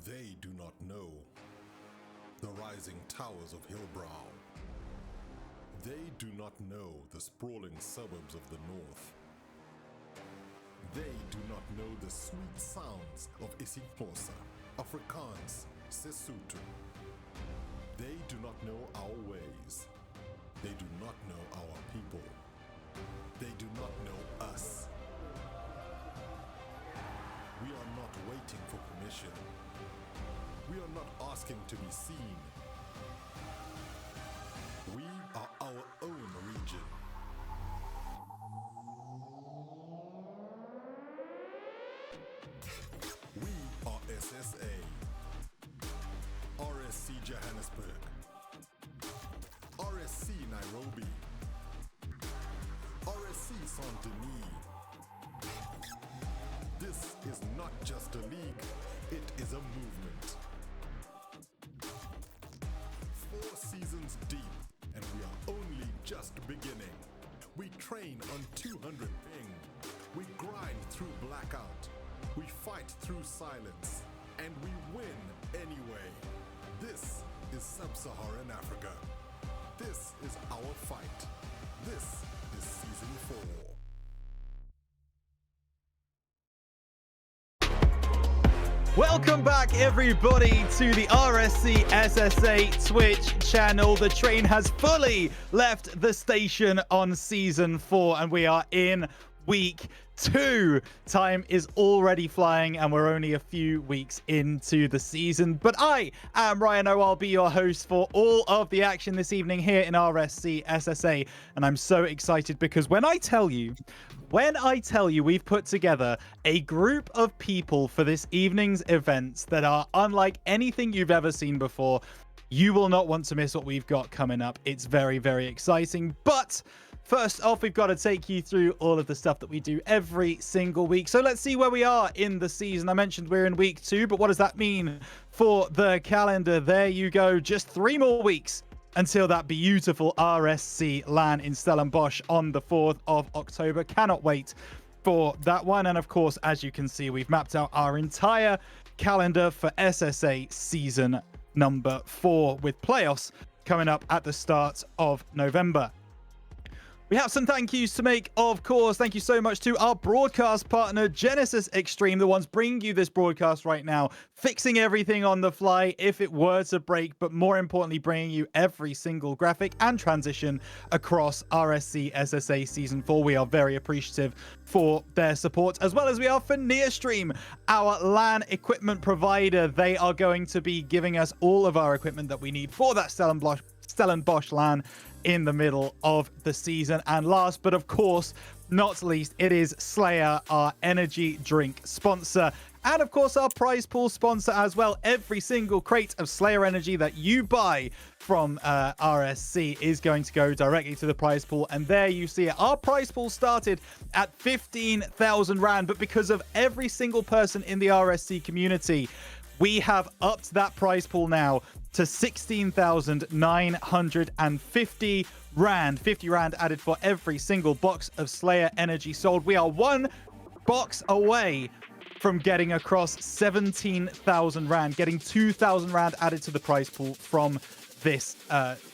They do not know the rising towers of Hillbrow. They do not know the sprawling suburbs of the north. They do not know the sweet sounds of isiXhosa, Afrikaans, Sesotho. They do not know our ways. They do not know our people. They do not know us. We are not waiting for permission. We are not asking to be seen. We are our own region. We are SSA, RSC Johannesburg, RSC Nairobi, RSC Saint-Denis. This is not just a league, it is a movement. 4 seasons deep, and we are only just beginning. We train on 200 ping. We grind through blackout. We fight through silence. And we win anyway. This is Sub-Saharan Africa. This is our fight. This is Season 4. Welcome back, everybody, to the RSC SSA Twitch channel. The train has fully left the station on Season 4, and we are in Week 2. Time is already flying, and we're only a few weeks into the season. But I am Ryan O. I'll be your host for all of the action this evening here in RSC SSA. And I'm so excited because when I tell you we've put together a group of people for this evening's events that are unlike anything you've ever seen before, you will not want to miss what we've got coming up. It's very, very exciting. But first off, we've got to take you through all of the stuff that we do every single week. So let's see where we are in the season. I mentioned we're in week 2, but what does that mean for the calendar? There you go. Just 3 more weeks until that beautiful RSC LAN in Stellenbosch on the 4th of October. Cannot wait for that one. And of course, as you can see, we've mapped out our entire calendar for SSA season number 4 with playoffs coming up at the start of November. We have some thank yous to make, of course. Thank you so much to our broadcast partner, Genesis Extreme, the ones bringing you this broadcast right now, fixing everything on the fly if it were to break, but more importantly, bringing you every single graphic and transition across RSC SSA Season 4. We are very appreciative for their support, as well as we are for Nearstream, our LAN equipment provider. They are going to be giving us all of our equipment that we need for that Stellenbosch LAN in the middle of the season. And last but of course not least, it is Slayer, our energy drink sponsor, and of course our prize pool sponsor as well. Every single crate of Slayer energy that you buy from RSC is going to go directly to the prize pool, and there you see it. Our prize pool started at 15,000 Rand, but because of every single person in the RSC community, we have upped that prize pool now to 16,950 Rand. 50 Rand added for every single box of Slayer energy sold. We are 1 box away from getting across 17,000 Rand, getting 2,000 Rand added to the prize pool from this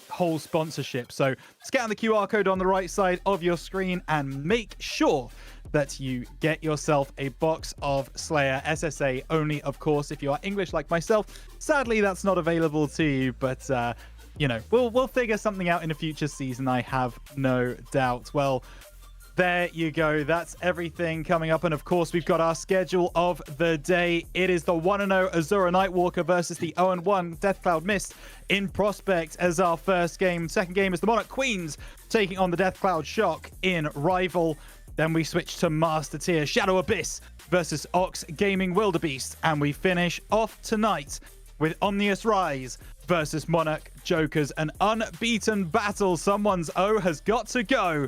whole sponsorship. So scan the QR code on the right side of your screen and make sure that you get yourself a box of Slayer SSA only, of course, if you are English like myself. Sadly, that's not available to you, but you know, we'll figure something out in a future season, I have no doubt. Well, there you go. That's everything coming up. And of course, we've got our schedule of the day. It is the 1-0 Azura Nightwalker versus the 0-1 Deathcloud Mist in Prospect as our first game. Second game is the Monarch Queens taking on the Deathcloud Shock in Rival. Then we switch to Master Tier Shadow Abyss versus Ox Gaming Wildebeest. And we finish off tonight with Omnius Rise versus Monarch Jokers. An unbeaten battle. Someone's O has got to go.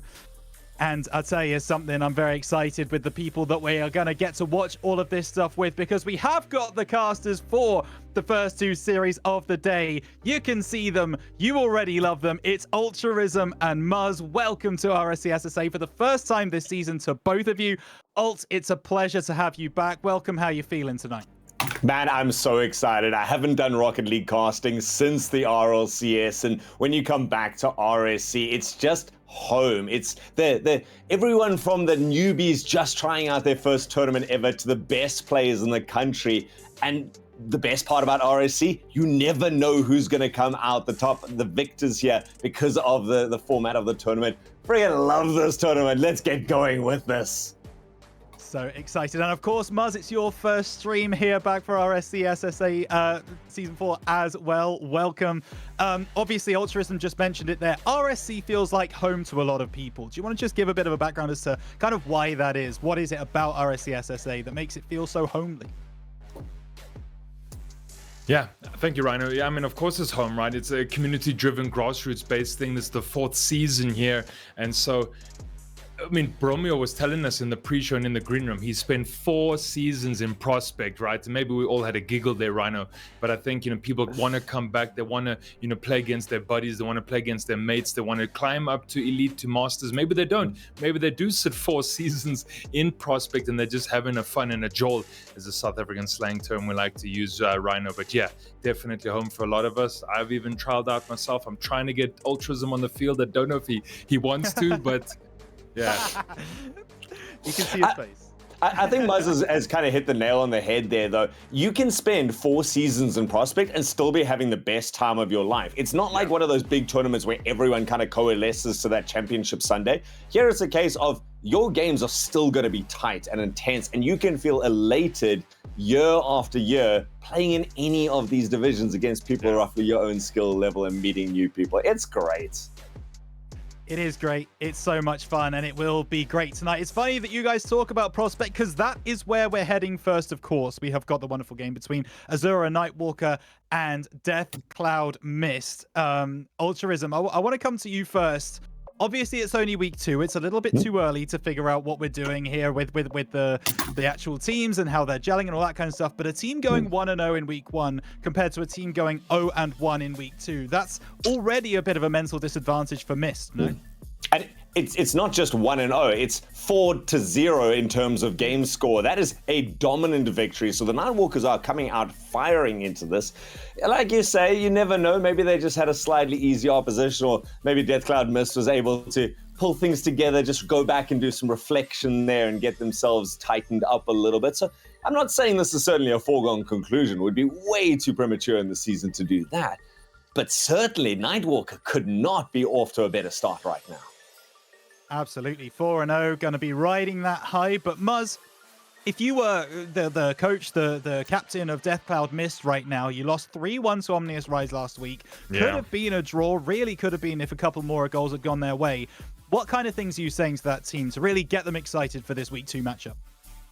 And I'll tell you something, I'm very excited with the people that we are going to get to watch all of this stuff with, because we have got the casters for the first 2 series of the day. You can see them. You already love them. It's Ultraism and Muzz. Welcome to RSC SSA for the first time this season to both of you. Alt, it's a pleasure to have you back. Welcome. How are you feeling tonight? Man, I'm so excited. I haven't done Rocket League casting since the RLCS, and when you come back to RSC, it's just home. It's everyone from the newbies just trying out their first tournament ever to the best players in the country. And the best part about RSC, you never know who's going to come out the top, the victors here, because of the format of the tournament. Friggin' love this tournament. Let's get going with this. So excited. And of course, Muzz, it's your first stream here back for RSC SSA Season 4 as well. Welcome. Obviously, Altruism just mentioned it there. RSC feels like home to a lot of people. Do you want to just give a bit of a background as to kind of why that is? What is it about RSC SSA that makes it feel so homely? Yeah, thank you, Rhino. Yeah, I mean, of course it's home, right? It's a community-driven, grassroots-based thing. This is the 4th season here. And so, I mean, Bromeo was telling us in the pre-show and in the green room, he spent 4 seasons in Prospect, right? And maybe we all had a giggle there, Rhino. But I think, people want to come back. They want to, play against their buddies. They want to play against their mates. They want to climb up to Elite, to Masters. Maybe they don't. Maybe they do sit 4 seasons in Prospect and they're just having a fun and a jolt, is a South African slang term we like to use, Rhino. But yeah, definitely home for a lot of us. I've even trialed out myself. I'm trying to get Altruism on the field. I don't know if he wants to, but... yeah. You can see his face. I think Muzz has kind of hit the nail on the head there, though. You can spend 4 seasons in Prospect and still be having the best time of your life. It's not like one of those big tournaments where everyone kind of coalesces to that championship Sunday. Here it's a case of your games are still going to be tight and intense, and you can feel elated year after year playing in any of these divisions against people roughly your own skill level and meeting new people. It's great. It is great. It's so much fun, and it will be great tonight. It's funny that you guys talk about Prospect, because that is where we're heading first, of course. We have got the wonderful game between Azura Nightwalker and Death Cloud Mist. Altruism, I want to come to you first. Obviously, it's only week 2. It's a little bit too early to figure out what we're doing here with the actual teams and how they're gelling and all that kind of stuff. But a team going 1-0 in week 1 compared to a team going 0-1 in week 2, that's already a bit of a mental disadvantage for Mist, no? And it's not just 1-0, it's 4-0 in terms of game score. That is a dominant victory. So the Nightwalkers are coming out firing into this. Like you say, you never know. Maybe they just had a slightly easier opposition, or maybe Death Cloud Mist was able to pull things together, just go back and do some reflection there and get themselves tightened up a little bit. So I'm not saying this is certainly a foregone conclusion. It would be way too premature in the season to do that. But certainly Nightwalker could not be off to a better start right now. Absolutely. 4-0, going to be riding that high. But Muzz, if you were the coach, the captain of Death Cloud Mist right now, you lost 3-1 to Omnius Rise last week. Could have been a draw, really could have been if a couple more goals had gone their way. What kind of things are you saying to that team to really get them excited for this week 2 matchup?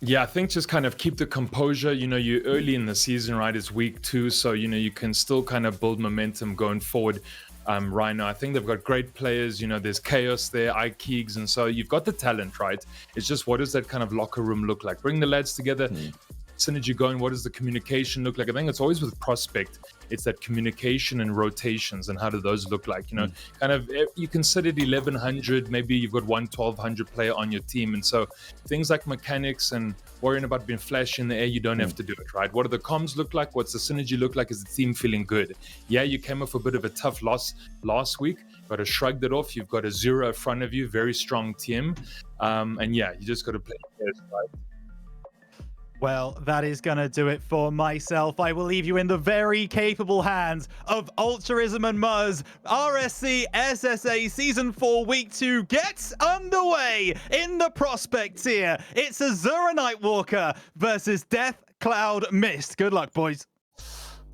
Yeah, I think just kind of keep the composure. You're early in the season, right? It's week 2, so, you can still kind of build momentum going forward. Right now, I think they've got great players. There's Chaos there, Ikeegs, and so you've got the talent, right? It's just, what does that kind of locker room look like? Bring the lads together, synergy going. What does the communication look like? I think it's always with Prospect. It's that communication and rotations, and how do those look like? Kind of, you consider it 1100, maybe you've got 1200 player on your team, and so things like mechanics and worrying about being flashy in the air, you don't have to do it, right? What do the comms look like? What's the synergy look like? Is the team feeling good? Yeah, you came off a bit of a tough loss last week, but I shrugged it off. You've got Azura in front of you, very strong team, and yeah, you just got to play it right. Well, that is going to do it for myself. I will leave you in the very capable hands of Altruism and Muzz. RSC SSA Season 4 Week 2 gets underway in the Prospect tier. It's Azura Nightwalker versus Death Cloud Mist. Good luck, boys.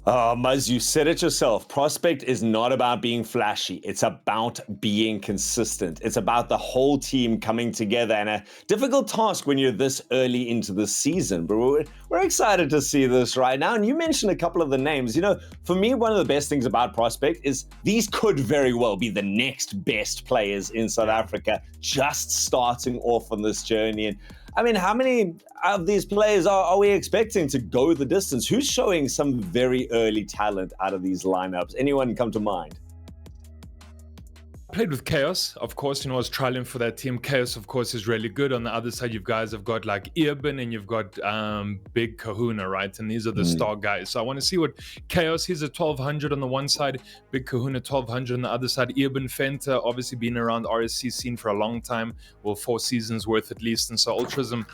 Muzz, you said it yourself. Prospect is not about being flashy. It's about being consistent. It's about the whole team coming together, and a difficult task when you're this early into the season. But we're excited to see this right now. And you mentioned a couple of the names. For me, one of the best things about Prospect is these could very well be the next best players in South Africa, just starting off on this journey. And I mean, how many of these players are we expecting to go the distance? Who's showing some very early talent out of these lineups? Anyone come to mind? Played with Chaos, of course, I was trialing for that team. Chaos, of course, is really good. On the other side, you guys have got like Irban and you've got Big Kahuna, right? And these are the star guys. So I want to see what Chaos, he's a 1200 on the one side, Big Kahuna 1200 on the other side. Irban Fenta, obviously been around RSC scene for a long time, well, 4 seasons worth at least. And so Ultrism,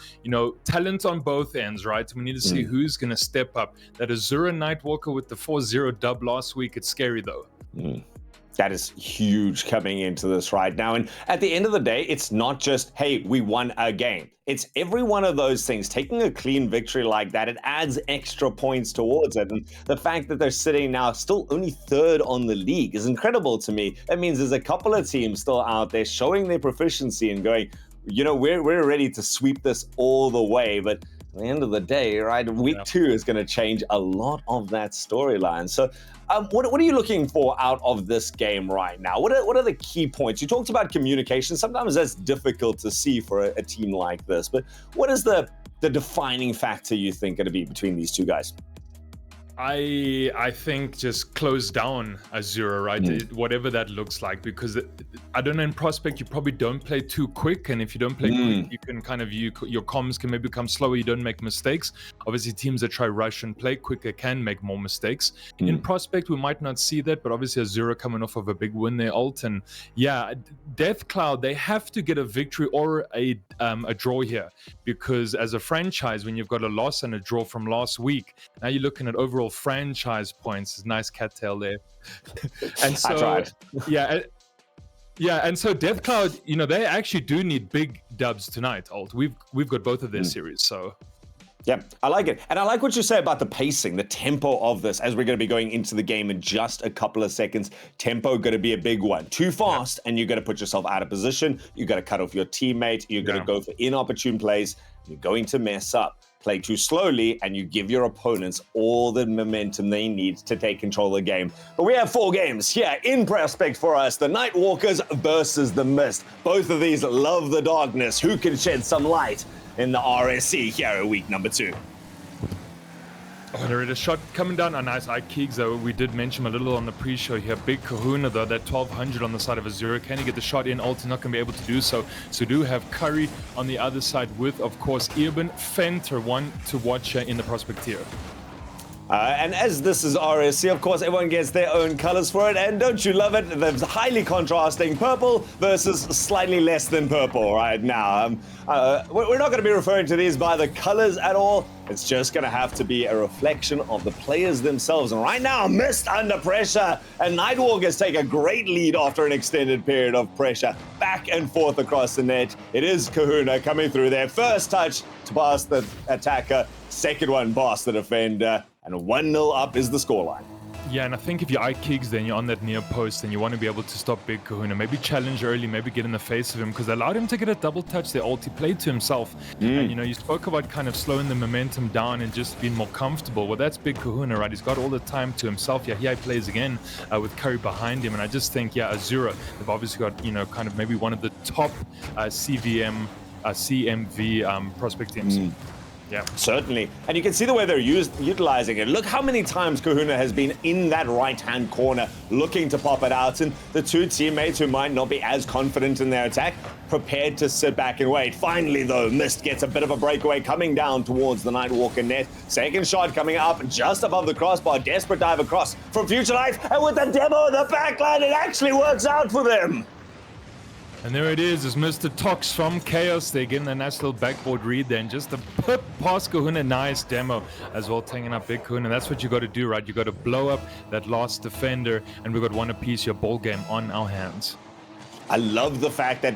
talent on both ends, right? We need to see who's going to step up. That Azura Nightwalker with the 4-0 dub last week, it's scary though. That is huge coming into this right now. And at the end of the day, it's not just, hey, we won a game. It's every one of those things. Taking a clean victory like that, it adds extra points towards it. And the fact that they're sitting now still only 3rd on the league is incredible to me. That means there's a couple of teams still out there showing their proficiency and going, we're ready to sweep this all the way. But at the end of the day, right, week 2 is going to change a lot of that storyline. So what are you looking for out of this game right now? What are the key points? You talked about communication. Sometimes that's difficult to see for a team like this. But what is the defining factor you think going to be between these two guys? I think just close down Azura, right? Whatever that looks like, because I don't know, in Prospect, you probably don't play too quick. And if you don't play quick, you can kind of, your comms can maybe become slower. You don't make mistakes. Obviously, teams that try rush and play quicker can make more mistakes. In Prospect, we might not see that, but obviously Azura coming off of a big win there, Alt. And yeah, Death Cloud, they have to get a victory or a draw here, because as a franchise, when you've got a loss and a draw from last week, now you're looking at overall franchise points. Nice cattail there. And so, I tried. And so Death Cloud, they actually do need big dubs tonight, Alt. We've got both of their series, so. Yeah, I like it. And I like what you say about the pacing, the tempo of this, as we're going to be going into the game in just a couple of seconds. Tempo going to be a big one. Too fast, and you're going to put yourself out of position. You're going to cut off your teammate. You're going to go for inopportune plays. You're going to mess up. Play too slowly, and you give your opponents all the momentum they need to take control of the game. But we have 4 games here in Prospect for us. The Nightwalkers versus the Mist. Both of these love the darkness. Who can shed some light in the RSC here at week number 2? Oh, there is a shot coming down. A nice eye Keegs, though. We did mention a little on the pre-show here. Big Kahuna, though, that 1200 on the side of Azura. Can he get the shot in? Alt is not going to be able to do so. So do have Curry on the other side with, of course, Irban Fenter, one to watch in the Prospect tier. And as this is RSC, of course, everyone gets their own colors for it. And don't you love it? There's highly contrasting purple versus slightly less than purple right now. We're not going to be referring to these by the colors at all. It's just going to have to be a reflection of the players themselves. And right now, Mist under pressure. And Nightwalkers take a great lead after an extended period of pressure. Back and forth across the net. It is Kahuna coming through there. First touch to pass the attacker. Second one past the defender. And 1-0 up is the scoreline. Yeah, and I think if you're Ikeegs, then you're on that near post and you want to be able to stop Big Kahuna. Maybe challenge early, maybe get in the face of him, because they allowed him to get a double touch there. Alt, he played to himself. And, you spoke about kind of slowing the momentum down and just being more comfortable. Well, that's Big Kahuna, right? He's got all the time to himself. Yeah, here he plays again with Curry behind him. And I just think, Azura, they've obviously got, kind of maybe one of the top CMV prospect teams. Yeah, certainly. And you can see the way they're utilizing it. Look how many times Kahuna has been in that right-hand corner looking to pop it out. And the 2 teammates who might not be as confident in their attack, prepared to sit back and wait. Finally, though, Mist gets a bit of a breakaway coming down towards the Nightwalker net. Second shot coming up just above the crossbar. Desperate dive across from Future Life. And with the demo in the backline, it actually works out for them. And there it is Mr. Tox from Chaos. They're getting a nice little backboard read there. And just a pip past Kahuna. Nice demo as well, taking up Big Kahuna. That's what you got to do, right? You got to blow up that last defender. And we've got one apiece, your ball game on our hands. I love the fact that,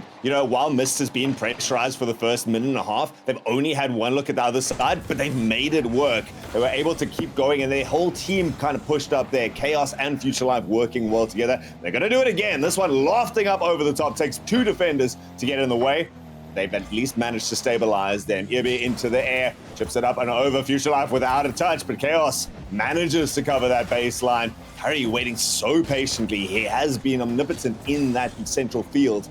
while Mist has been pressurized for the first minute and a half, they've only had one look at the other side, but they've made it work. They were able to keep going, and their whole team kind of pushed up there. Chaos and Future Life working well together. They're going to do it again. This one lofting up over the top, takes 2 defenders to get in the way. They've at least managed to stabilize. Then Ibi into the air, chips it up and over Future Life without a touch, but Chaos manages to cover that baseline. Curry waiting so patiently. He has been omnipotent in that central field.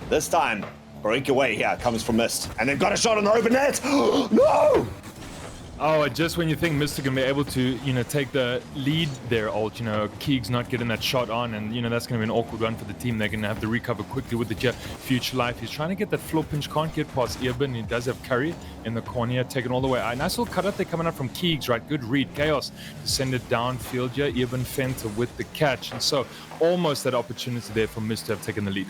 This time, breakaway here comes from Mist. And they've got a shot on the open net. No! Oh, just when you think Mystic can be able to, take the lead there, Alt, Keeg's not getting that shot on, and, that's going to be an awkward one for the team. They're going to have to recover quickly with the Future Life. He's trying to get that floor pinch, can't get past Earban. He does have Curry in the corner, taken all the way. Nice little cut out there coming up from Keegs, right? Good read. Chaos to send it downfield here. Earban Fenter with the catch, and so almost that opportunity there for Mist to have taken the lead.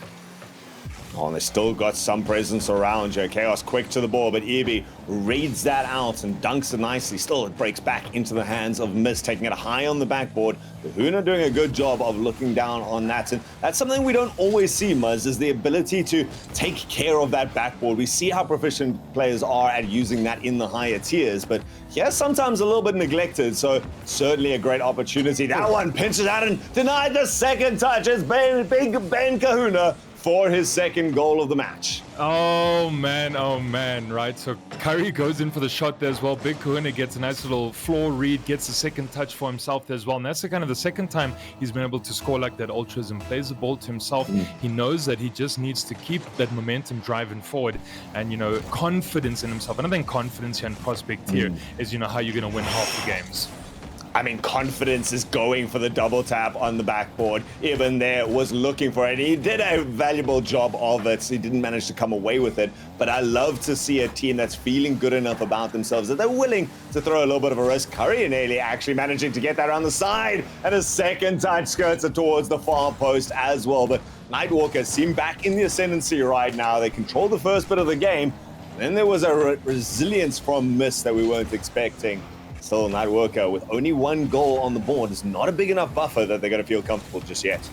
Oh, and they still got some presence around here. Chaos quick to the ball, but EB reads that out and dunks it nicely. Still, it breaks back into the hands of Mist, taking it high on the backboard. Kahuna doing a good job of looking down on that. And that's something we don't always see, Muzz, is the ability to take care of that backboard. We see how proficient players are at using that in the higher tiers, but yeah, sometimes a little bit neglected. So certainly a great opportunity. That one pinches out and denied the second touch. It's Big Ben Kahuna for his second goal of the match. Oh man, right? So Curry goes in for the shot there as well. Big Kahuna gets a nice little floor read, gets a second touch for himself there as well. And that's the second time he's been able to score like that. Ultras and plays the ball to himself. He knows that he just needs to keep that momentum driving forward and, confidence in himself. And I think confidence here and prospect here is, how you're going to win half the games. I mean, confidence is going for the double tap on the backboard. Even there was looking for it. He did a valuable job of it. So he didn't manage to come away with it. But I love to see a team that's feeling good enough about themselves that they're willing to throw a little bit of a risk. Curry and Ailey actually managing to get that around the side. And a second touch skirts it towards the far post as well. But Nightwalkers seem back in the ascendancy right now. They control the first bit of the game. Then there was a resilience from Mist that we weren't expecting. Still, Nightworker with only one goal on the board is not a big enough buffer that they're going to feel comfortable just yet.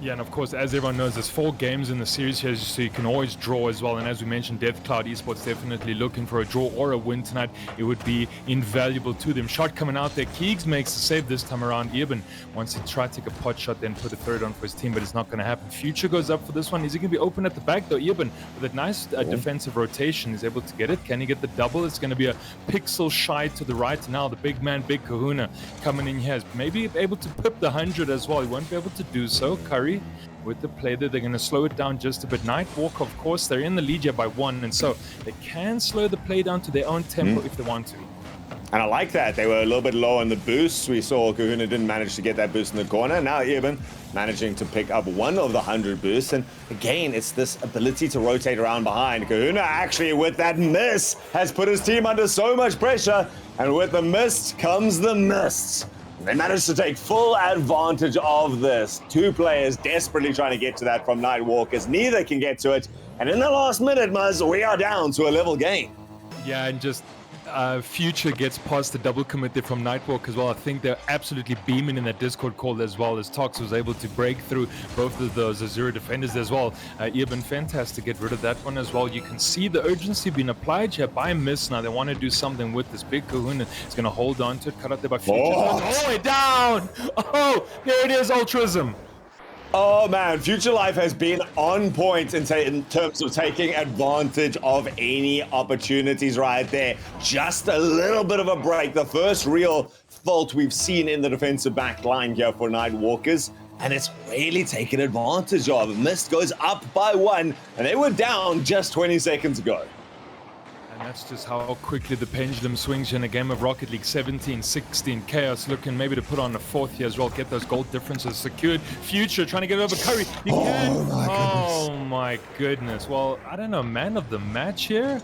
Yeah, and of course, as everyone knows, there's 4 games in the series here, so you can always draw as well. And as we mentioned, Death Cloud Esports definitely looking for a draw or a win tonight. It would be invaluable to them. Shot coming out there. Keegs makes the save this time around. Earban wants to try to take a pot shot, then put a third on for his team, but it's not going to happen. Future goes up for this one. Is he going to be open at the back, though? Earban, with a nice defensive rotation, is able to get it. Can he get the double? It's going to be a pixel shy to the right. Now the big man, Big Kahuna, coming in here, is maybe able to pip the 100 as well. He won't be able to do so. Curry with the play there, they're going to slow it down just a bit. Nightwalk, of course, they're in the lead here by 1, and so they can slow the play down to their own tempo if they want to. And I like that. They were a little bit low on the boost. We saw Kahuna didn't manage to get that boost in the corner. Now Earban managing to pick up one of the 100 boosts. And again, it's this ability to rotate around behind. Kahuna actually with that miss has put his team under so much pressure. And with the mist comes the mist. They managed to take full advantage of this. 2 players desperately trying to get to that from Nightwalkers. Neither can get to it. And in the last minute, Muzz, we are down to a level game. Yeah, and just Future gets past the double commit there from Nightwalk as well. I think they're absolutely beaming in that Discord call as well, as Tox was able to break through both of those Azure defenders as well. Earban fantastic to get rid of that one as well. You can see the urgency being applied here by Miss. Now they want to do something with this. Big Kahuna is going to hold on to it, cut out there by Future. All the way down! Oh, there it is, Ultrism. Oh man, Future Life has been on point in terms of taking advantage of any opportunities right there. Just a little bit of a break. The first real fault we've seen in the defensive back line here for Nightwalkers. And it's really taken advantage of. Mist goes up by 1, and they were down just 20 seconds ago. And that's just how quickly the pendulum swings in a game of Rocket League. 17-16. Chaos looking maybe to put on a 4th here as well. Get those gold differences secured. Future trying to get over Curry. You can. Oh my goodness. Well, I don't know. Man of the match here?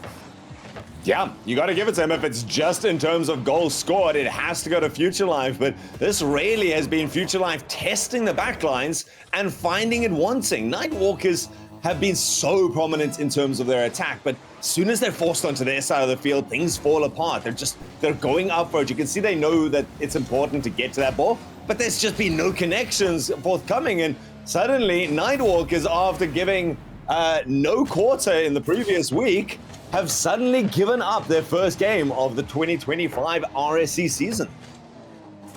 Yeah, you got to give it to him. If it's just in terms of goals scored, it has to go to Future Life. But this really has been Future Life testing the backlines and finding it wanting. Nightwalkers have been so prominent in terms of their attack, but as soon as they're forced onto their side of the field, things fall apart. They're going up for it. You can see they know that it's important to get to that ball, but there's just been no connections forthcoming. And suddenly, Nightwalkers, after giving no quarter in the previous week, have suddenly given up their first game of the 2025 RSC season.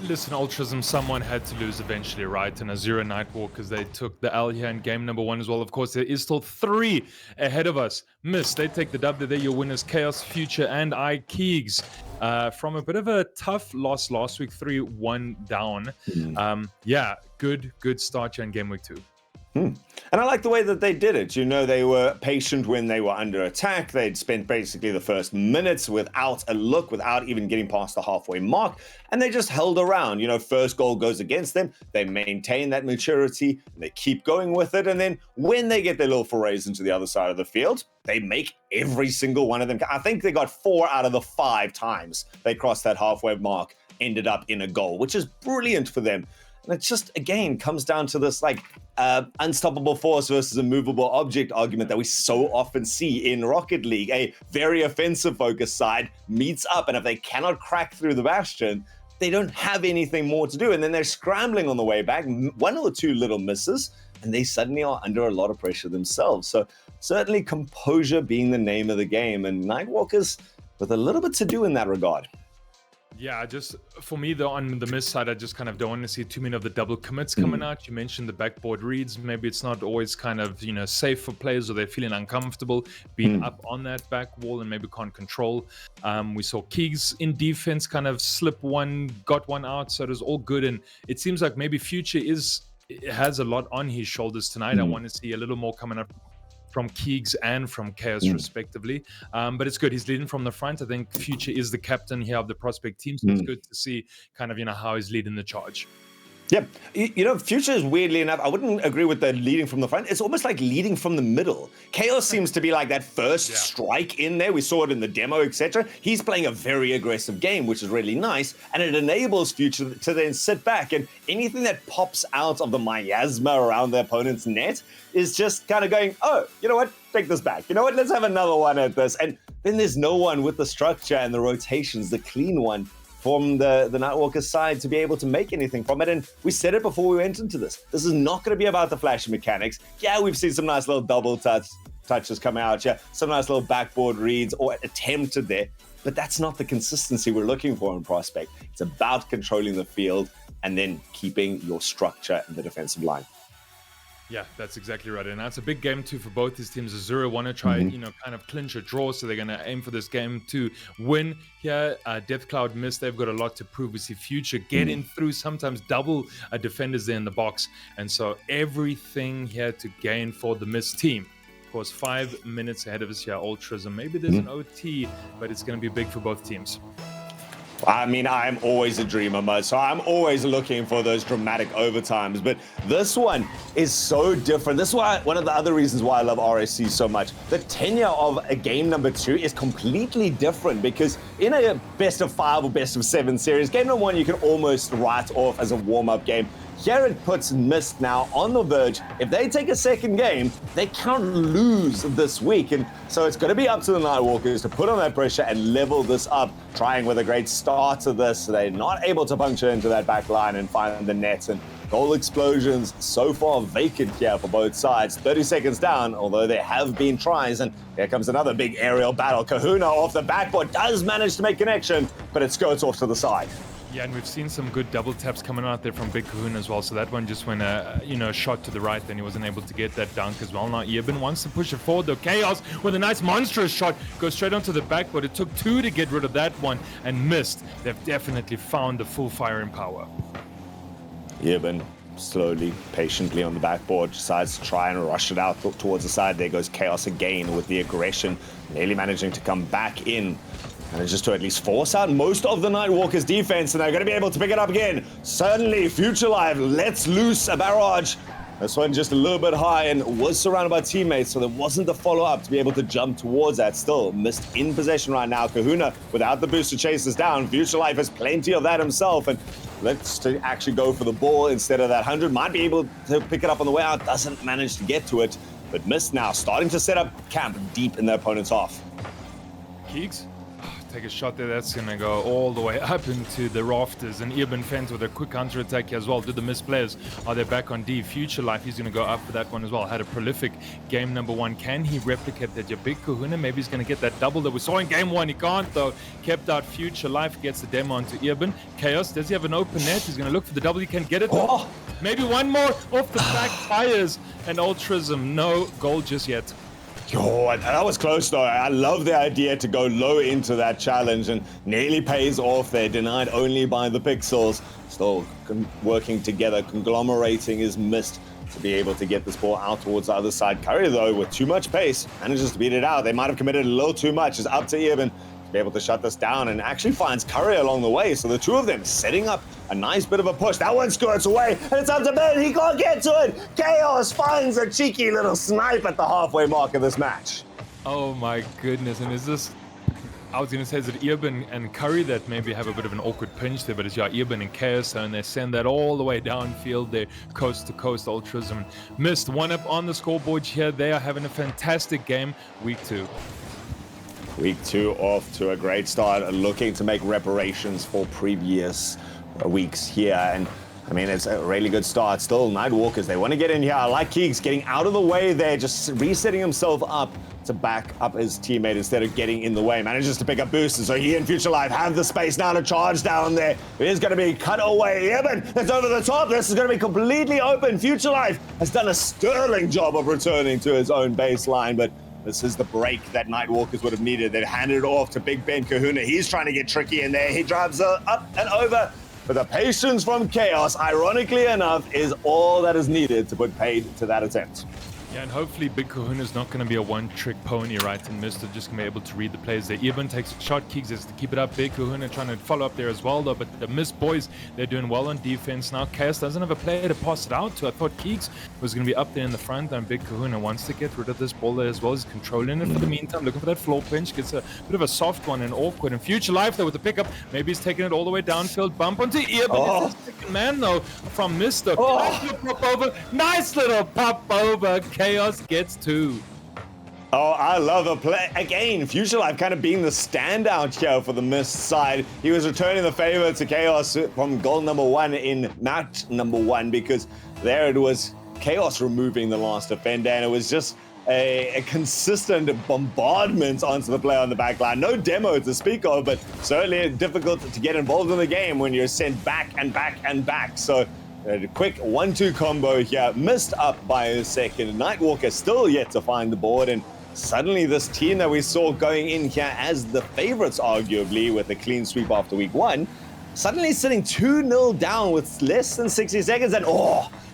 Listen, Ultrism, someone had to lose eventually, right? And Azura Nightwalkers, they took the L here in game number 1 as well. Of course, there is still 3 ahead of us. Miss, they take the W there. Your winners, Chaos, Future, and Keegs. From a bit of a tough loss last week, 3-1 down. Yeah, good start here in game week 2. And I like the way that they did it. You know, they were patient when they were under attack. They'd spent basically the first minutes without a look, without even getting past the halfway mark. And they just held around. You know, first goal goes against them. They maintain that maturity. And they keep going with it. And then when they get their little forays into the other side of the field, they make every single one of them. I think they got 4 out of the 5 times they crossed that halfway mark, ended up in a goal, which is brilliant for them. And it just, again, comes down to this like unstoppable force versus a movable object argument that we so often see in Rocket League. A very offensive focused side meets up, and if they cannot crack through the bastion, they don't have anything more to do. And then they're scrambling on the way back, 1 or 2 little misses, and they suddenly are under a lot of pressure themselves. So certainly composure being the name of the game, and Nightwalkers with a little bit to do in that regard. Yeah, just for me, though, on the miss side, I just kind of don't want to see too many of the double commits coming out. You mentioned the backboard reads. Maybe it's not always kind of, you know, safe for players, or they're feeling uncomfortable being up on that back wall and maybe can't control. We saw Keegs in defense kind of slip one, got one out. So it was all good. And it seems like maybe Future has a lot on his shoulders tonight. I want to see a little more coming up from Keegs and from Chaos respectively, but it's good. He's leading from the front. I think Future is the captain here of the prospect team, so it's good to see kind of, you know, how he's leading the charge. Yep. You know, Future is, weirdly enough, I wouldn't agree with the leading from the front. It's almost like leading from the middle. Chaos seems to be like that first strike in there. We saw it in the demo, etc. He's playing a very aggressive game, which is really nice, and it enables Future to then sit back, and anything that pops out of the miasma around the opponent's net is just kind of going, oh, you know what? Take this back. You know what? Let's have another one at this. And then there's no one with the structure and the rotations, the clean one, from the Nightwalker side to be able to make anything from it. And we said it before we went into this. This is not going to be about the flashy mechanics. Yeah, we've seen some nice little double touches come out. Yeah, some nice little backboard reads or attempted there. But that's not the consistency we're looking for in Prospect. It's about controlling the field and then keeping your structure in the defensive line. Yeah, that's exactly right. And that's a big game too for both these teams. Azura want to try, you know, kind of clinch a draw, so they're going to aim for this game to win here. Death Cloud missed. They've got a lot to prove. We see Future getting through, sometimes double defenders there in the box. And so everything here to gain for the missed team. Of course, 5 minutes ahead of us here, Ultrism. Maybe there's an OT, but it's going to be big for both teams. I mean, I'm always a dreamer, Mud, so I'm always looking for those dramatic overtimes. But this one is so different. This is why one of the other reasons why I love RSC so much. The tenure of a game number 2 is completely different, because in a best of 5 or best of 7 series, game number 1 you can almost write off as a warm-up game. Here it puts Mist now on the verge. If they take a second game, they can't lose this week. And so it's going to be up to the Nightwalkers to put on that pressure and level this up, trying with a great start to this. They're not able to puncture into that back line and find the nets. And goal explosions so far vacant here for both sides. 30 seconds down, although there have been tries. And here comes another big aerial battle. Kahuna off the backboard does manage to make connection, but it skirts off to the side. Yeah, and we've seen some good double taps coming out there from Big Kahuna as well. So that one just went a shot to the right, then he wasn't able to get that dunk as well. Now Eben wants to push it forward though. Chaos with a nice monstrous shot goes straight onto the back, but it took 2 to get rid of that one and missed. They've definitely found the full firing power. Eben slowly, patiently on the backboard, decides to try and rush it out towards the side. There goes Chaos again with the aggression, nearly managing to come back in. And it's just to at least force out most of the Nightwalkers' defense, and they're going to be able to pick it up again. Suddenly, Future Live lets loose a barrage. This one just a little bit high and was surrounded by teammates, so there wasn't the follow-up to be able to jump towards that. Still, Mist in possession right now. Kahuna, without the boost to chase us down. Future Life has plenty of that himself, and let's to actually go for the ball instead of that 100. Might be able to pick it up on the way out, doesn't manage to get to it. But Mist now starting to set up camp deep in their opponent's half. Keegs? Take a shot there, that's gonna go all the way up into the rafters, and Eben fends with a quick counter attack here as well. Did the miss players, are they back on D? Future Life, he's gonna go up for that one as well. Had a prolific game number 1. Can he replicate that? Your Big Kahuna, maybe he's gonna get that double that we saw in game 1. He can't though. Kept out. Future Life gets the demo onto Eben. Chaos, does he have an open net? He's gonna look for the double, he can get it. Oh. Maybe one more off the back tires, and Ultrism, no goal just yet. Oh, that was close though. I love the idea to go low into that challenge, and nearly pays off there. Denied only by the pixels. Still working together, conglomerating is Mist. to be able to get this ball out towards the other side. Curry, though, with too much pace, manages to beat it out. They might have committed a little too much. It's up to Eben to be able to shut this down, and actually finds Curry along the way. So the two of them setting up a nice bit of a push. That one skirts away, and it's up to Ben. He can't get to it. Chaos finds a cheeky little snipe at the halfway mark of this match. Oh my goodness, and is this... I was going to say, is it Eben and Curry that maybe have a bit of an awkward pinch there, but it's Eben and Chaos, and they send that all the way downfield there, coast to coast. Ultras and missed one up on the scoreboard here. They are having a fantastic game, week 2. Week 2 off to a great start, looking to make reparations for previous weeks here. And I mean, it's a really good start. Still, Nightwalkers, they want to get in here. I like Keegs getting out of the way there, just resetting himself up to back up his teammate instead of getting in the way. Manages to pick up boosters, so he and Future Life have the space now to charge down there. It is going to be cut away. Eben, it's over the top. This is going to be completely open. Future Life has done a sterling job of returning to his own baseline, but this is the break that Nightwalkers would have needed. They've handed it off to Big Ben Kahuna. He's trying to get tricky in there. He drives up and over. But the patience from Chaos, ironically enough, is all that is needed to put paid to that attempt. Yeah, and hopefully Big Kahuna is not going to be a one-trick pony, right? And Mr. just going to be able to read the plays there. Eben takes a shot, Keegs is to keep it up. Big Kahuna trying to follow up there as well, though. But the Mist boys, they're doing well on defense. Now Chaos doesn't have a player to pass it out to. I thought Keegs was going to be up there in the front, and Big Kahuna wants to get rid of this ball there as well. He's controlling it for the meantime, looking for that floor pinch. Gets a bit of a soft one and awkward. And Future Life, though, with the pickup, maybe he's taking it all the way downfield. Bump onto Eben. It's the second man, though, from Mr. Pop over. Nice little pop over. Chaos gets 2. Oh, I love a play. Again, Future Life kind of being the standout here for the Mist side. He was returning the favor to Chaos from goal number 1 in match number 1, because there it was Chaos removing the last defender, and it was just a consistent bombardment onto the play on the back line. No demo to speak of, but certainly difficult to get involved in the game when you're sent back and back and back. So a quick 1-2 combo here, missed up by a second. Nightwalker still yet to find the board, and suddenly this team that we saw going in here as the favorites, arguably, with a clean sweep after week 1, suddenly sitting 2-0 down with less than 60 seconds, and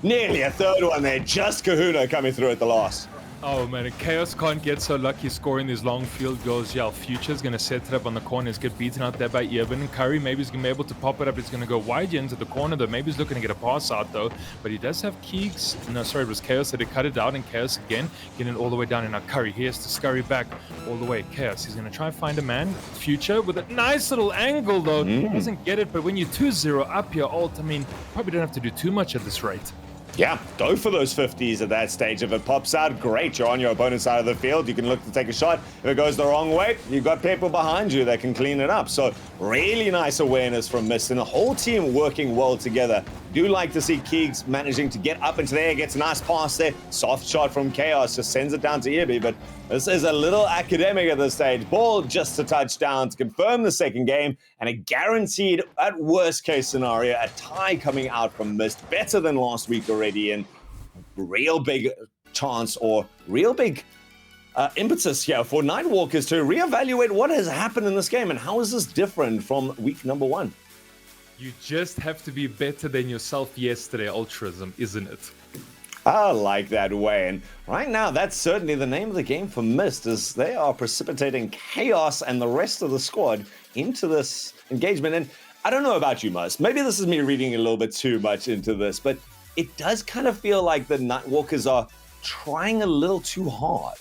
nearly a third one there. Just Kahuna coming through at the last. Oh man, Chaos can't get so lucky scoring these long field goals. Yeah, Future's going to set it up on the corners, get beaten out there by Eben. And Curry, maybe he's going to be able to pop it up. It's going to go wide into the corner, though. Maybe he's looking to get a pass out, though. But he does have Keegs. No, sorry, it was Chaos that he cut it out, and Chaos again getting it all the way down. And now Curry, he has to scurry back all the way. Chaos, he's going to try and find a man. Future with a nice little angle, though. Doesn't get it, but when you're 2-0 up your ult, I mean, probably don't have to do too much at this rate. Yeah, go for those 50s at that stage. If it pops out, great. You're on your opponent's side of the field. You can look to take a shot. If it goes the wrong way, you've got people behind you that can clean it up. So really nice awareness from Mist, and the whole team working well together. Do like to see Keegs managing to get up into the air, gets a nice pass there. Soft shot from Chaos, just sends it down to Irby, but this is a little academic at this stage. Ball just a touchdown to confirm the second game, and a guaranteed, at worst case scenario, a tie coming out from Mist. Better than last week already, and real big chance or real big impetus here for Nightwalkers to reevaluate what has happened in this game and how is this different from week number 1. You just have to be better than yourself yesterday, Ultrism, isn't it? I like that way, and right now that's certainly the name of the game for Mist, as they are precipitating Chaos and the rest of the squad into this engagement. And I don't know about you, Must. Maybe this is me reading a little bit too much into this, but it does kind of feel like the Nightwalkers are trying a little too hard.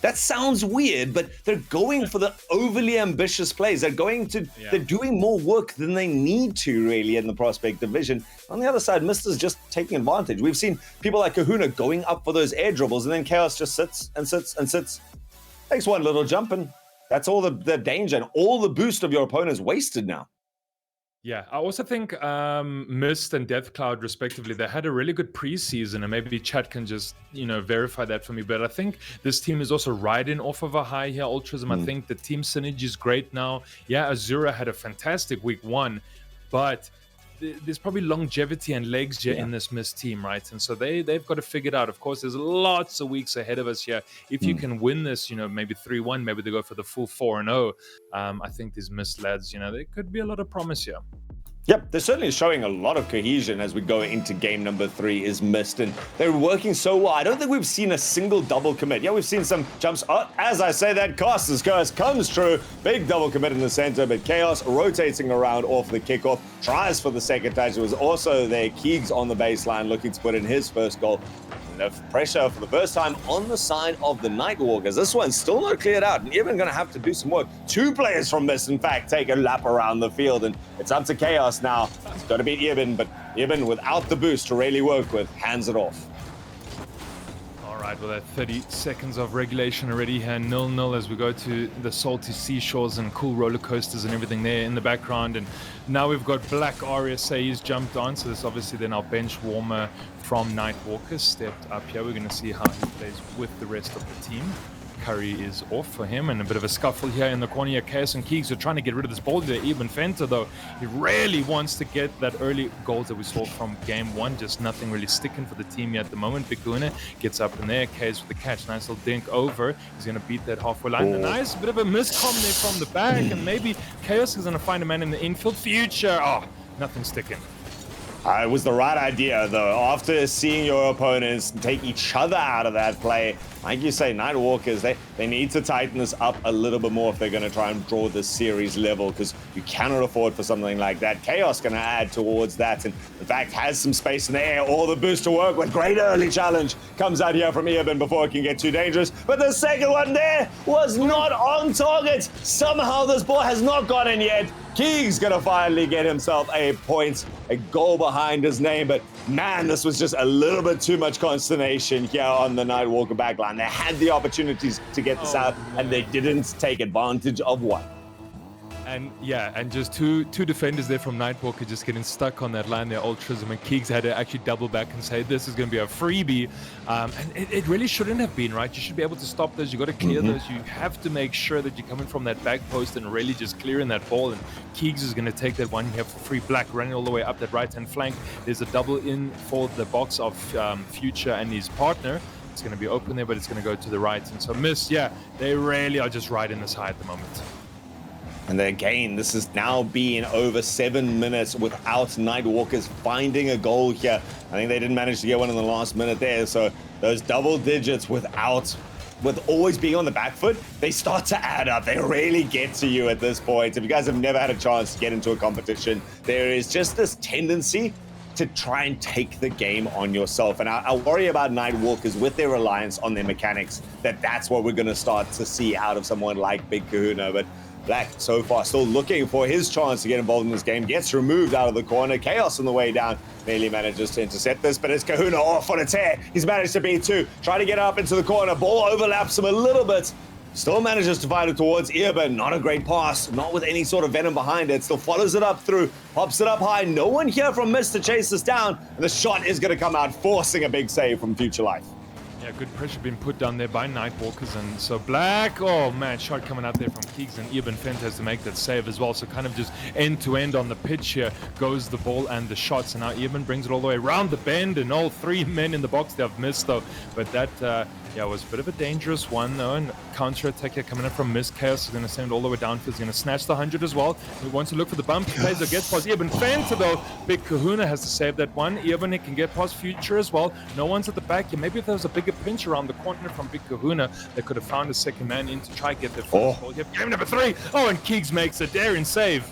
That sounds weird, but they're going for the overly ambitious plays. They're doing more work than they need to, really, in the Prospect division. On the other side, Mister's just taking advantage. We've seen people like Kahuna going up for those air dribbles, and then Chaos just sits and sits and sits. Takes one little jump, and that's all the danger, and all the boost of your opponent is wasted now. Yeah, I also think Mist and Deathcloud, respectively, they had a really good preseason, and maybe chat can just, verify that for me. But I think this team is also riding off of a high here, Ultrism. I think the team synergy is great now. Yeah, Azura had a fantastic week 1, but there's probably longevity and legs here in this Mist team, right? And so they've got to figure it out. Of course, there's lots of weeks ahead of us here. If you can win this, maybe 3-1, maybe they go for the full 4-0. I think these Mist lads, there could be a lot of promise here. Yep, they're certainly showing a lot of cohesion as we go into game number 3 is Mist, and they're working so well. I don't think we've seen a single double commit. Yeah, we've seen some jumps. Oh, as I say that, Caster's curse comes true. Big double commit in the center, but Chaos rotating around off the kickoff. Tries for the second touch. It was also there. Keegs on the baseline looking to put in his first goal. Enough pressure for the first time on the side of the Nightwalkers. This one's still not cleared out, and even going to have to do some work. 2 players from Mist, in fact, take a lap around the field, and it's up to Chaos now. It's got to beat Ibn, but Ibn, without the boost to really work with, hands it off. All right, well, that 30 seconds of regulation already here, 0-0 as we go to the salty seashores and cool roller coasters and everything there in the background. And now we've got Black RSA, he's jumped on, so this obviously then our bench warmer from Nightwalker stepped up here. We're going to see how he plays with the rest of the team. Curry is off for him, and a bit of a scuffle here in the corner here. Chaos and Keegs are trying to get rid of this ball there. Even Fenter, though, he really wants to get that early goals that we saw from game 1. Just nothing really sticking for the team yet at the moment. Big Kahuna gets up in there. Chaos with the catch. Nice little dink over. He's going to beat that halfway line. A nice bit of a miscom there from the back, and maybe Chaos is going to find a man in the infield. Future. Oh, nothing sticking. It was the right idea, though. After seeing your opponents take each other out of that play, like you say, Nightwalkers, they need to tighten this up a little bit more if they're going to try and draw this series level, because you cannot afford for something like that. Chaos going to add towards that, and in fact has some space in the air. All the boost to work with. Great early challenge comes out here from Irvin before it can get too dangerous. But the second one there was not on target. Somehow this ball has not gone in yet. Keegs gonna finally get himself a point, a goal behind his name, but man, this was just a little bit too much consternation here on the Nightwalker backline. They had the opportunities to get this out, and they didn't take advantage of one. And yeah, and just two defenders there from Nightwalker just getting stuck on that line there. Ultrism and Keegs had to actually double back and say this is going to be a freebie. And it really shouldn't have been, right? You should be able to stop those. You got to clear those. You have to make sure that you're coming from that back post and really just clearing that ball. And Keegs is going to take that one here for free. Black running all the way up that right-hand flank. There's a double in for the box of Future and his partner. It's going to be open there, but it's going to go to the right. And so Miss, yeah, they really are just riding this high at the moment. And then again, this has now been over 7 minutes without Nightwalkers finding a goal here. I think they didn't manage to get one in the last minute there. So those double digits with always being on the back foot, they start to add up. They really get to you at this point. If you guys have never had a chance to get into a competition, there is just this tendency to try and take the game on yourself. And I worry about Nightwalkers with their reliance on their mechanics, that's what we're going to start to see out of someone like Big Kahuna. But Black so far still looking for his chance to get involved in this game. Gets removed out of the corner. Chaos on the way down. Nearly manages to intercept this, but it's Kahuna off on a tear. He's managed to beat 2. Trying to get up into the corner. Ball overlaps him a little bit. Still manages to find it towards Irba. Not a great pass. Not with any sort of venom behind it. Still follows it up through. Pops it up high. No one here from Mist to chase this down. And the shot is going to come out, forcing a big save from Future Life. Yeah, good pressure being put down there by Nightwalkers, and so Black, oh man, shot coming out there from Keegs, and Ibn Fent has to make that save as well. So kind of just end-to-end on the pitch here goes the ball and the shots, and now Ibn brings it all the way around the bend, and all 3 men in the box they have missed though. But that yeah, was a bit of a dangerous one though, and counter-attack here coming in from Mist. Chaos is going to send it all the way downfield. He's going to snatch the 100 as well. He wants to look for the bump. He plays or gets past Ibn Fent though. Big Kahuna has to save that one. Ibn can get past Future as well. No one's at the back here. Maybe if there was a bigger pinch around the corner from Big Kahuna, they could have found a second man in to try and get their first goal. Game number 3. Oh, and Keegs makes a daring save.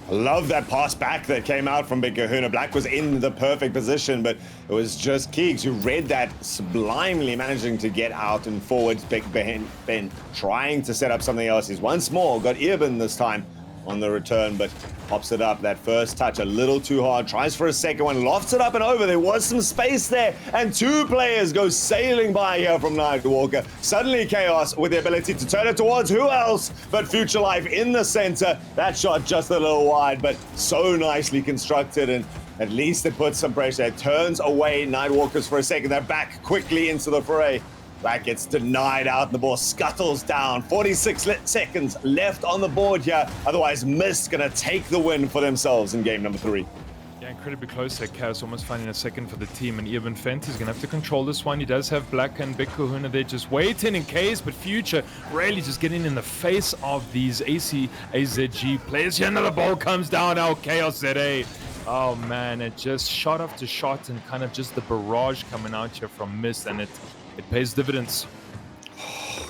I love that pass back that came out from Big Kahuna. Black was in the perfect position, but it was just Keegs who read that sublimely, managing to get out and forward. Big Ben trying to set up something else. He's once more got Irvin this time on the return, but pops it up. That first touch a little too hard. Tries for a second one, lofts it up and over. There was some space there, and 2 players go sailing by here from Nightwalker. Suddenly Chaos with the ability to turn it towards who else but Future Life in the center. That shot just a little wide, but so nicely constructed, and at least it puts some pressure. It turns away Nightwalkers for a second. They're back quickly into the fray. That gets denied out, and the ball scuttles down. 46 seconds left on the board here. Otherwise, Mist gonna take the win for themselves in game number 3. Yeah, incredibly close there. Chaos almost finding a second for the team, and Eben Fent is going to have to control this one. He does have Black and Big Kahuna there just waiting in case, but Future really just getting in the face of these AZG players. Here, another ball comes down now. Chaos ZA. Oh man, it just shot after shot and kind of just the barrage coming out here from Mist, and it pays dividends.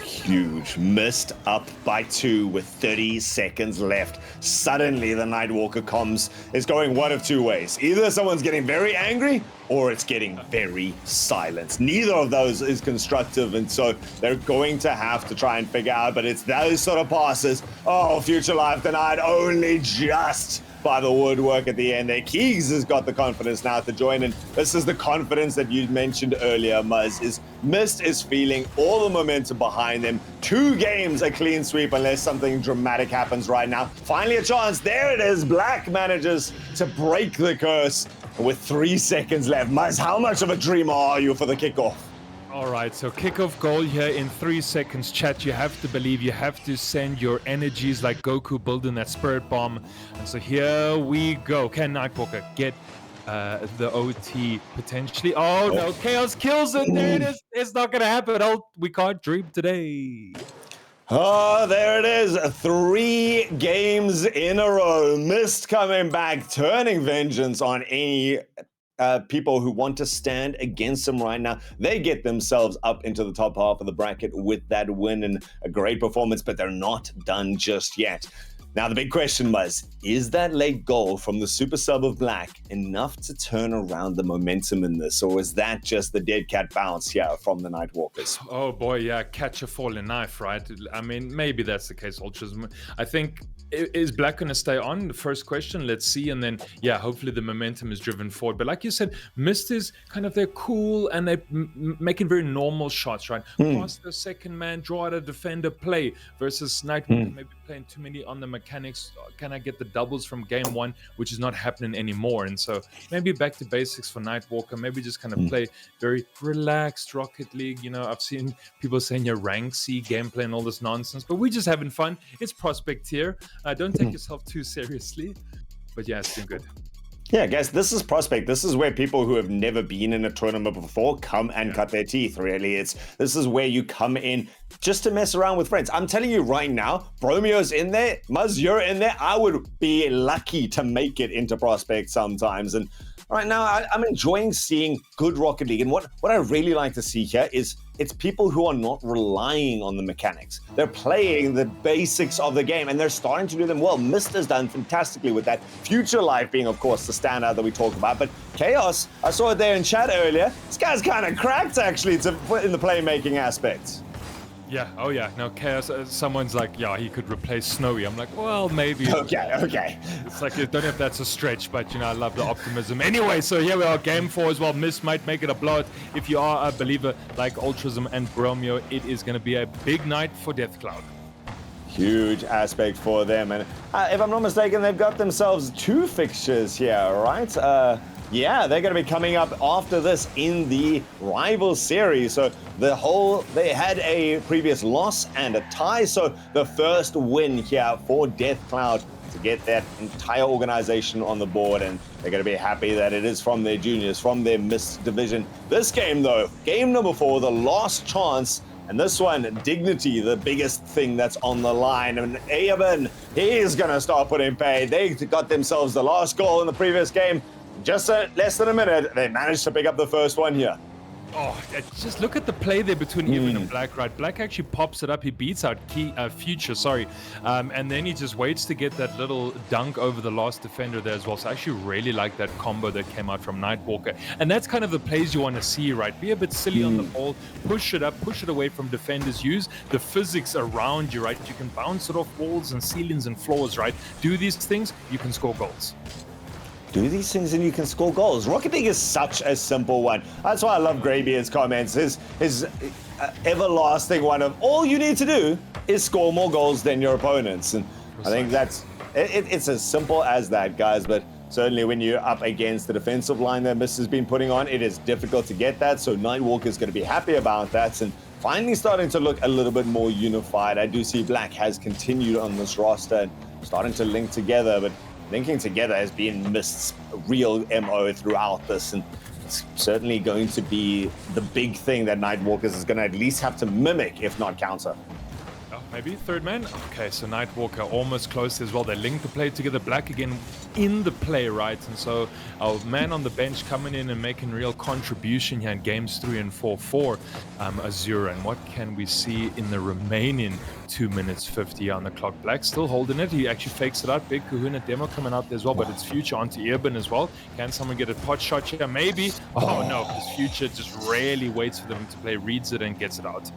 Huge. Mist up by 2 with 30 seconds left. Suddenly, the Nightwalker comms is going one of two ways. Either someone's getting very angry or it's getting very silent. Neither of those is constructive, and so they're going to have to try and figure out, but it's those sort of passes. Oh, Future Life denied only just by the woodwork at the end there. Keegs has got the confidence now to join, and this is the confidence that you mentioned earlier, Muzz, is Mist is feeling all the momentum behind them. 2 games a clean sweep unless something dramatic happens right now. Finally a chance. There it is. Black manages to break the curse with 3 seconds left. Muzz, how much of a dreamer are you for the kickoff? All right, so kickoff goal here in 3 seconds, chat. You have to believe, you have to send your energies like Goku building that spirit bomb. And so here we go. Can Nightwalker get the OT potentially? Oh no, Chaos kills it. There it is. It's not going to happen. Oh, we can't dream today. Oh, there it is. 3 games in a row. Mist coming back, turning vengeance on any people who want to stand against them right now. They get themselves up into the top half of the bracket with that win and a great performance, but they're not done just yet. Now, the big question was, is that late goal from the super sub of Black enough to turn around the momentum in this, or is that just the dead cat bounce here from the Nightwalkers? Oh boy, yeah, catch a falling knife, right? I mean, maybe that's the case, Ultras. I think, is Black going to stay on? The first question, let's see. And then, yeah, hopefully the momentum is driven forward. But like you said, Mist is kind of, they're cool and they're making very normal shots, right? Pass the second man, draw out a defender, play, versus Nightwalker maybe playing too many on the mechanics. Can I get the doubles from game 1, which is not happening anymore? And so maybe back to basics for Nightwalker, maybe just kind of play very relaxed Rocket League. You know, I've seen people saying your rank C gameplay and all this nonsense, but we're just having fun. It's Prospect here. Don't take yourself too seriously, but yeah, it's been good. Yeah, guys, this is Prospect. This is where people who have never been in a tournament before come and cut their teeth, really. This is where you come in just to mess around with friends. I'm telling you right now, Bromio's in there, Muzz, you're in there. I would be lucky to make it into Prospect sometimes. And right now, I'm enjoying seeing good Rocket League. And what I really like to see here is it's people who are not relying on the mechanics. They're playing the basics of the game, and they're starting to do them well. Mist has done fantastically with that. Future Life being, of course, the standout that we talk about. But Chaos, I saw it there in chat earlier. This guy's kind of cracked, actually, in the playmaking aspects. Yeah, oh yeah. No, Chaos, someone's like, yeah, he could replace Snowy. I'm like, well, maybe. Okay. It's like, I don't know if that's a stretch, but, you know, I love the optimism. Anyway, so here we are, game 4 as well. Mist might make it a blowout. If you are a believer like Ultrism and Bromio, it is going to be a big night for Deathcloud. Huge aspect for them. And if I'm not mistaken, they've got themselves 2 fixtures here, right? Yeah, they're going to be coming up after this in the rival series. So they had a previous loss and a tie. So the first win here for Deathcloud to get that entire organization on the board. And they're going to be happy that it is from their juniors, from their Mist division. This game, though, game number 4, the last chance. And this one, dignity, the biggest thing that's on the line. And Aben, he's going to start putting pay. They got themselves the last goal in the previous game. Just less than a minute, they managed to pick up the first one here. Oh, just look at the play there between Evan and Black, right? Black actually pops it up. He beats out Future, and then he just waits to get that little dunk over the last defender there as well. So I actually really like that combo that came out from Nightwalker. And that's kind of the plays you want to see, right? Be a bit silly on the ball, push it up, push it away from defenders. Use the physics around you, right? You can bounce it off walls and ceilings and floors, right? Do these things, you can score goals. Do these things and you can score goals. Rocket League is such a simple one. That's why I love Greybeard's comments. His everlasting one of all you need to do is score more goals than your opponents. And I think it's as simple as that, guys. But certainly when you're up against the defensive line that Mist has been putting on, it is difficult to get that. So Nightwalker is going to be happy about that. And finally starting to look a little bit more unified. I do see Black has continued on this roster and starting to link together. But linking together has been Mist's real MO throughout this, and it's certainly going to be the big thing that Nightwalkers is going to at least have to mimic, if not counter. Oh, maybe third man? Okay, so Nightwalker almost close as well. They link the play together. Black again in the play, right? And so our man on the bench coming in and making real contribution here in games 3 and 4 for Azura. And what can we see in the remaining 2 minutes 50 on the clock? Black still holding it. He actually fakes it out. Big Kahuna demo coming out there as well, but it's Future onto Earburn as well. Can someone get a pot shot here? Maybe. Oh no, because Future just rarely waits for them to play, reads it and gets it out.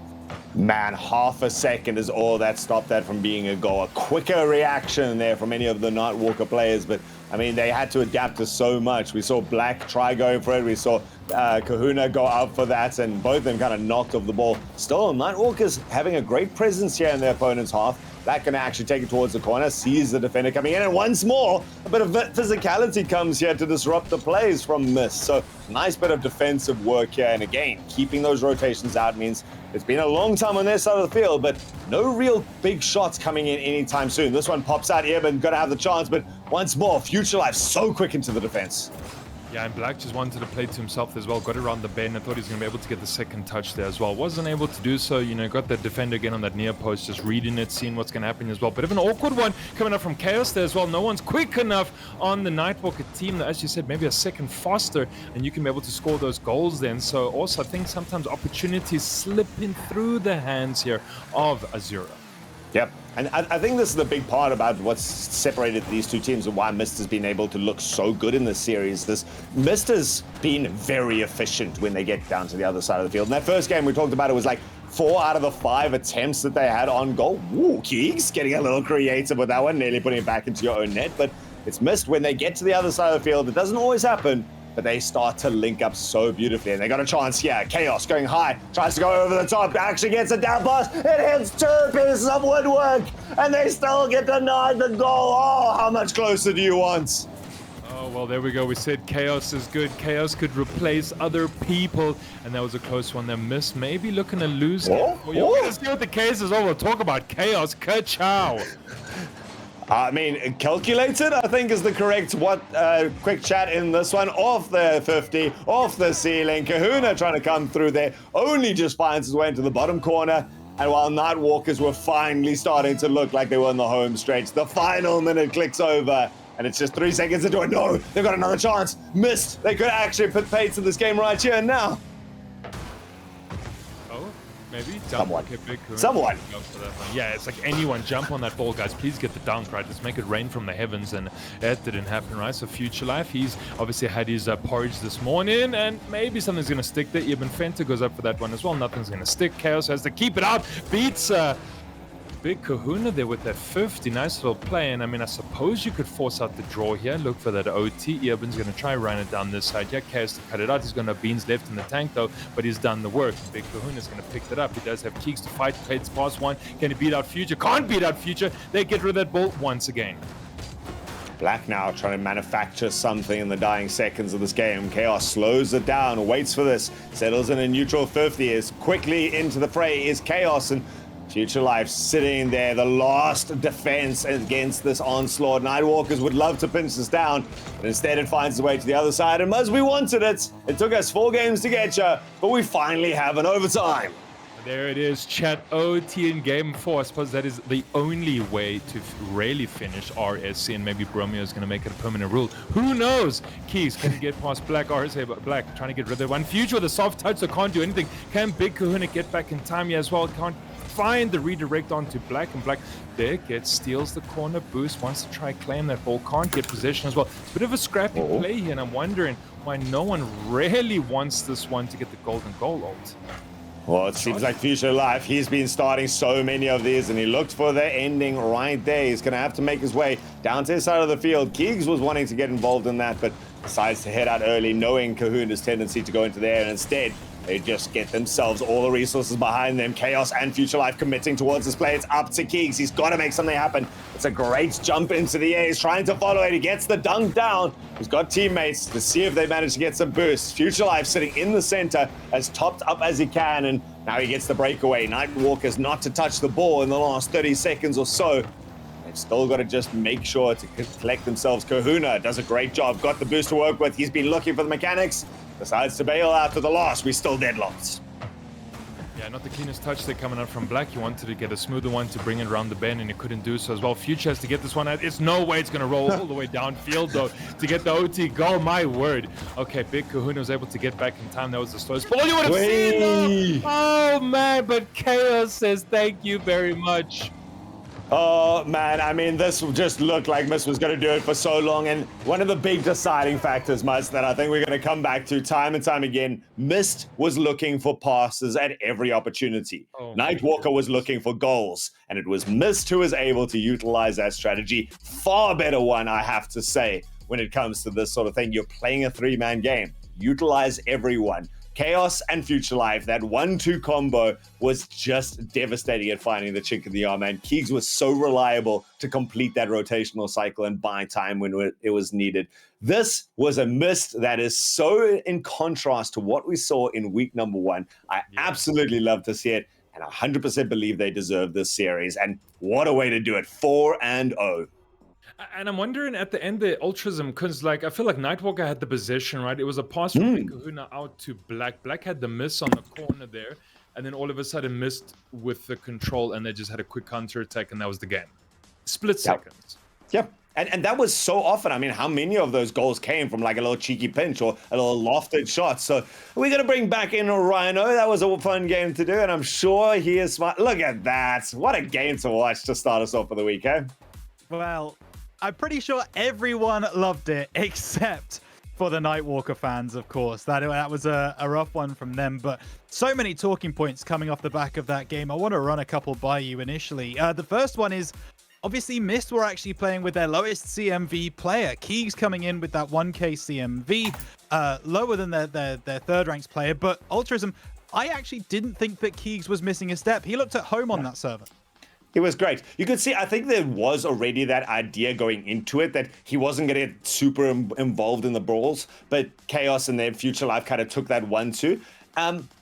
Man, half a second is all that stopped that from being a goal. A quicker reaction there from any of the Nightwalker players, but I mean, they had to adapt to so much. We saw Black try going for it. We saw Kahuna go out for that, and both of them kind of knocked off the ball. Still, Nightwalkers having a great presence here in their opponent's half. Black can actually take it towards the corner, sees the defender coming in, and once more, a bit of physicality comes here to disrupt the plays from Mist. So, nice bit of defensive work here, and again, keeping those rotations out means it's been a long time on their side of the field, but no real big shots coming in anytime soon. This one pops out, Earburn gonna have the chance, but once more, Future Life so quick into the defense. Yeah, and Black just wanted to play to himself as well. Got around the bend. I thought he was going to be able to get the second touch there as well. Wasn't able to do so. You know, got the defender again on that near post, just reading it, seeing what's going to happen as well. Bit of an awkward one coming up from Chaos there as well. No one's quick enough on the Nightwalker team that, as you said, maybe a second faster, and you can be able to score those goals then. So also, I think sometimes opportunities slipping through the hands here of Azura. Yep, and I think this is the big part about what's separated these two teams and why Mist has been able to look so good in this series. Mist has been very efficient when they get down to the other side of the field. In that first game we talked about, it was like 4 out of the 5 attempts that they had on goal. Ooh, Keegs getting a little creative with that one, nearly putting it back into your own net. But it's Mist when they get to the other side of the field. It doesn't always happen, but they start to link up so beautifully, and they got a chance here. Chaos going high, tries to go over the top, actually gets a down pass. It hits 2 pieces of woodwork, and they still get denied the goal. Oh, how much closer do you want? Oh, well, there we go. We said Chaos is good. Chaos could replace other people, and that was a close one. They missed. Maybe looking to lose. Oh, You're going to see what the case is. Oh, we'll talk about Chaos. Ka-chow. I mean, calculated, I think, is the correct quick chat in this one. Off the 50, off the ceiling. Kahuna trying to come through there, only just finds his way into the bottom corner. And while Nightwalkers were finally starting to look like they were on the home stretch, the final minute clicks over, and it's just 3 seconds into it. No, they've got another chance. Missed. They could actually put pace to this game right here and now. Maybe someone. Okay, Someone. Yeah, it's like anyone jump on that ball, guys. Please get the dunk, right? Let's make it rain from the heavens, and that didn't happen, right? So Future Life, he's obviously had his porridge this morning, and maybe something's gonna stick there. Even Fenta goes up for that one as well. Nothing's gonna stick. Chaos has to keep it out. Beats Big Kahuna there with that 50. Nice little play. And I mean, I suppose you could force out the draw here. Look for that OT. Earbur's going to try and run it down this side. Yeah, Chaos to cut it out. He's going to have Beans left in the tank though, but he's done the work. Big Kahuna's going to pick that up. He does have Keeks to fight. Plays past one. Can he beat out Future? Can't beat out Future. They get rid of that ball once again. Black now trying to manufacture something in the dying seconds of this game. Chaos slows it down, waits for this, settles in a neutral 50, is quickly into the fray is Chaos, and Future Life sitting there, the last defense against this onslaught. Nightwalkers would love to pinch this down, but instead it finds its way to the other side, and as we wanted it, it took us 4 games to get you, but we finally have an overtime. There it is, chat. OT in game 4. I suppose that is the only way to really finish RSC, and maybe Bromeo is going to make it a permanent rule. Who knows? Keys can get past Black. RSC, but Black trying to get rid of that one. Future with a soft touch, so can't do anything. Can Big Kahuna get back in time here as well? Can't find the redirect onto Black, and Black there steals the corner boost, wants to try claim that ball, can't get possession as well. Bit of a scrappy play here, and I'm wondering why no one really wants this one to get the golden goal ult. Well, it seems like Future Life, he's been starting so many of these, and he looked for the ending right there. He's going to have to make his way down to his side of the field. Keegs was wanting to get involved in that, but decides to head out early, knowing Kahuna's tendency to go into there, and instead they just get themselves all the resources behind them. Chaos and Future Life committing towards this play. It's up to Keegs. He's got to make something happen. It's a great jump into the air. He's trying to follow it. He gets the dunk down. He's got teammates to see if they manage to get some boosts. Future Life sitting in the center, as topped up as he can, and now he gets the breakaway. Nightwalkers not to touch the ball in the last 30 seconds or so. They've still got to just make sure to collect themselves. Kahuna does a great job, got the boost to work with. He's been looking for the mechanics, decides to bail out to the last. We're still deadlocked. Yeah, not the cleanest touch there coming out from Black. He wanted to get a smoother one to bring it around the bend, and he couldn't do so as well. Future has to get this one out. It's no way it's going to roll all the way downfield, though, to get the OT goal. My word. Okay, Big Kahuna was able to get back in time. That was the slowest ball you would have seen, though. Oh, man, but Chaos says thank you very much. Oh, man, I mean, this just looked like Mist was going to do it for so long. And one of the big deciding factors, Must, that I think we're going to come back to time and time again, Mist was looking for passes at every opportunity. Nightwalker was looking for goals. And it was Mist who was able to utilize that strategy. Far better one, I have to say, when it comes to this sort of thing. You're playing a three-man game. Utilize everyone. Chaos and Future Life, that 1-2 combo was just devastating at finding the chink in the armor. And Keegs was so reliable to complete that rotational cycle and buy time when it was needed. This was a Mist that is so in contrast to what we saw in week number 1. I absolutely love to see it, and I 100% believe they deserve this series. And what a way to do it, 4-0. And I'm wondering at the end the Ultrism, because like I feel like Nightwalker had the possession, right? It was a pass from Kahuna out to Black. Black had the miss on the corner there, and then all of a sudden missed with the control, and they just had a quick counter attack, and that was the game. Split seconds. Yep. And that was so often. I mean, how many of those goals came from like a little cheeky pinch or a little lofted shot? So we're going to bring back in Rhino. That was a fun game to do, and I'm sure he is smart. Look at that. What a game to watch to start us off for the weekend. Well, I'm pretty sure everyone loved it except for the Nightwalker fans, of course. That was a rough one from them, but so many talking points coming off the back of that game. I want to run a couple by you initially. The first one is, obviously, Mist were actually playing with their lowest CMV player. Keegs coming in with that 1k CMV, lower than their third-ranked player, but Ultrism, I actually didn't think that Keegs was missing a step. He looked at home on that server. It was great. You could see, I think there was already that idea going into it that he wasn't going to get super involved in the brawls, but Chaos and their Future Life kind of took that 1-2.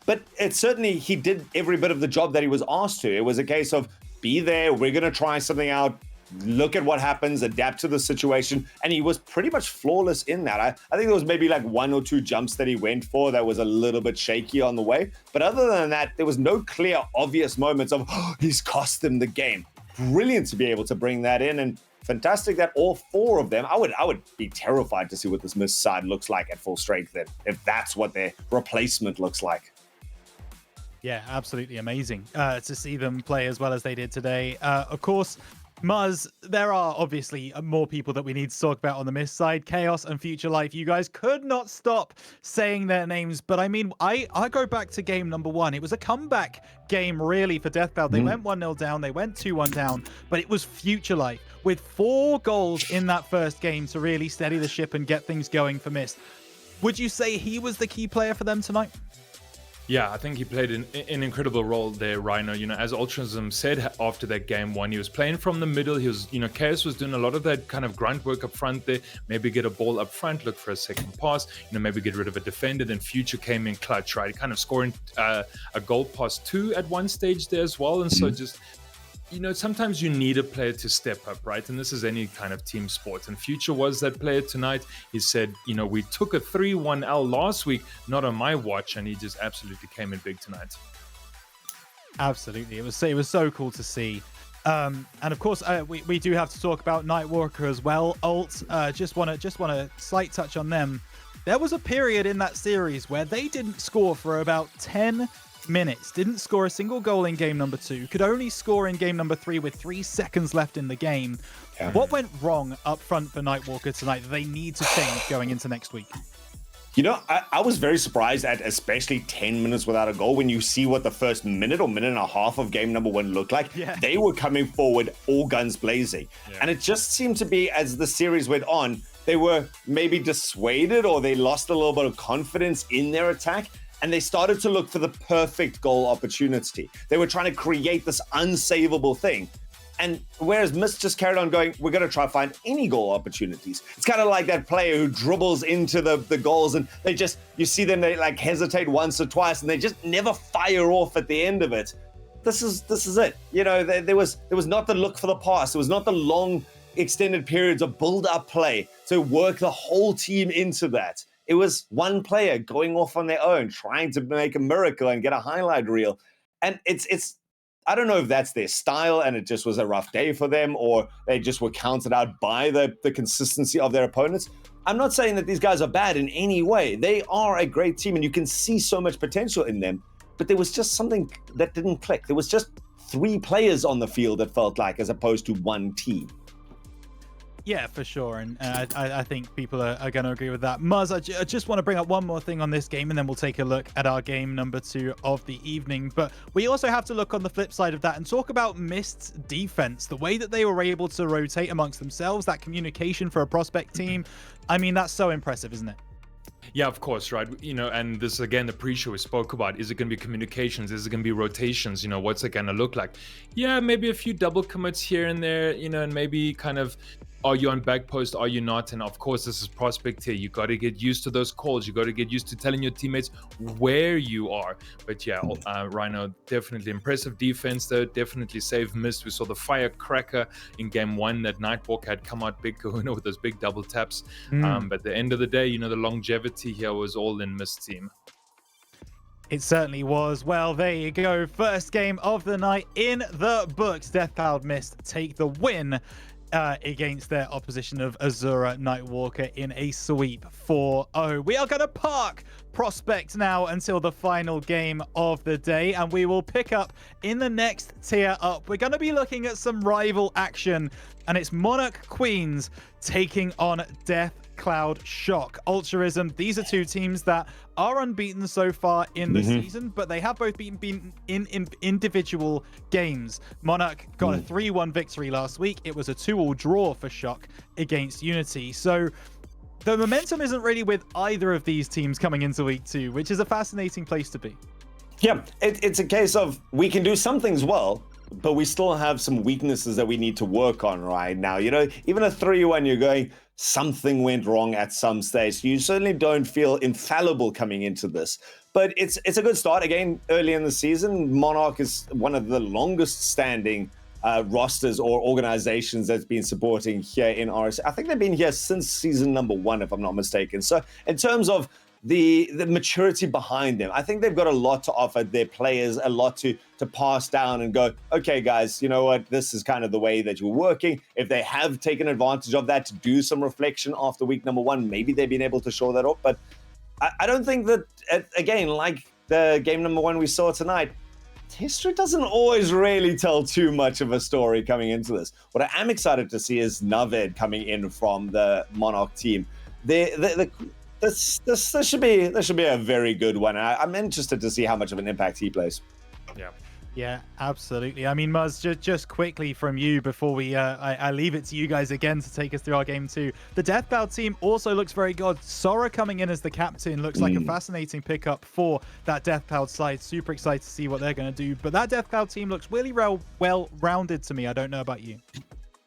But it certainly, he did every bit of the job that he was asked to. It was a case of, be there, we're going to try something out, look at what happens, adapt to the situation, and he was pretty much flawless in that. I think there was maybe like 1 or 2 jumps that he went for that was a little bit shaky on the way, but other than that, there was no clear, obvious moments of, he's cost them the game. Brilliant to be able to bring that in, and fantastic that all 4 of them, I would be terrified to see what this Mist side looks like at full strength then, if that's what their replacement looks like. Yeah, absolutely amazing to see them play as well as they did today. Of course, Muzz, there are obviously more people that we need to talk about on the Mist side. Chaos and Future Life, you guys could not stop saying their names, but I mean, I go back to game number 1. It was a comeback game, really, for Deathbell. They went 1-0 down, they went 2-1 down, but it was Future Life with 4 goals in that first game to really steady the ship and get things going for Mist. Would you say he was the key player for them tonight? Yeah, I think he played an incredible role there, Rhino. You know, as Ultrism said after that game 1, he was playing from the middle. He was, Chaos was doing a lot of that kind of grunt work up front there. Maybe get a ball up front, look for a second pass, maybe get rid of a defender. Then Future came in clutch, right? Kind of scoring a goal past 2 at one stage there as well. And so just, sometimes you need a player to step up, right? And this is any kind of team sport. And Future was that player tonight. He said, we took a 3-1 last week, not on my watch, and he just absolutely came in big tonight. Absolutely. It was so cool to see. And of course, we do have to talk about Nightwalker as well. Ult, just want a slight touch on them. There was a period in that series where they didn't score for about 10 minutes, didn't score a single goal in game number 2, could only score in game number 3 with 3 seconds left in the game. Yeah. What went wrong up front for Nightwalker tonight that they need to change going into next week? I was very surprised at especially 10 minutes without a goal. When you see what the first minute or minute and a half of game number 1 looked like, they were coming forward all guns blazing. Yeah. And it just seemed to be, as the series went on, they were maybe dissuaded or they lost a little bit of confidence in their attack. And they started to look for the perfect goal opportunity. They were trying to create this unsavable thing. And whereas Mist just carried on going, we're going to try to find any goal opportunities. It's kind of like that player who dribbles into the goals and you see them, they like hesitate once or twice and they just never fire off at the end of it. this is it. You know, there was not the look for the pass. There was not the long extended periods of build-up play to work the whole team into that. It was one player going off on their own, trying to make a miracle and get a highlight reel. And it's I don't know if that's their style and it just was a rough day for them, or they just were counted out by the consistency of their opponents. I'm not saying that these guys are bad in any way. They are a great team and you can see so much potential in them, but there was just something that didn't click. There was just 3 players on the field, it felt like, as opposed to one team. Yeah, for sure. And I think people are going to agree with that. Muzz, I just want to bring up one more thing on this game, and then we'll take a look at our game number 2 of the evening. But we also have to look on the flip side of that and talk about Mist's defense, the way that they were able to rotate amongst themselves, that communication for a prospect team. I mean, that's so impressive, isn't it? Yeah, of course, right? You know, and this again, the pre-show we spoke about. Is it going to be communications? Is it going to be rotations? You know, what's it going to look like? Yeah, maybe a few double commits here and there, you know, and maybe kind of, are you on back post? Are you not? And of course, this is prospect here. You got to get used to those calls. You got to get used to telling your teammates where you are. But yeah, Rhino, definitely impressive defense though. Definitely saved Mist. We saw the firecracker in game 1 that Nightwalk had come out big, you know, with those big double taps. But at the end of the day, you know, the longevity here was all in Mist team. It certainly was. Well, there you go. First game of the night in the books. Death Cloud Mist take the win against their opposition of Azura Nightwalker in a sweep 4-0. We are going to park Prospect now until the final game of the day, and we will pick up in the next tier up. We're going to be looking at some rival action, and it's Monarch Queens taking on Death Cloud Shock. Altruism, these are 2 teams that are unbeaten so far in the season, but they have both been in individual games. Monarch got a 3-1 victory last week. It was a 2-2 draw for Shock against Unity. So the momentum isn't really with either of these teams coming into week 2, which is a fascinating place to be. Yeah, it's a case of we can do some things well, but we still have some weaknesses that we need to work on right now. You know, even a 3-1, you're going, something went wrong at some stage. You certainly don't feel infallible coming into this. But it's a good start. Again, early in the season, Monarch is one of the longest standing rosters or organizations that's been supporting here in RSC. I think they've been here since season number 1, if I'm not mistaken. So in terms of the maturity behind them, I think they've got a lot to offer their players, a lot to pass down and go, okay, guys, you know what? This is kind of the way that you're working. If they have taken advantage of that to do some reflection after week number 1, maybe they've been able to show that up. But I don't think that, again, like the game number 1 we saw tonight, history doesn't always really tell too much of a story coming into this. What I am excited to see is Naved coming in from the Monarch team. This should be a very good one. I'm interested to see how much of an impact he plays. Yeah, absolutely. I mean, Muzz, just quickly from you before we I leave it to you guys again to take us through our game 2. The Death Cloud team also looks very good. Sora coming in as the captain looks like a fascinating pickup for that Death Cloud side. Super excited to see what they're going to do. But that Death Cloud team looks really well-rounded to me. I don't know about you.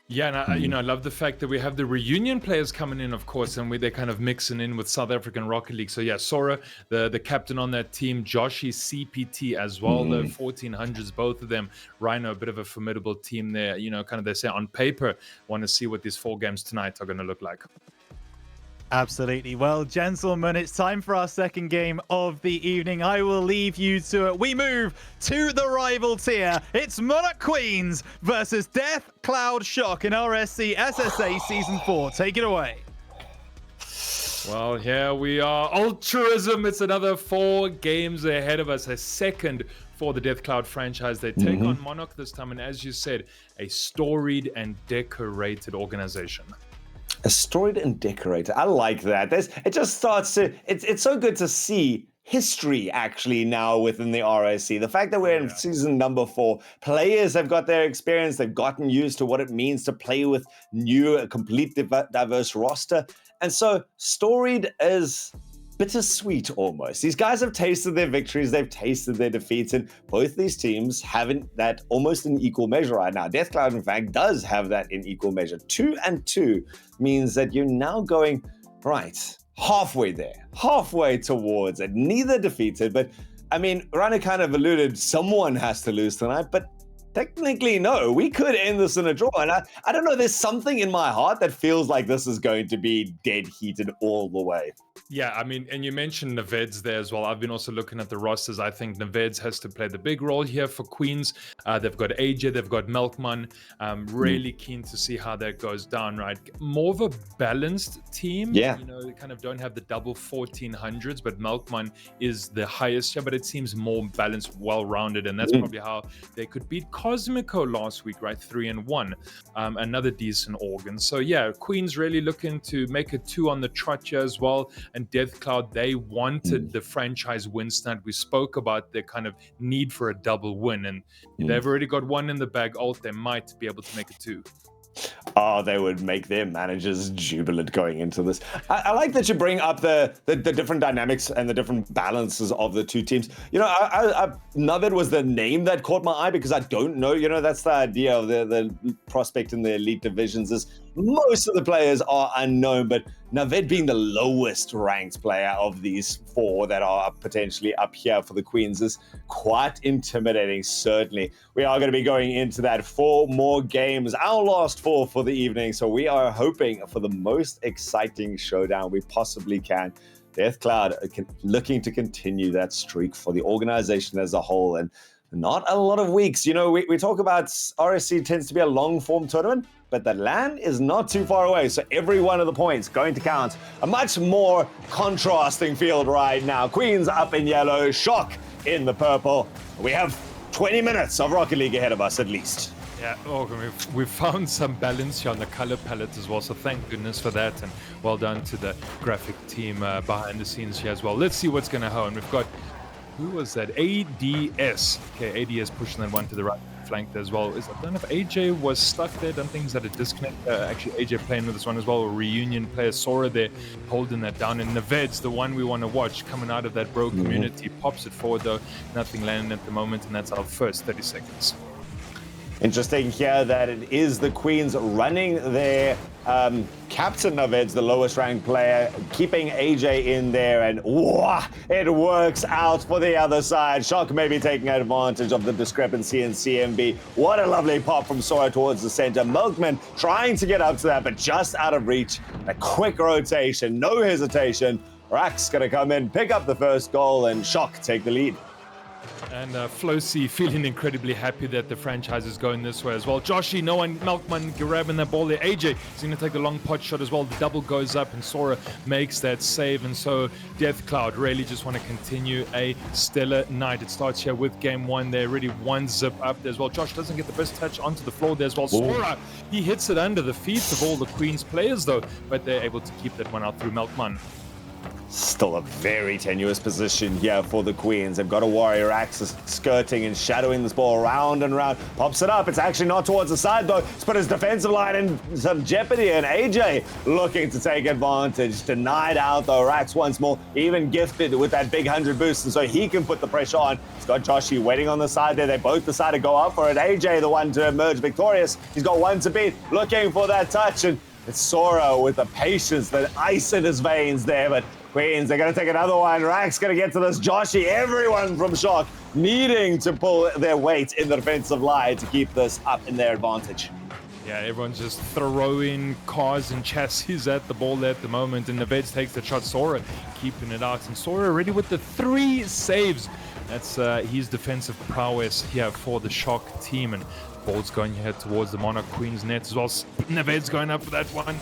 Yeah, and I love the fact that we have the reunion players coming in, of course, and they're kind of mixing in with South African Rocket League. So yeah, Sora, the captain on that team, Joshi CPT as well, the 1400s, both of them. Rhino, a bit of a formidable team there. You know, kind of they say on paper, want to see what these 4 games tonight are going to look like. Absolutely. Well, gentlemen, it's time for our second game of the evening. I will leave you to it. We move to the rival tier. It's Monarch Queens versus Death Cloud Shock in RSC SSA Season 4. Take it away. Well, here we are. Altruism. It's another 4 games ahead of us. A second for the Death Cloud franchise. They take on Monarch this time. And as you said, a storied and decorated organization. A storied and decorated. I like that. It just starts to. It's so good to see history actually now within the RSC. The fact that we're in season number 4, players have got their experience. They've gotten used to what it means to play with a complete diverse roster, and so storied is bittersweet almost. These guys have tasted their victories, they've tasted their defeats, and both these teams haven't that almost in equal measure right now. Death Cloud, in fact, does have that in equal measure. 2-2 means that you're now going, right, halfway there, halfway towards it. Neither defeated, but I mean, Rana kind of alluded someone has to lose tonight, but technically, no. We could end this in a draw. And I don't know, there's something in my heart that feels like this is going to be dead heated all the way. Yeah, I mean, and you mentioned Neveds there as well. I've been also looking at the rosters. I think Neveds has to play the big role here for Queens. They've got AJ, they've got Melkman. Really keen to see how that goes down, right? More of a balanced team. Yeah. You know, they kind of don't have the double 1400s, but Melkman is the highest here, but it seems more balanced, well-rounded, and that's probably how they could beat Cosmico last week, right? 3-1. Another decent organ. So yeah, Queens really looking to make a 2 on the trot here as well. And Death Cloud, they wanted the franchise win stunt. We spoke about their kind of need for a double win, and they've already got 1 in the bag. They might be able to make it 2. Oh, they would make their managers jubilant going into this. I like that you bring up the different dynamics and the different balances of the two teams. You know, Navid was the name that caught my eye because I don't know. You know, that's the idea of the prospect in the elite divisions is most of the players are unknown, but Navid being the lowest ranked player of these 4 that are potentially up here for the Queens is quite intimidating, certainly. We are going to be going into that 4 more games, our last 4 for the evening, so we are hoping for the most exciting showdown we possibly can. Death Cloud looking to continue that streak for the organization as a whole, and not a lot of weeks. You know, we talk about RSC tends to be a long form tournament, but the LAN is not too far away, so every one of the points going to count. A much more contrasting field right now. Queens up in yellow, Shock in the purple. We have 20 minutes of Rocket League ahead of us at least. Yeah, we've found some balance here on the color palette as well, so thank goodness for that, and well done to the graphic team behind the scenes here as well. Let's see what's going to happen. We've got, who was that? ADS. Okay, ADS pushing that one to the right flank there as well. I don't know if AJ was stuck there. I don't think he's had a disconnect. Actually, AJ playing with this one as well. A reunion player, Sora there, holding that down. And Naved's the one we want to watch coming out of that bro community. Pops it forward though. Nothing landing at the moment, and that's our first 30 seconds. Interesting here that it is the Queens running their captain Naved's the lowest ranked player, keeping AJ in there, and it works out for the other side. Shock maybe taking advantage of the discrepancy in CMB. What a lovely pop from Sora towards the center. Milkman trying to get up to that, but just out of reach. A quick rotation, no hesitation. Rax gonna come in, pick up the first goal, and Shock take the lead. And Flocy feeling incredibly happy that the franchise is going this way as well. Joshy, no one, Melkman grabbing that ball there. AJ is going to take the long pot shot as well. The double goes up and Sora makes that save. And so Death Cloud really just want to continue a stellar night. It starts here with game 1. They're already 1 zip up there as well. Josh doesn't get the best touch onto the floor there as well. Sora, he hits it under the feet of all the Queens players though, but they're able to keep that one out through Melkman. Still a very tenuous position here for the Queens. They've got a warrior axis skirting and shadowing this ball round and round. Pops it up. It's actually not towards the side though. It's put his defensive line in some jeopardy, and AJ looking to take advantage. Denied out though. Rax once more, even gifted with that big 100 boost, and so he can put the pressure on. He's got Joshy waiting on the side there. They both decide to go up for it. AJ the one to emerge victorious. He's got one to beat, looking for that touch, and it's Sora with the patience, the ice in his veins there, but Queens, they're going to take another one. Rax going to get to this. Joshy, everyone from Shock needing to pull their weight in the defensive line to keep this up in their advantage. Yeah, everyone's just throwing cars and chassis at the ball there at the moment, and Neveds takes the shot. Sora keeping it out, and Sora already with the 3 saves. That's his defensive prowess here for the Shock team, and ball's going here towards the Monarch Queens net as well. Neveds going up for that one.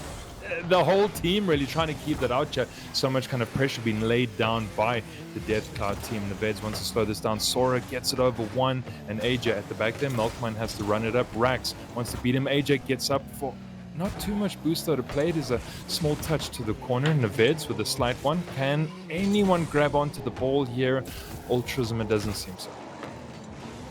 The whole team really trying to keep that out here. So much kind of pressure being laid down by the Death Cloud team. Neveds wants to slow this down. Sora gets it over 1, and AJ at the back there. Milkman has to run it up. Rax wants to beat him. AJ gets up for not too much boost though to play. It is a small touch to the corner. Neveds with a slight one. Can anyone grab onto the ball here? Ultrazim, it doesn't seem so.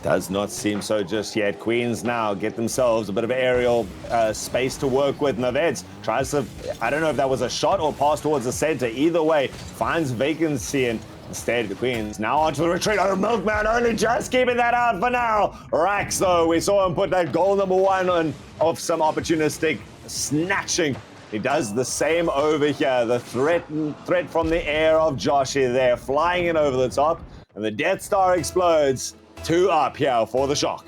Does not seem so just yet. Queens now get themselves a bit of aerial space to work with. Neveds tries to, I don't know if that was a shot or pass towards the center. Either way, finds vacancy, and instead the Queens now onto the retreat. Oh, Milkman only just keeping that out for now. Rax though, we saw him put that goal number 1 on of some opportunistic snatching. He does the same over here. The threat from the air of Joshy there, flying in over the top. and the Death Star explodes. 2 up here for the Shock.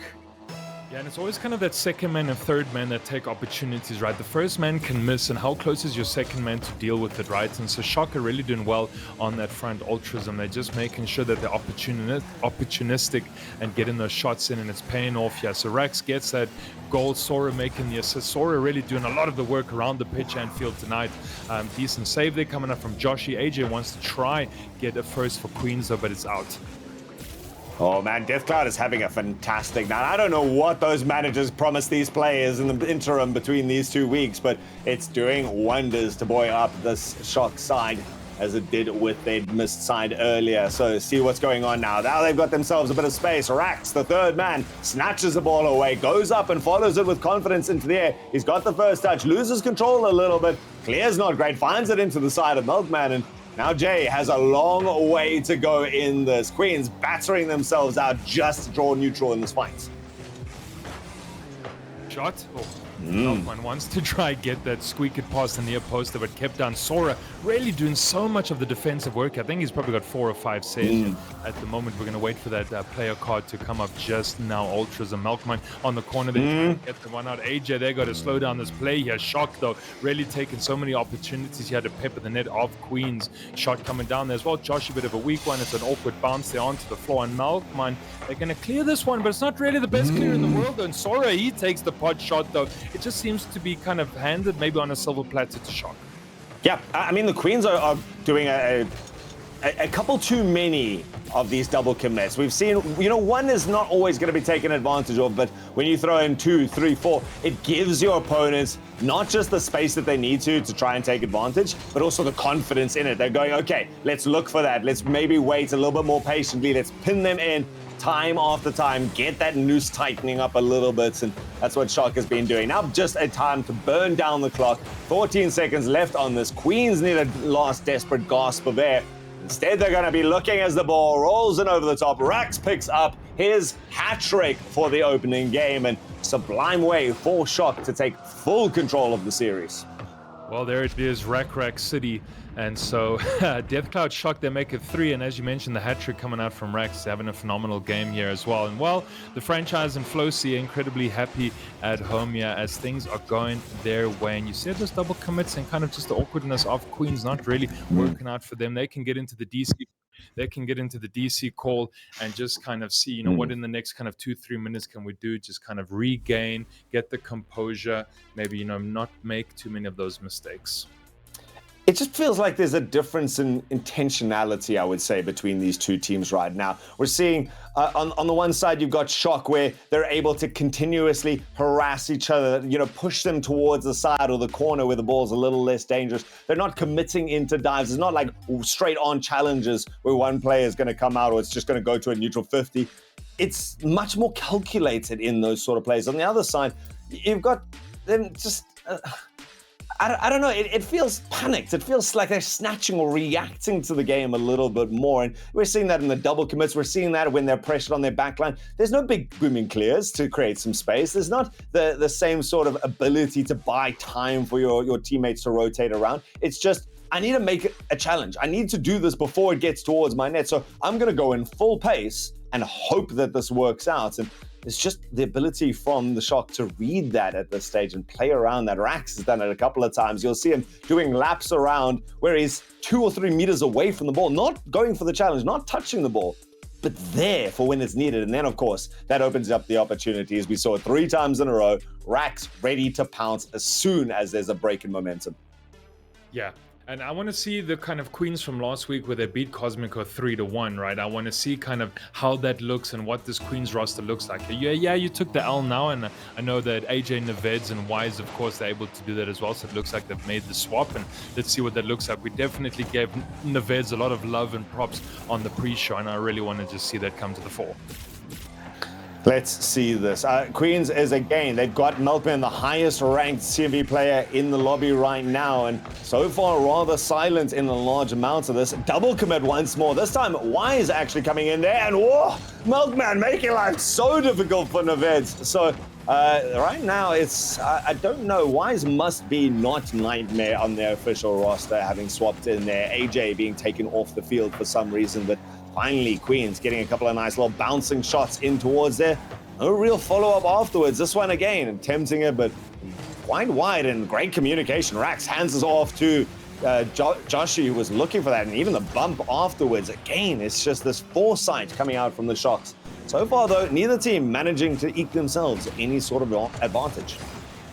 Yeah, and it's always kind of that second man and third man that take opportunities, right? The first man can miss, and how close is your second man to deal with it, right? And so Shock are really doing well on that front, Ultras, and they're just making sure that they're opportunistic and getting those shots in, and it's paying off. Yeah, so Rex gets that goal, Sora making the assist. Sora really doing a lot of the work around the pitch and field tonight. Decent save there coming up from Joshy. AJ wants to try get a first for Queens, though, but it's out. Oh man, Deathcloud is having a fantastic night. I don't know what those managers promised these players in the interim between these 2 weeks, but it's doing wonders to buoy up this Shock side as it did with their missed side earlier. So see what's going on now. Now they've got themselves a bit of space. Rax, the third man, snatches the ball away, goes up and follows it with confidence into the air. He's got the first touch, loses control a little bit. Clear's not great, finds it into the side of Milkman, and now Jay has a long way to go in this. Queens battering themselves out just to draw neutral in this fight. Shot. Oh. Milkman wants to try get that squeak it past the near poster, but kept down. Sora really doing so much of the defensive work. I think he's probably got 4 or 5 saves at the moment. We're going to wait for that player card to come up just now. Ultras and Milkman on the corner. They try to get the one out. AJ, they got to slow down this play here. Shock, though, really taking so many opportunities. He had to pepper the net of Queens. Shot coming down there as well. Josh, a bit of a weak one. It's an awkward bounce there onto the floor. And Milkman, they're going to clear this one, but it's not really the best clear in the world. And Sora, he takes the pod shot, though. It just seems to be kind of handed maybe on a silver platter to Shock. Yeah, I mean, the Queens are doing a couple too many of these double commits. We've seen, one is not always going to be taken advantage of, but when you throw in 2, 3, 4, it gives your opponents not just the space that they need to try and take advantage, but also the confidence in it. They're going, okay, let's look for that. Let's maybe wait a little bit more patiently. Let's pin them in time after time, get that noose tightening up a little bit, and that's what Shock has been doing. Now just a time to burn down the clock. 14 seconds left on this. Queens need a last desperate gasp of air. Instead, they're going to be looking as the ball rolls in over the top. Rax picks up his hat trick for the opening game, and sublime way for Shock to take full control of the series. Well, there it is, Rack City. And so Deathcloud Shock, they make it 3. And as you mentioned, the hat trick coming out from Rax, having a phenomenal game here as well. And well, the franchise and Flocy are incredibly happy at home here as things are going their way. And you said those double commits and kind of just the awkwardness of Queens not really working out for them. They can get into the DC call and just kind of see, what in the next kind of 2-3 minutes can we do? Just kind of regain, get the composure, maybe, not make too many of those mistakes. It just feels like there's a difference in intentionality, I would say, between these two teams right now. We're seeing on the one side, you've got Shock, where they're able to continuously harass each other, push them towards the side or the corner where the ball's a little less dangerous. They're not committing into dives. It's not like straight on challenges where one player is going to come out or it's just going to go to a neutral 50. It's much more calculated in those sort of plays. On the other side, you've got them just... I don't know, it feels panicked. It feels like they're snatching or reacting to the game a little bit more. And we're seeing that in the double commits. We're seeing that when they're pressured on their backline. There's no big booming clears to create some space. There's not the same sort of ability to buy time for your teammates to rotate around. It's just, I need to make it a challenge. I need to do this before it gets towards my net. So I'm going to go in full pace and hope that this works out. And it's just the ability from the Shock to read that at this stage and play around that. Rax has done it a couple of times. You'll see him doing laps around where he's 2 or 3 meters away from the ball, not going for the challenge, not touching the ball, but there for when it's needed. And then, of course, that opens up the opportunities. We saw it 3 times in a row. Rax ready to pounce as soon as there's a break in momentum. Yeah. And I want to see the kind of Queens from last week where they beat Cosmico 3-1, right? I want to see kind of how that looks and what this Queens roster looks like. Yeah, you took the L now, and I know that AJ, Neveds, and Wise, of course, they're able to do that as well. So it looks like they've made the swap, and let's see what that looks like. We definitely gave Neveds a lot of love and props on the pre-show, and I really want to just see that come to the fore. Let's see this. Queens is again, they've got Milkman, the highest ranked CMV player in the lobby right now, and so far rather silent in a large amount of this. Double commit once more. This time Wise actually coming in there, and whoa, Milkman making life so difficult for Neveds. So Right now, I don't know. Wise must be not Nightmare on their official roster, having swapped in there. AJ being taken off the field for some reason, but finally, Queens getting a couple of nice little bouncing shots in towards there. No real follow-up afterwards. This one again, attempting it, but quite wide and great communication. Rax hands us off to Joshi, who was looking for that, and even the bump afterwards. Again, it's just this foresight coming out from the shots. So far, though, neither team managing to eke themselves any sort of advantage.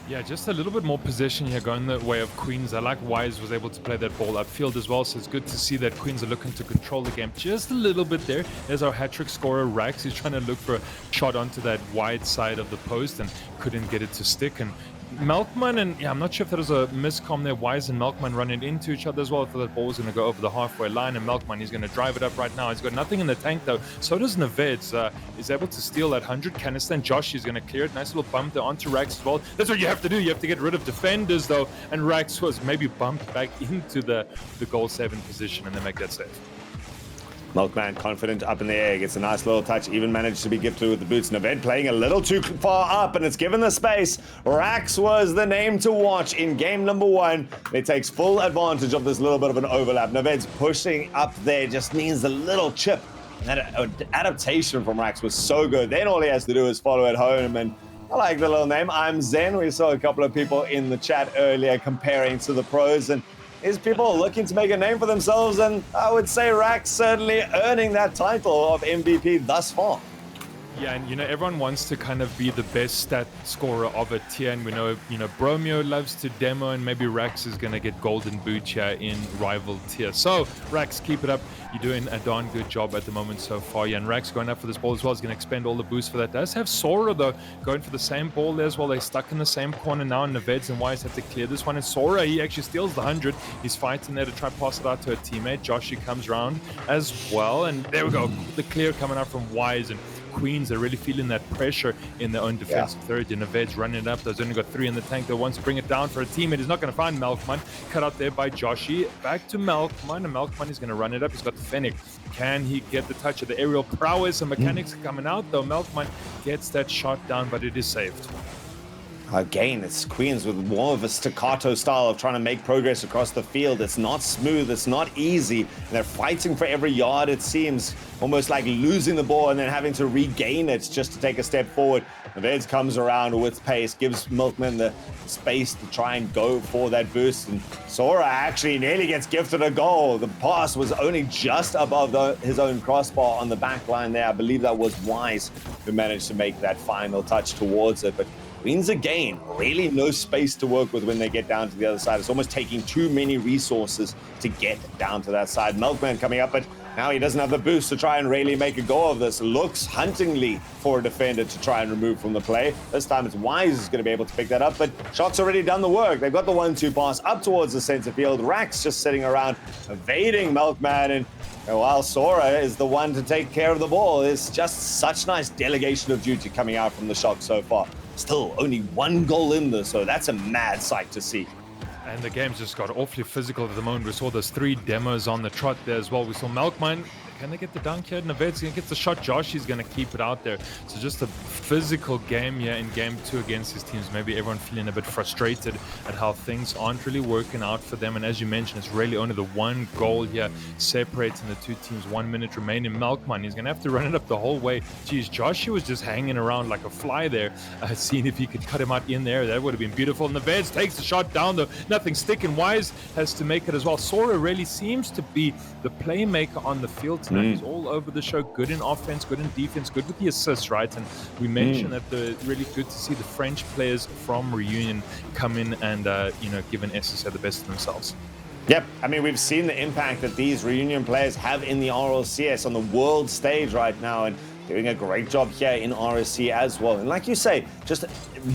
Yeah, just a little bit more possession here going the way of Queens. I like Wise was able to play that ball upfield as well, so it's good to see that Queens are looking to control the game just a little bit there. There's our hat-trick scorer, Rax. He's trying to look for a shot onto that wide side of the post and couldn't get it to stick. And Melkman and, yeah, I'm not sure if there was a miscom there. Wise and Melkman running into each other as well. I thought that ball was going to go over the halfway line, and Melkman, he's going to drive it up right now. He's got nothing in the tank, though. So does Neveds. He's able to steal that 100 canister, and Josh is going to clear it. Nice little bump there onto Rax as well. That's what you have to do. You have to get rid of defenders, though, and Rax was maybe bumped back into the goal-saving position, and they make that save. Milkman confident up in the air, gets a nice little touch, even managed to be gifted with the boots. Neved playing a little too far up, and it's given the space. Rax was the name to watch in game number 1. It takes full advantage of this little bit of an overlap. Neved's pushing up there, just needs a little chip. And that adaptation from Rax was so good. Then all he has to do is follow it home, and I like the little name. I'm Zen. We saw a couple of people in the chat earlier comparing to the pros, and is people looking to make a name for themselves, and I would say Rax certainly earning that title of MVP thus far. Yeah, and everyone wants to kind of be the best stat scorer of a tier, and we know, Bromeo loves to demo, and maybe Rax is going to get golden boot here in rival tier. So, Rax, keep it up. You're doing a darn good job at the moment so far. Yeah, and Rax going up for this ball as well is going to expend all the boost for that. Does have Sora, though, going for the same ball there as well. They're stuck in the same corner now, and Neveds and Wise have to clear this one. And Sora, he actually steals the 100. He's fighting there to try pass it out to a teammate. Joshi comes around as well, and there we go. The clear coming out from Wise, and Queens are really feeling that pressure in their own defensive third. And Neveds running it up. There's only got 3 in the tank. They wants to bring it down for a teammate. He's not going to find Melkman. Cut out there by Joshi. Back to Melkman, and Melkman is going to run it up. He's got the Fennec. Can he get the touch of the aerial prowess? And mechanics coming out, though. Melkman gets that shot down, but it is saved. Again, it's Queens with more of a staccato style of trying to make progress across the field. It's not smooth, it's not easy. And they're fighting for every yard, it seems. Almost like losing the ball and then having to regain it just to take a step forward. Neveds comes around with pace, gives Milkman the space to try and go for that boost. And Sora actually nearly gets gifted a goal. The pass was only just above his own crossbar on the back line there. I believe that was Wise who managed to make that final touch towards it. But Queens again, really no space to work with when they get down to the other side. It's almost taking too many resources to get down to that side. Milkman coming up, but now he doesn't have the boost to try and really make a go of this. Looks huntingly for a defender to try and remove from the play. This time it's Wise who's going to be able to pick that up, but Shot's already done the work. They've got the 1-2 pass up towards the center field. Rax just sitting around evading Milkman, and while Sora is the one to take care of the ball. It's just such nice delegation of duty coming out from the Shot so far. Still only 1 goal in there, so that's a mad sight to see. And the game's just got awfully physical at the moment. We saw those 3 demos on the trot there as well. We saw Melkman. Can they get the dunk here? Neved's going to get the shot. Josh is going to keep it out there. So just a physical game here in game 2 against his teams. Maybe everyone feeling a bit frustrated at how things aren't really working out for them. And as you mentioned, it's really only the 1 goal here separating the 2 teams. 1 minute remaining. Melkman, he's going to have to run it up the whole way. Geez, Josh was just hanging around like a fly there. Seeing if he could cut him out in there. That would have been beautiful. Neveds takes the shot down, though. Nothing sticking. Wise has to make it as well. Sora really seems to be the playmaker on the field tonight. He's all over the show, good in offense, good in defense, good with the assists, right? And we mentioned that the really good to see the French players from Reunion come in and give an SSA the best of themselves. Yep, I mean, we've seen the impact that these Reunion players have in the RLCS on the world stage right now, and doing a great job here in RSC as well. And like you say, just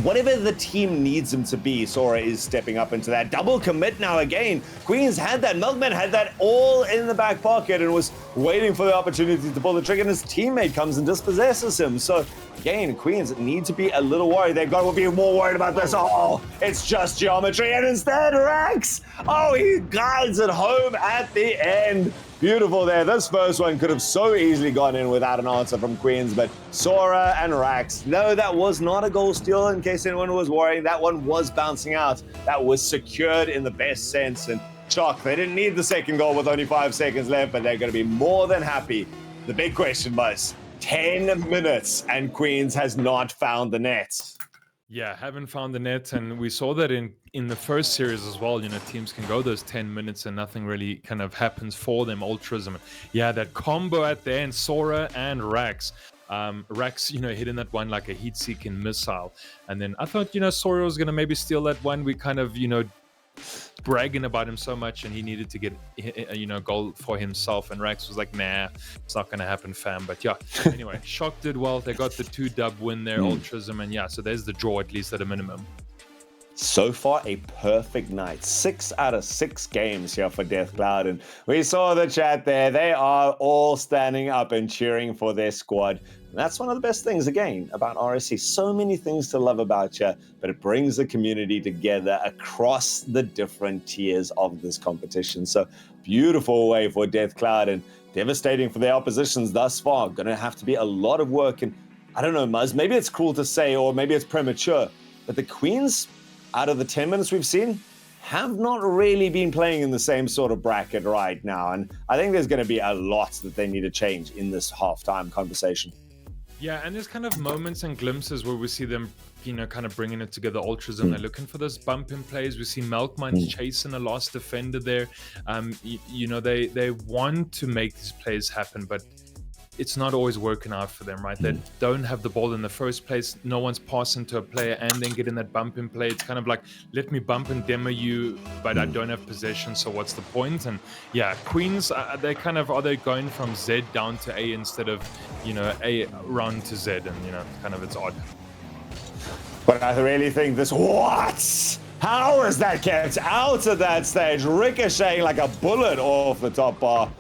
whatever the team needs him to be, Sora is stepping up into that. Double commit now again. Queens had that. Milkman had that all in the back pocket and was waiting for the opportunity to pull the trigger, and his teammate comes and dispossesses him. So again, Queens need to be a little worried. They've got to be more worried about this. Oh, it's just geometry. And instead, Rax, he guides it home at the end. Beautiful there. This first one could have so easily gone in without an answer from Queens, but Sora and Rax. No, that was not a goal steal, in case anyone was worrying. That one was bouncing out. That was secured in the best sense. And Shock, they didn't need the second goal with only 5 seconds left, but they're going to be more than happy. The big question was 10 minutes, and Queens has not found the net. Yeah, haven't found the net, and we saw that in the first series as well. You know, teams can go those 10 minutes and nothing really kind of happens for them. Ultras, and yeah, that combo at the end, Sora and Rax. Rax, you know, hitting that one like a heat-seeking missile, and then I thought, you know, Sora was gonna maybe steal that one. We kind of, you know, bragging about him so much, and he needed to get, you know, goal for himself, and Rax was like, nah, it's not gonna happen, fam. But yeah, anyway, Shock did well. They got the 2-dub win there, Ultrism, and yeah, so there's the draw at least at a minimum. So far, a perfect night. 6 out of 6 games here for Death Cloud. And we saw the chat there. They are all standing up and cheering for their squad. And that's one of the best things, again, about RSC. So many things to love about you, but it brings the community together across the different tiers of this competition. So beautiful way for Death Cloud, and devastating for their oppositions thus far. Going to have to be a lot of work. And I don't know, Muzz, maybe it's cruel to say, or maybe it's premature, but the Queens, out of the 10 minutes we've seen, have not really been playing in the same sort of bracket right now. And I think there's going to be a lot that they need to change in this halftime conversation. Yeah, and there's kind of moments and glimpses where we see them, you know, kind of bringing it together, Ultras, and they're looking for those bump in plays. We see Melkmans chasing a lost defender there. You know, they want to make these plays happen, but it's not always working out for them, right? They don't have the ball in the first place. No one's passing to a player and then getting that bump in play. It's kind of like, let me bump and demo you, but I don't have possession, so what's the point? And yeah, Queens, they kind of, are they going from Z down to A instead of, you know, A run to Z? And, you know, kind of, it's odd. But I really think this, what? How is that kept out at that stage? Ricocheting like a bullet off the top bar.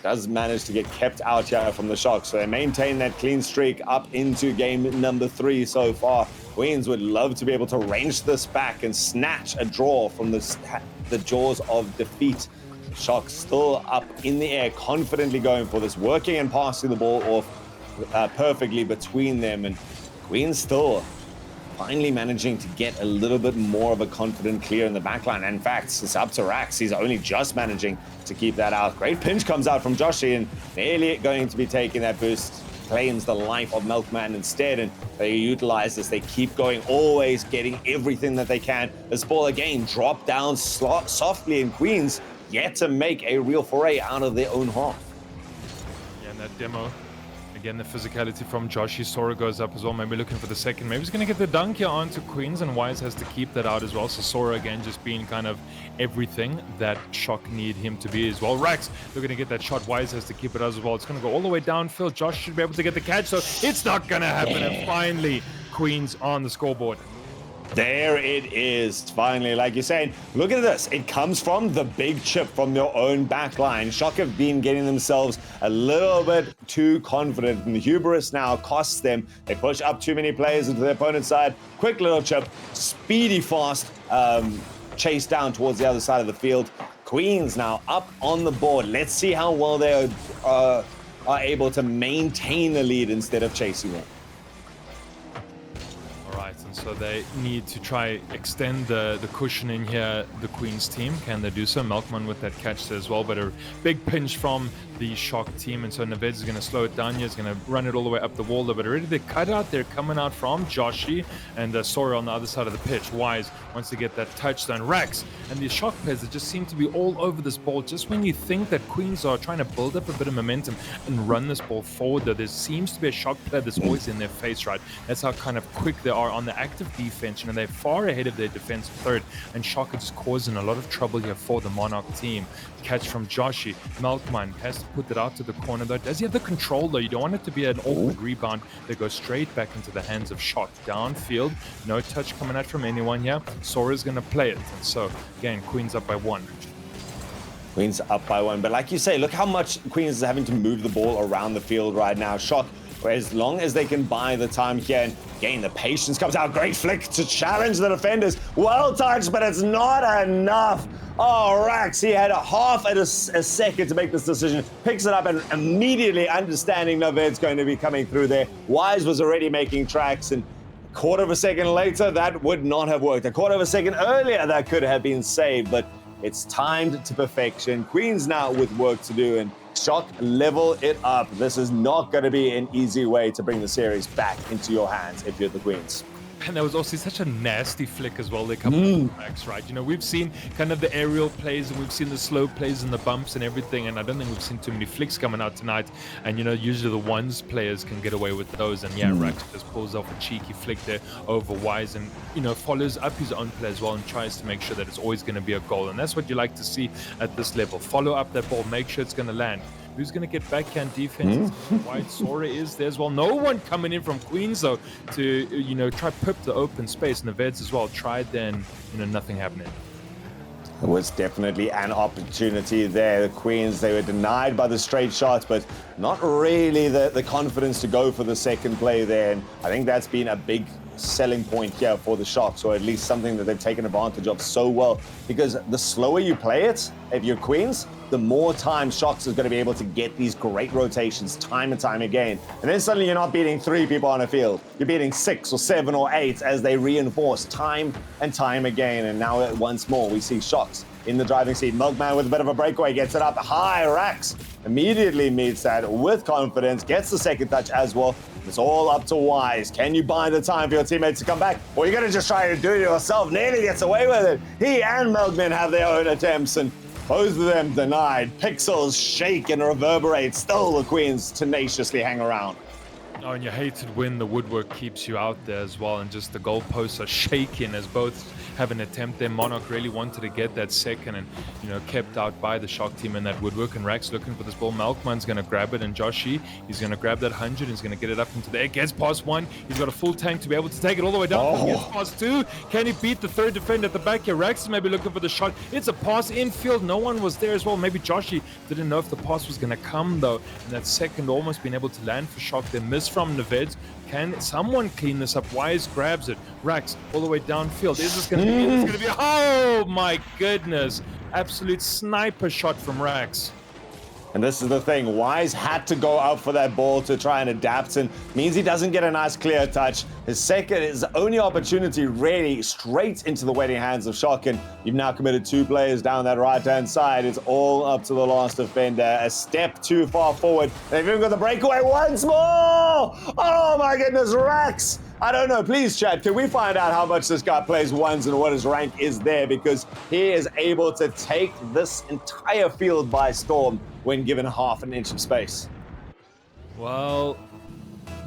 Does manage to get kept out here from the Shock, so they maintain that clean streak up into game number 3 so far. Queens would love to be able to wrench this back and snatch a draw from the jaws of defeat. Shock still up in the air, confidently going for this, working and passing the ball off perfectly between them, and Queens still finally managing to get a little bit more of a confident clear in the backline. In fact, it's up to Rax. He's only just managing to keep that out. Great pinch comes out from Joshi, and nearly going to be taking that boost. Claims the life of Milkman instead, and they utilize this. They keep going, always getting everything that they can. This ball again dropped down softly, and Queens yet to make a real foray out of their own half. Yeah, and that demo. Again, the physicality from Joshi. Sora goes up as well, maybe looking for the second. Maybe he's going to get the dunk here onto Queens, and Wise has to keep that out as well. So Sora, again, just being kind of everything that Shock need him to be as well. Rax, they're going to get that shot. Wise has to keep it as well. It's going to go all the way downfield. Josh should be able to get the catch, so it's not going to happen. Yeah. And finally, Queens on the scoreboard. There it is, finally. Like you're saying, look at this. It comes from the big chip from their own back line. Shock have been getting themselves a little bit too confident, and the hubris now costs them. They push up too many players into their opponent's side. Quick little chip, speedy fast, chase down towards the other side of the field. Queens now up on the board. Let's see how well they are able to maintain the lead instead of chasing it. So they need to try extend the cushion in here, the Queens team. Can they do so? Melkman with that catch there as well, but a big pinch from the Shock team, and so Nevez is going to slow it down here. He's going to run it all the way up the wall there, but already the cutout they're coming out from Joshi and Sora on the other side of the pitch. Wise wants to get that touchdown. Rax and the Shock players that just seem to be all over this ball. Just when you think that Queens are trying to build up a bit of momentum and run this ball forward, though, there seems to be a Shock player that's always in their face, right? That's how kind of quick they are on the active defense, and they're far ahead of their defensive third, and Shock are just causing a lot of trouble here for the Monarch team. Catch from Joshi. Melkman has to put it out to the corner, though. Does he have the control, though? You don't want it to be an awkward rebound that goes straight back into the hands of Shock. Downfield, no touch coming out from anyone here. Sora's going to play it, and so, again, Queens up by 1. Queens up by 1, but like you say, look how much Queens is having to move the ball around the field right now. Shock, as long as they can buy the time here and Again, the patience comes out. Great flick to challenge the defenders. Well touched, but it's not enough. Oh, Rax, he had a half a second to make this decision. Picks it up and immediately understanding Naved's going to be coming through there. Wise was already making tracks, and a quarter of a second later, that would not have worked. A quarter of a second earlier, that could have been saved, but it's timed to perfection. Queens now with work to do, and Shock level it up. This is not going to be an easy way to bring the series back into your hands if you're the Queens. And there was also such a nasty flick as well. They come with Max, right? You know, we've seen kind of the aerial plays and we've seen the slow plays and the bumps and everything. And I don't think we've seen too many flicks coming out tonight. And, you know, usually the ones players can get away with those. And yeah, Rax just pulls off a cheeky flick there over Wise and, you know, follows up his own play as well and tries to make sure that it's always going to be a goal. And that's what you like to see at this level. Follow up that ball, make sure it's going to land. Who's going to get backhand defense? White Sora is there as well. No one coming in from Queens, though, to, you know, try pip the open space. Naveds as well tried then, you know, nothing happening. There was definitely an opportunity there. The Queens, they were denied by the straight shots, but not really the confidence to go for the second play there. And I think that's been a big selling point here for the Sharks, or at least something that they've taken advantage of so well, because the slower you play it, if you're Queens, the more time Sharks is going to be able to get these great rotations time and time again. And then suddenly you're not beating 3 people on a field. You're beating 6 or 7 or 8 as they reinforce time and time again. And now once more, we see Sharks in the driving seat. Milkman with a bit of a breakaway, gets it up high. Rax immediately meets that with confidence, gets the second touch as well. It's all up to Wise. Can you buy the time for your teammates to come back? Or you're going to just try to do it yourself? Nearly gets away with it. He and Milkman have their own attempts, and both of them denied. Pixels shake and reverberate. Still the Queens tenaciously hang around. Oh, and you hate it when the woodwork keeps you out there as well, and just the goalposts are shaking as both have an attempt there. Monarch really wanted to get that second and, you know, kept out by the Shock team in that woodwork. And Rax looking for this ball. Malkman's going to grab it, and Joshi, he's going to grab that 100 and he's going to get it up into the air. Gets past 1. He's got a full tank to be able to take it all the way down. Gets past 2. Can he beat the third defender at the back here? Rax is maybe looking for the shot. It's a pass infield. No one was there as well. Maybe Joshi didn't know if the pass was going to come, though. And that second almost been able to land for Shock. They miss from Naveds. Can someone clean this up? Wise grabs it. Rax all the way downfield. Is this going to be it? It's going to be... Oh, my goodness. Absolute sniper shot from Rax. And this is the thing. Wise had to go out for that ball to try and adapt, and means he doesn't get a nice clear touch. His only opportunity really straight into the waiting hands of Shock, and you've now committed 2 players down that right-hand side. It's all up to the last defender. A step too far forward. They've even got the breakaway once more! Oh my goodness, Rax! I don't know, please chat, can we find out how much this guy plays ones and what his rank is there, because he is able to take this entire field by storm when given half an inch of space. Well,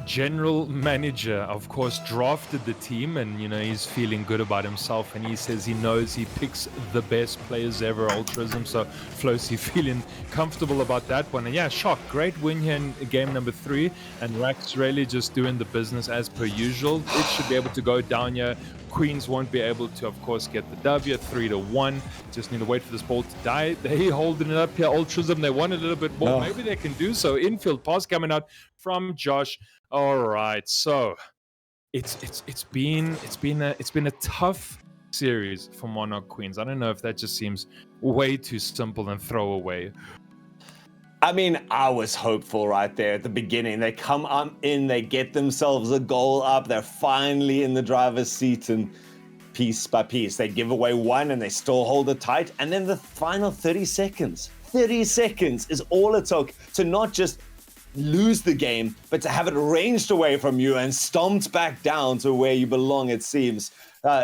general manager, of course, drafted the team, and, you know, he's feeling good about himself, and he says he knows he picks the best players ever, Ultrism. So Flosi feeling comfortable about that one. And yeah, Shock, great win here in game number 3, and Rax really just doing the business as per usual. It should be able to go down here. Queens won't be able to, of course, get the W. 3-1. Just need to wait for this ball to die. They holding it up here, Ultrism. They want a little bit more. Maybe they can do so. Infield pass coming out from Josh. All right, so it's been a tough series for Monarch Queens. I don't know if that just seems way too simple and throwaway. I mean, I was hopeful right there at the beginning. They come in, they get themselves a goal up. They're finally in the driver's seat, and piece by piece, they give away 1 and they still hold it tight. And then the final 30 seconds is all it took to not just lose the game, but to have it ranged away from you and stomped back down to where you belong, it seems.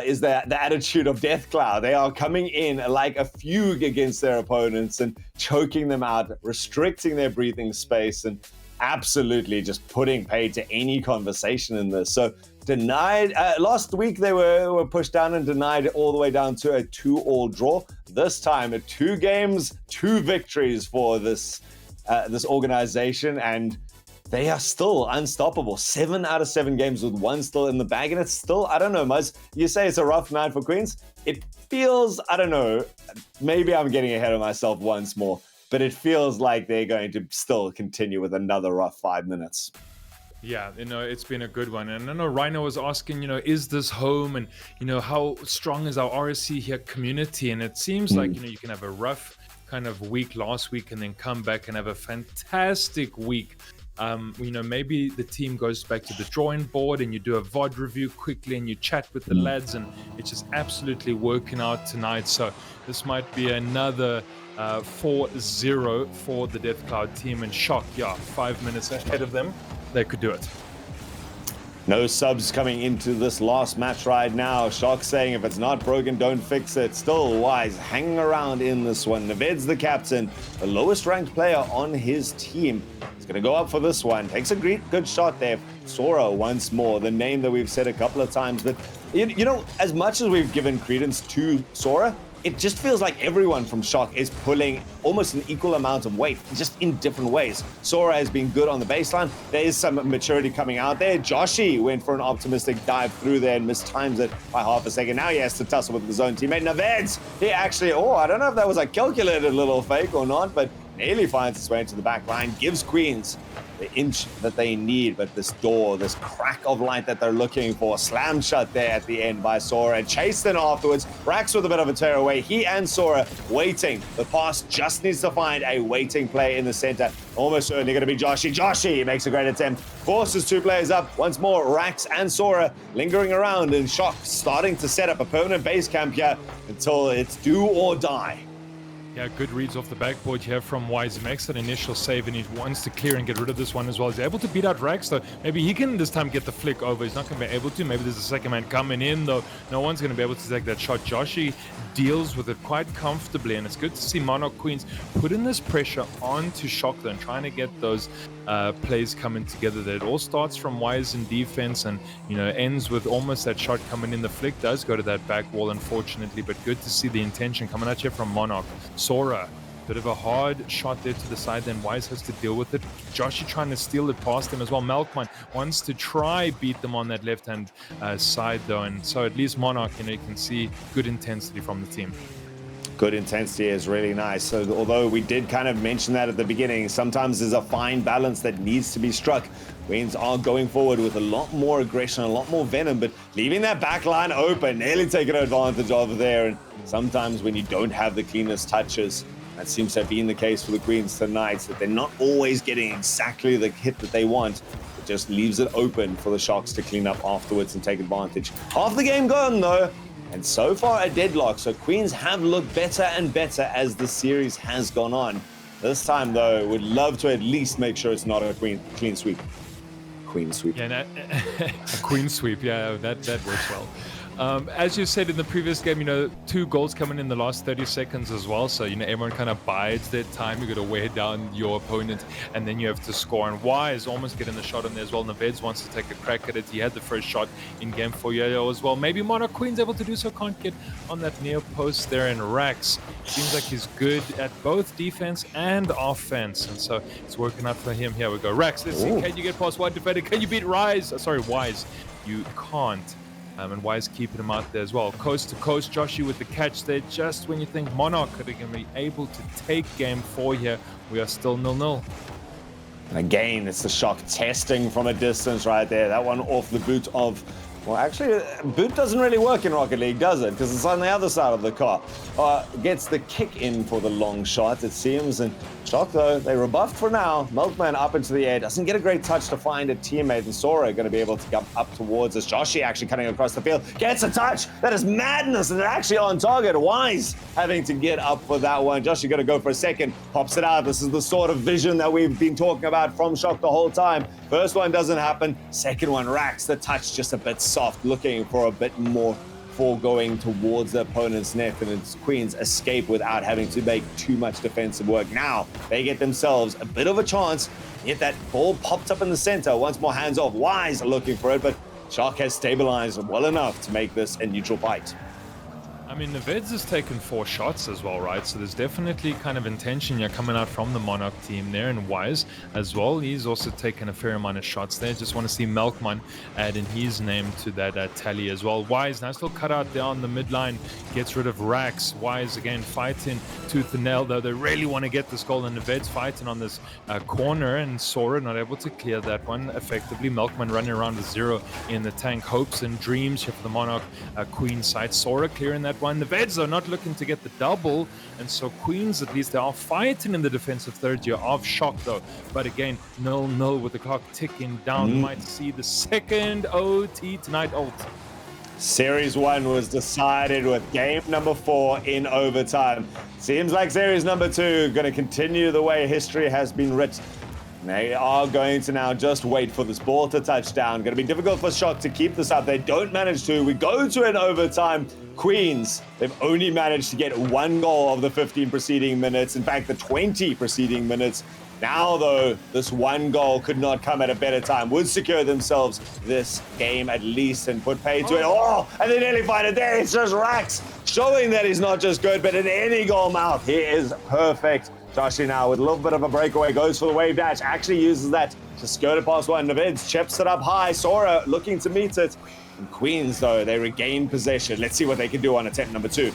Is the attitude of Death Cloud. They are coming in like a fugue against their opponents and choking them out, restricting their breathing space, and absolutely just putting paid to any conversation in this. So denied. Last week they were pushed down and denied all the way down to a 2-2 draw. This time, 2 games, 2 victories for this organization, and they are still unstoppable. 7 out of 7 games with 1 still in the bag, and it's still, I don't know, Muzz, you say it's a rough night for Queens. It feels, I don't know, maybe I'm getting ahead of myself once more, but it feels like they're going to still continue with another rough 5 minutes. Yeah, it's been a good one. And I know Rhino was asking, is this home? And, how strong is our RSC here community? And it seems like, you can have a rough kind of week last week and then come back and have a fantastic week. Maybe the team goes back to the drawing board and you do a VOD review quickly and you chat with the lads, and it's just absolutely working out tonight. So this might be another 4-0 for the Death Cloud team, and Shock, 5 minutes ahead of them. They could do it. No subs coming into this last match right now. Shock saying if it's not broken, don't fix it. Still Wise hanging around in this one. Naved's the captain, the lowest ranked player on his team. He's going to go up for this one. Takes a good shot there. Sora once more, the name that we've said a couple of times. But, as much as we've given credence to Sora, it just feels like everyone from Shock is pulling almost an equal amount of weight, just in different ways. Sora has been good on the baseline. There is some maturity coming out there. Joshi went for an optimistic dive through there and mistimes it by half a second. Now he has to tussle with his own teammate. Naveds, he actually, I don't know if that was a calculated little fake or not, but nearly finds his way into the back line, gives Queens the inch that they need, but this door, this crack of light that they're looking for, slammed shut there at the end by Sora, and chased in afterwards. Rax with a bit of a tearaway. He and Sora waiting. The pass just needs to find a waiting play in the center. Almost certainly going to be Joshi. Joshi makes a great attempt, forces two players up. Once more, Rax and Sora lingering around, and Shock starting to set up a permanent base camp here until it's do or die. Yeah, good reads off the backboard here from Wise. He makes an initial save and he wants to clear and get rid of this one as well. He's able to beat out Rax, though. Maybe he can this time get the flick over. He's not going to be able to. Maybe there's a second man coming in, though. No one's going to be able to take that shot. Joshi deals with it quite comfortably, and it's good to see Monarch Queens putting this pressure onto Shock, though, and trying to get those plays coming together. That it all starts from Wise in defense and, ends with almost that shot coming in. The flick does go to that back wall, unfortunately, but good to see the intention coming out here from Monarch. Sora, bit of a hard shot there to the side, then Wise has to deal with it. Joshi trying to steal it past him as well. Melkman wants to try beat them on that left-hand side, though, and so at least Monarch, you can see good intensity from the team. Good intensity is really nice. So although we did kind of mention that at the beginning, sometimes there's a fine balance that needs to be struck. Queens are going forward with a lot more aggression, a lot more venom, but leaving that back line open, nearly taking advantage of there. And sometimes when you don't have the cleanest touches, that seems to have been the case for the Queens tonight, that they're not always getting exactly the hit that they want. It just leaves it open for the Sharks to clean up afterwards and take advantage. Half the game gone, though. And so far a deadlock, so Queens have looked better and better as the series has gone on. This time, though, would love to at least make sure it's not a clean sweep. Queen sweep. Yeah, a queen sweep, yeah, that works well. As you said in the previous game, 2 goals coming in the last 30 seconds as well. So, everyone kind of bides their time. You got to wear down your opponent and then you have to score. And Wise almost getting the shot on there as well. Naveds wants to take a crack at it. He had the first shot in game 4 as well. Maybe Monarch Queen's able to do so. Can't get on that near post there. And Rax seems like he's good at both defense and offense. And so it's working out for him. Here we go. Rax, let's see. Can you get past one defender? Can you beat Wise? You can't. And Wise keeping him out there as well. Coast to coast, Joshi with the catch there. Just when you think Monarch are going to be able to take game 4 here, we are still 0-0. And again, it's the Shock testing from a distance right there. That one off the boot of... Well, actually, boot doesn't really work in Rocket League, does it? Because it's on the other side of the car. Gets the kick in for the long shot, it seems. And Shock, though, they rebuffed for now. Milkman up into the air. Doesn't get a great touch to find a teammate. And Sora going to be able to come up towards us. Joshi actually cutting across the field. Gets a touch. That is madness. And actually on target. Wise having to get up for that one. Joshi going to go for a second. Pops it out. This is the sort of vision that we've been talking about from Shock the whole time. First one doesn't happen. Second one racks the touch just a bit soft, looking for a bit more before going towards the opponent's net, and it's Queens escape without having to make too much defensive work. Now they get themselves a bit of a chance. Yet that ball popped up in the center. Once more hands off. Wise looking for it, but Shock has stabilized well enough to make this a neutral fight. I mean, Neveds has taken 4 shots as well, right? So there's definitely kind of intention here coming out from the Monarch team there, and Wise as well. He's also taken a fair amount of shots there. Just want to see Melkman adding his name to that tally as well. Wise, nice little cutout there on the midline, gets rid of Rax. Wise again fighting tooth and nail, though they really want to get this goal, and Neveds fighting on this corner, and Sora not able to clear that one effectively. Melkman running around with 0 in the tank. Hopes and dreams here for the Monarch Queen side. Sora clearing that one. The Veds are not looking to get the double, and so Queens, at least they are fighting in the defensive third year of Shock though. But again, 0-0 with the clock ticking down. Might see the second OT tonight. Series 1 was decided with game number 4 in overtime. Seems like series number 2 going to continue the way history has been written. They are going to now just wait for this ball to touch down. Going to be difficult for Shock to keep this up. They don't manage to. We go to an overtime. Queens, they've only managed to get 1 goal of the 15 preceding minutes. In fact, the 20 preceding minutes. Now, though, this 1 goal could not come at a better time. Would secure themselves this game at least and put pay to it. Oh, and they nearly find it there. It's just Rax showing that he's not just good, but in any goal mouth, he is perfect. Joshi now with a little bit of a breakaway, goes for the wave dash, actually uses that to skirt it past one. Neveds chips it up high. Sora looking to meet it. And Queens, though, they regain possession. Let's see what they can do on attempt number 2.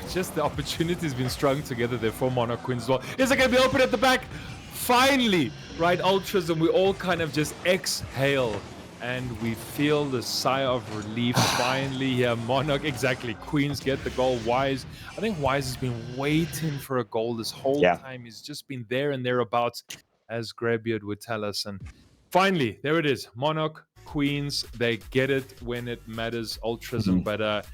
Just the opportunity's been strung together there for Monarch Queens as well. Is it going to be open at the back? Finally, right, Ultras, and we all kind of just exhale. And we feel the sigh of relief finally here. Monarch, exactly. Queens get the goal. Wise, I think Wise has been waiting for a goal this whole time. He's just been there and thereabouts, as Grabbeard would tell us. And finally, there it is. Monarch, Queens, they get it when it matters. Ultrism, but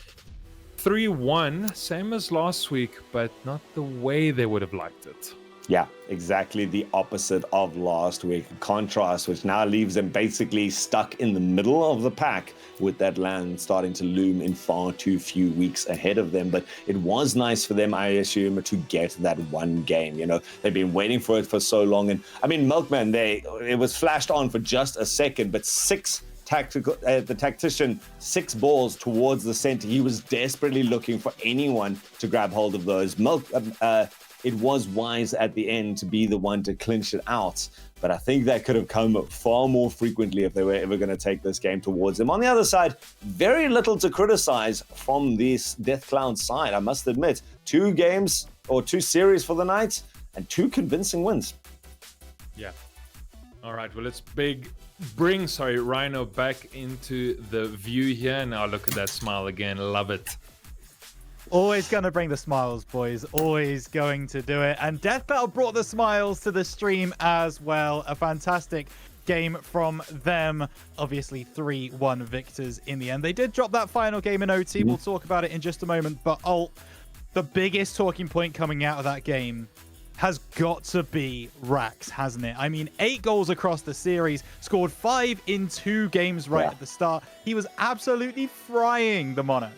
3-1, same as last week, but not the way they would have liked it. Yeah, exactly the opposite of last week. Contrast, which now leaves them basically stuck in the middle of the pack with that land starting to loom in far too few weeks ahead of them. But it was nice for them, I assume, to get that 1 game. You know, they've been waiting for it for so long. And I mean, Milkman, it was flashed on for just a second, but the tactician, 6 balls towards the center. He was desperately looking for anyone to grab hold of those. It was Wise at the end to be the one to clinch it out. But I think that could have come far more frequently if they were ever going to take this game towards them. On the other side, very little to criticize from this Death Cloud side, I must admit. 2 games or 2 series for the night and 2 convincing wins. Yeah. All right, well, let's bring Rhino back into the view here. Now look at that smile again. Love it. Always going to bring the smiles, boys. Always going to do it. And Death Cloud brought the smiles to the stream as well. A fantastic game from them. Obviously, 3-1 victors in the end. They did drop that final game in OT. We'll talk about it in just a moment. But the biggest talking point coming out of that game has got to be Rax, hasn't it? I mean, 8 goals across the series, scored 5 in 2 games at the start. He was absolutely frying the Monarchs.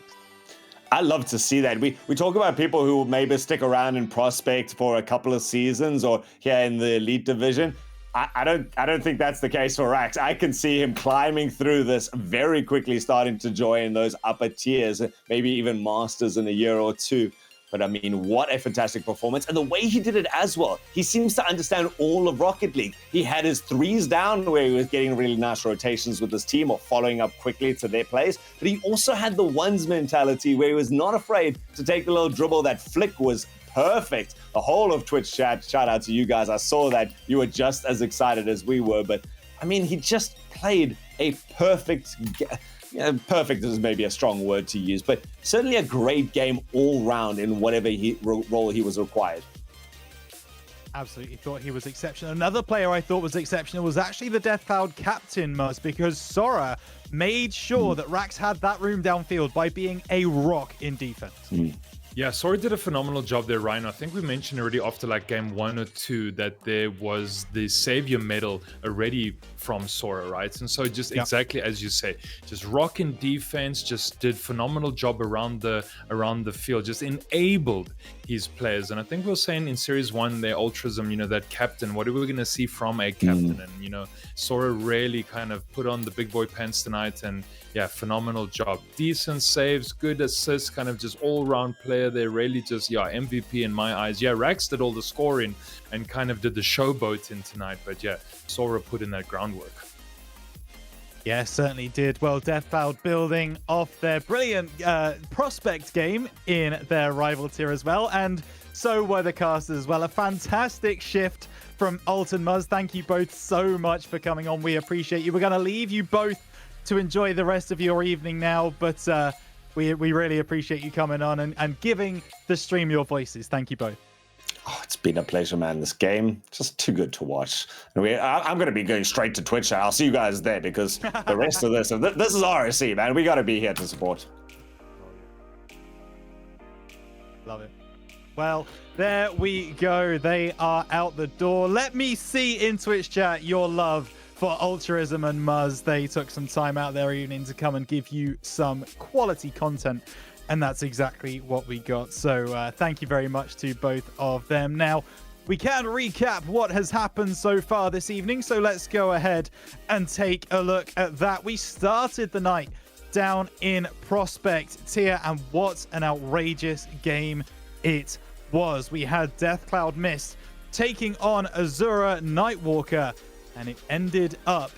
I love to see that. We talk about people who maybe stick around in Prospect for a couple of seasons or here in the Elite Division. I don't think that's the case for Rax. I can see him climbing through this very quickly, starting to join those upper tiers, maybe even Masters in a year or 2. But I mean, what a fantastic performance. And the way he did it as well. He seems to understand all of Rocket League. He had his 3s down where he was getting really nice rotations with his team or following up quickly to their plays. But he also had the 1s mentality where he was not afraid to take the little dribble. That flick was perfect. The whole of Twitch chat, shout out to you guys. I saw that you were just as excited as we were. But I mean, he just played a perfect perfect is maybe a strong word to use, but certainly a great game all round in whatever role he was required. Absolutely thought he was exceptional. Another player I thought was exceptional was actually the Death Cloud captain, Mus, because Sora made sure that Rax had that room downfield by being a rock in defense. Yeah, Sora did a phenomenal job there, Ryan. I think we mentioned already after like game 1 or 2 that there was the Savior medal already from Sora, right? And so just exactly as you say, just rocking defense, just did phenomenal job around the field, just enabled his players. And I think we were saying in Series 1, their Ultrism, that captain, what are we going to see from a captain? And, Sora really kind of put on the big boy pants tonight, and yeah, phenomenal job. Decent saves, good assists, kind of just all-round player. They're really just, MVP in my eyes. Yeah, Rax did all the scoring and kind of did the showboating tonight, but yeah, Sora put in that groundwork. Yeah, certainly did. Well, Deathcloud building off their brilliant prospect game in their rival tier as well. And so were the casters as well. A fantastic shift from Alt and Muzz. Thank you both so much for coming on. We appreciate you. We're going to leave you both to enjoy the rest of your evening now. But we really appreciate you coming on and giving the stream your voices. Thank you both. Oh, it's been a pleasure, man. This game, just too good to watch. I'm going to be going straight to Twitch. I'll see you guys there because the rest of this is RSC, man. We got to be here to support. Love it. Well, there we go. They are out the door. Let me see in Twitch chat your love for Ultrism and Muzz. They took some time out their evening to come and give you some quality content. And that's exactly what we got. So thank you very much to both of them. Now, we can recap what has happened so far this evening. So let's go ahead and take a look at that. We started the night down in Prospect tier, and what an outrageous game it was. We had Deathcloud Mist taking on Azura Nightwalker, and it ended up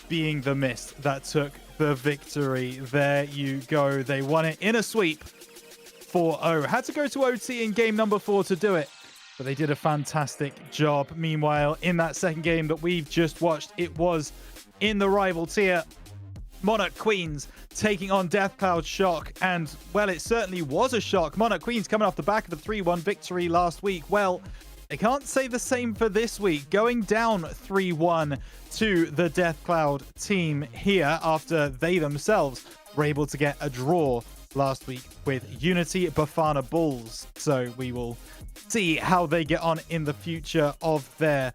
being the Mist that took the victory. There you go. They won it in a sweep 4-0. Had to go to OT in game number 4 to do it, but they did a fantastic job. Meanwhile, in that second game that we've just watched, it was in the rival tier. Monarch Queens taking on Deathcloud Shock, and well, it certainly was a shock. Monarch Queens coming off the back of a 3-1 victory last week. Well, I can't say the same for this week, going down 3-1 to the Deathcloud team here after they themselves were able to get a draw last week with Unity Bafana Bulls. So we will see how they get on in the future of their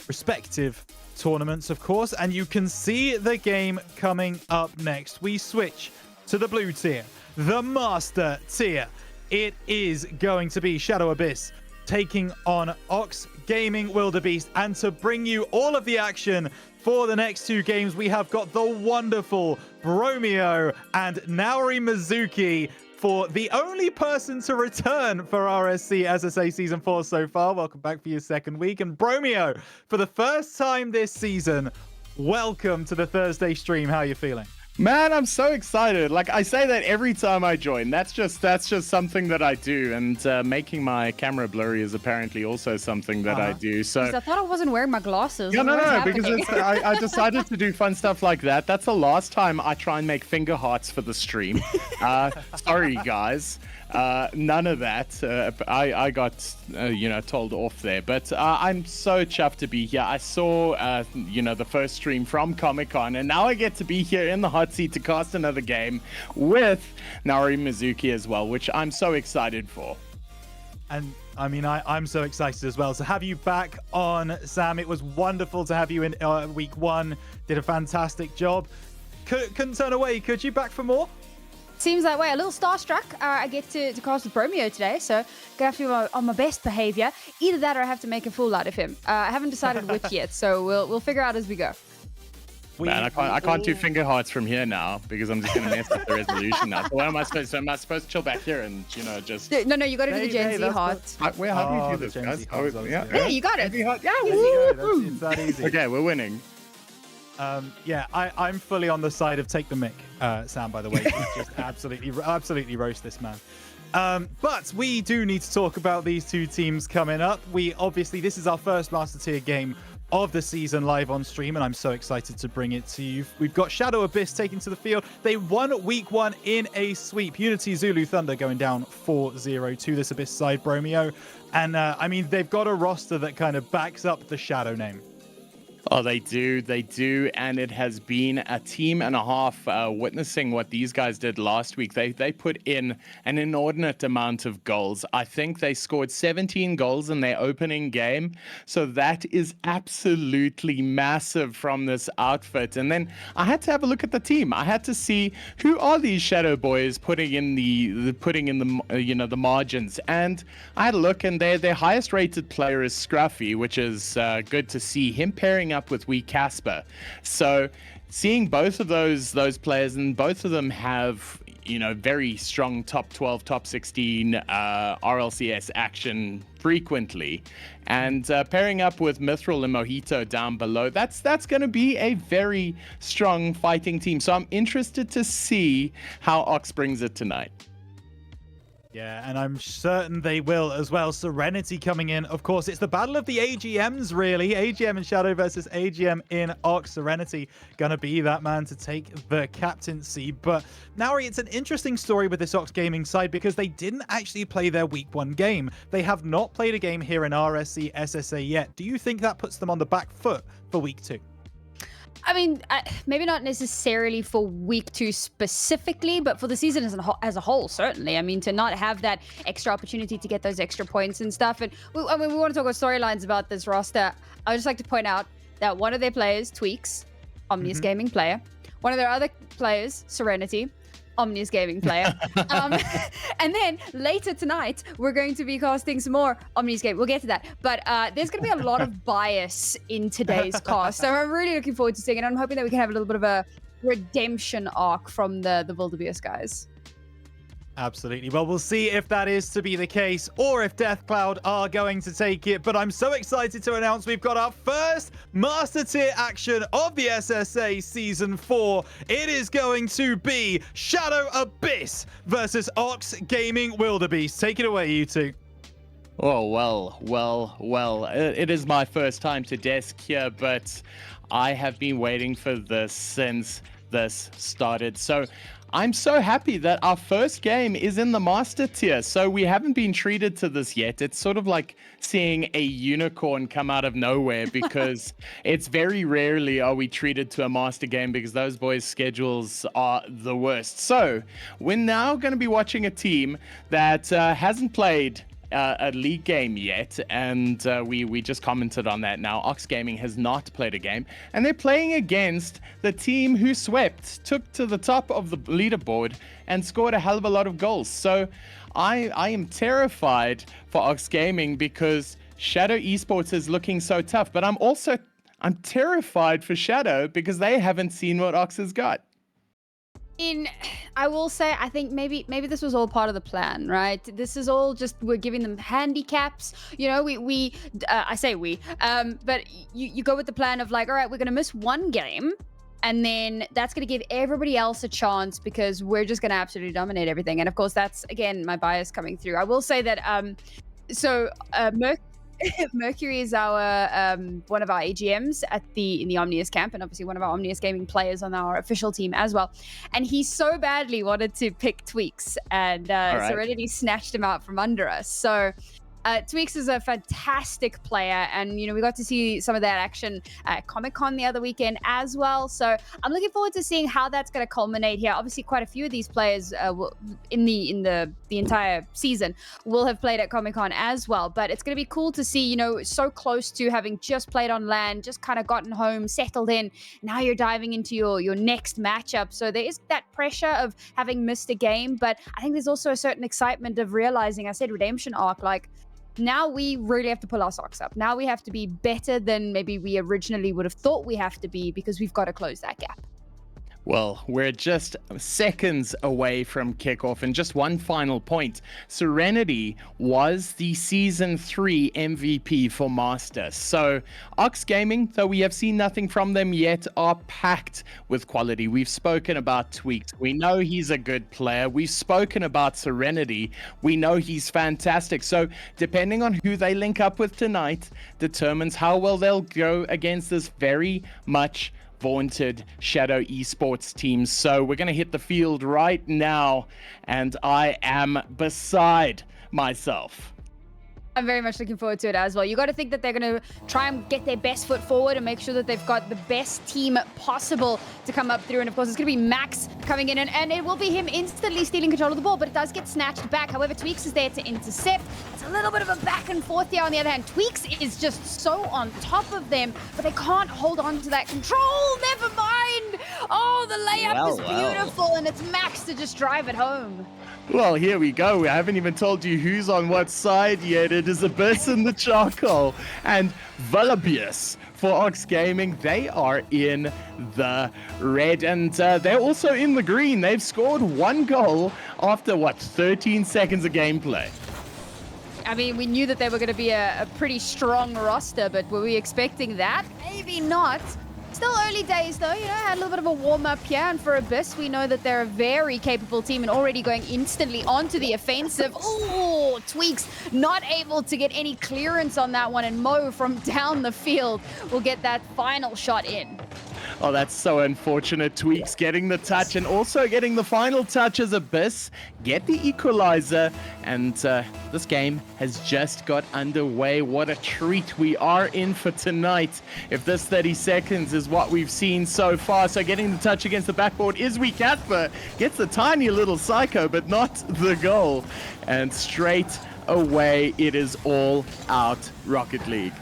respective tournaments, of course. And you can see the game coming up next. We switch to the blue tier, the master tier. It is going to be Shadow Abyss taking on Ox Gaming Wildebeest. And to bring you all of the action for the next two games, we have got the wonderful Bromeo and Naori Mizuki for the only person to return for RSC SSA Season 4 so far. Welcome back for your second week. And Bromeo, for the first time this season, welcome to the Thursday stream. How are you feeling? Man, I'm so excited. Like, I say that every time I join. That's just something that I do. And making my camera blurry is apparently also something that I do. So I thought I wasn't wearing my glasses. Yeah, no, because I decided to do fun stuff like that. That's the last time I try and make finger hearts for the stream. Sorry, guys. None of that. I got, told off there. But I'm so chuffed to be here. I saw, the first stream from Comic-Con, and now I get to be here in the hot seat to cast another game with Naori Mizuki as well, which I'm so excited for. And I mean, I'm so excited as well. So have you back on, Sam. It was wonderful to have you in week 1. Did a fantastic job. Couldn't turn away. Could you back for more? Seems that way. A little starstruck. I get to cast with Bromeo today, so gonna have to be on my best behavior. Either that or I have to make a fool out of him. I haven't decided which yet, so we'll figure out as we go. Man, I can't do finger hearts from here now because I'm just gonna mess up the resolution now. So what am I supposed? So am I supposed to chill back here and just? No, you got to do the Gen Z heart. How do you do this, guys? Yeah, you got it. Yeah, It's that easy. Okay, we're winning. I'm fully on the side of take the mic, Sam, by the way. Just absolutely roast this man. But we do need to talk about these two teams coming up. This is our first Master Tier game of the season live on stream, and I'm so excited to bring it to you. We've got Shadow Abyss taking to the field. They won week 1 in a sweep. Unity Zulu Thunder going down 4-0 to this Abyss side, Bromeo. And they've got a roster that kind of backs up the Shadow name. Oh, they do, and it has been a team and a half witnessing what these guys did last week. They put in an inordinate amount of goals. I think they scored 17 goals in their opening game, so that is absolutely massive from this outfit. And then I had to have a look at the team. I had to see who are these Shadow Boys putting in the the margins. And I had a look, and their highest rated player is Scruffy, which is good to see him pairing up with Wee Casper. So seeing both of those players, and both of them have very strong top 12, top 16 RLCS action frequently, and pairing up with Mithril and Mojito down below, that's going to be a very strong fighting team. So I'm interested to see how Ox brings it tonight. Yeah, and I'm certain they will as well. Serenity coming in. Of course, it's the battle of the AGMs, really. AGM and Shadow versus AGM in Ox. Serenity going to be that man to take the captaincy. But Nauri, it's an interesting story with this Ox Gaming side because they didn't actually play their week 1 game. They have not played a game here in RSC SSA yet. Do you think that puts them on the back foot for week 2? I mean, maybe not necessarily for week 2 specifically, but for the season as a whole, certainly. I mean, to not have that extra opportunity to get those extra points and stuff. And we want to talk about storylines about this roster. I would just like to point out that one of their players, Tweaks, Omnius Gaming player. One of their other players, Serenity, Omnius Gaming player. And then later tonight, we're going to be casting some more Omnius Gaming. We'll get to that. But there's going to be a lot of bias in today's cast. So I'm really looking forward to seeing it. I'm hoping that we can have a little bit of a redemption arc from the Wildebeest guys. Absolutely. Well, we'll see if that is to be the case or if Deathcloud are going to take it. But I'm so excited to announce we've got our first Master Tier action of the SSA Season 4. It is going to be Shadow Abyss versus Ox Gaming Wildebeest. Take it away, you two. Oh, well. It is my first time to desk here, but I have been waiting for this since this started. So I'm so happy that our first game is in the Master Tier. So we haven't been treated to this yet. It's sort of like seeing a unicorn come out of nowhere because it's very rarely are we treated to a Master game because those boys' schedules are the worst. So we're now going to be watching a team that hasn't played a league game yet, and we just commented on that. Now Ox Gaming has not played a game, and they're playing against the team who took to the top of the leaderboard and scored a hell of a lot of goals. So I am terrified for Ox Gaming because Shadow Esports is looking so tough, but I'm terrified for Shadow because they haven't seen what Ox has got. I will say, I think maybe this was all part of the plan, right? This is all just, we're giving them handicaps. I say we, but you go with the plan of like, all right, we're going to miss one game. And then that's going to give everybody else a chance because we're just going to absolutely dominate everything. And of course, that's, again, my bias coming through. I will say that, Mercury is our one of our AGMs in the Omnius camp, and obviously one of our Omnius Gaming players on our official team as well. And he so badly wanted to pick Tweaks, and Serenity snatched him out from under us. So Tweaks is a fantastic player, and we got to see some of that action at Comic-Con the other weekend as well. So I'm looking forward to seeing how that's going to culminate here. Obviously, quite a few of these players in the entire season will have played at Comic-Con as well. But it's going to be cool to see, so close to having just played on LAN, just kind of gotten home, settled in. Now you're diving into your next matchup. So there is that pressure of having missed a game, but I think there's also a certain excitement of realizing, I said redemption arc, like, now we really have to pull our socks up. Now we have to be better than maybe we originally would have thought we have to be because we've got to close that gap. Well, we're just seconds away from kickoff, and just one final point. Serenity was the Season 3 MVP for Master. So Ox Gaming, though we have seen nothing from them yet, are packed with quality. We've spoken about Tweaks. We know he's a good player. We've spoken about Serenity. We know he's fantastic. So depending on who they link up with tonight determines how well they'll go against this very much vaunted Shadow Esports teams. So we're going to hit the field right now, and I am beside myself. I'm very much looking forward to it as well. You got to think that they're going to try and get their best foot forward and make sure that they've got the best team possible to come up through. And of course, it's going to be Max coming in, and it will be him instantly stealing control of the ball, but it does get snatched back. However, Tweaks is there to intercept. It's a little bit of a back and forth here on the other hand. Tweaks is just so on top of them, but they can't hold on to that control. Never mind. Oh, the layup is beautiful, and it's Max to just drive it home. Well, here we go. We haven't even told you who's on what side yet. It is Abyss in the charcoal and Valibius for Ox Gaming. They are in the red, and they're also in the green. They've scored 1 goal after, 13 seconds of gameplay. I mean, we knew that they were going to be a pretty strong roster, but were we expecting that? Maybe not. Still early days though, had a little bit of a warm-up here, and for Abyss, we know that they're a very capable team and already going instantly onto the offensive. Ooh, Tweaks not able to get any clearance on that one, and Mo from down the field will get that final shot in. Oh, that's so unfortunate. Tweaks getting the touch and also getting the final touch as Abyss get the equalizer, and this game has just got underway. What a treat we are in for tonight if this 30 seconds is what we've seen so far. So getting the touch against the backboard is weak. Casper gets the tiny little psycho, but not the goal, and straight away it is all out Rocket League.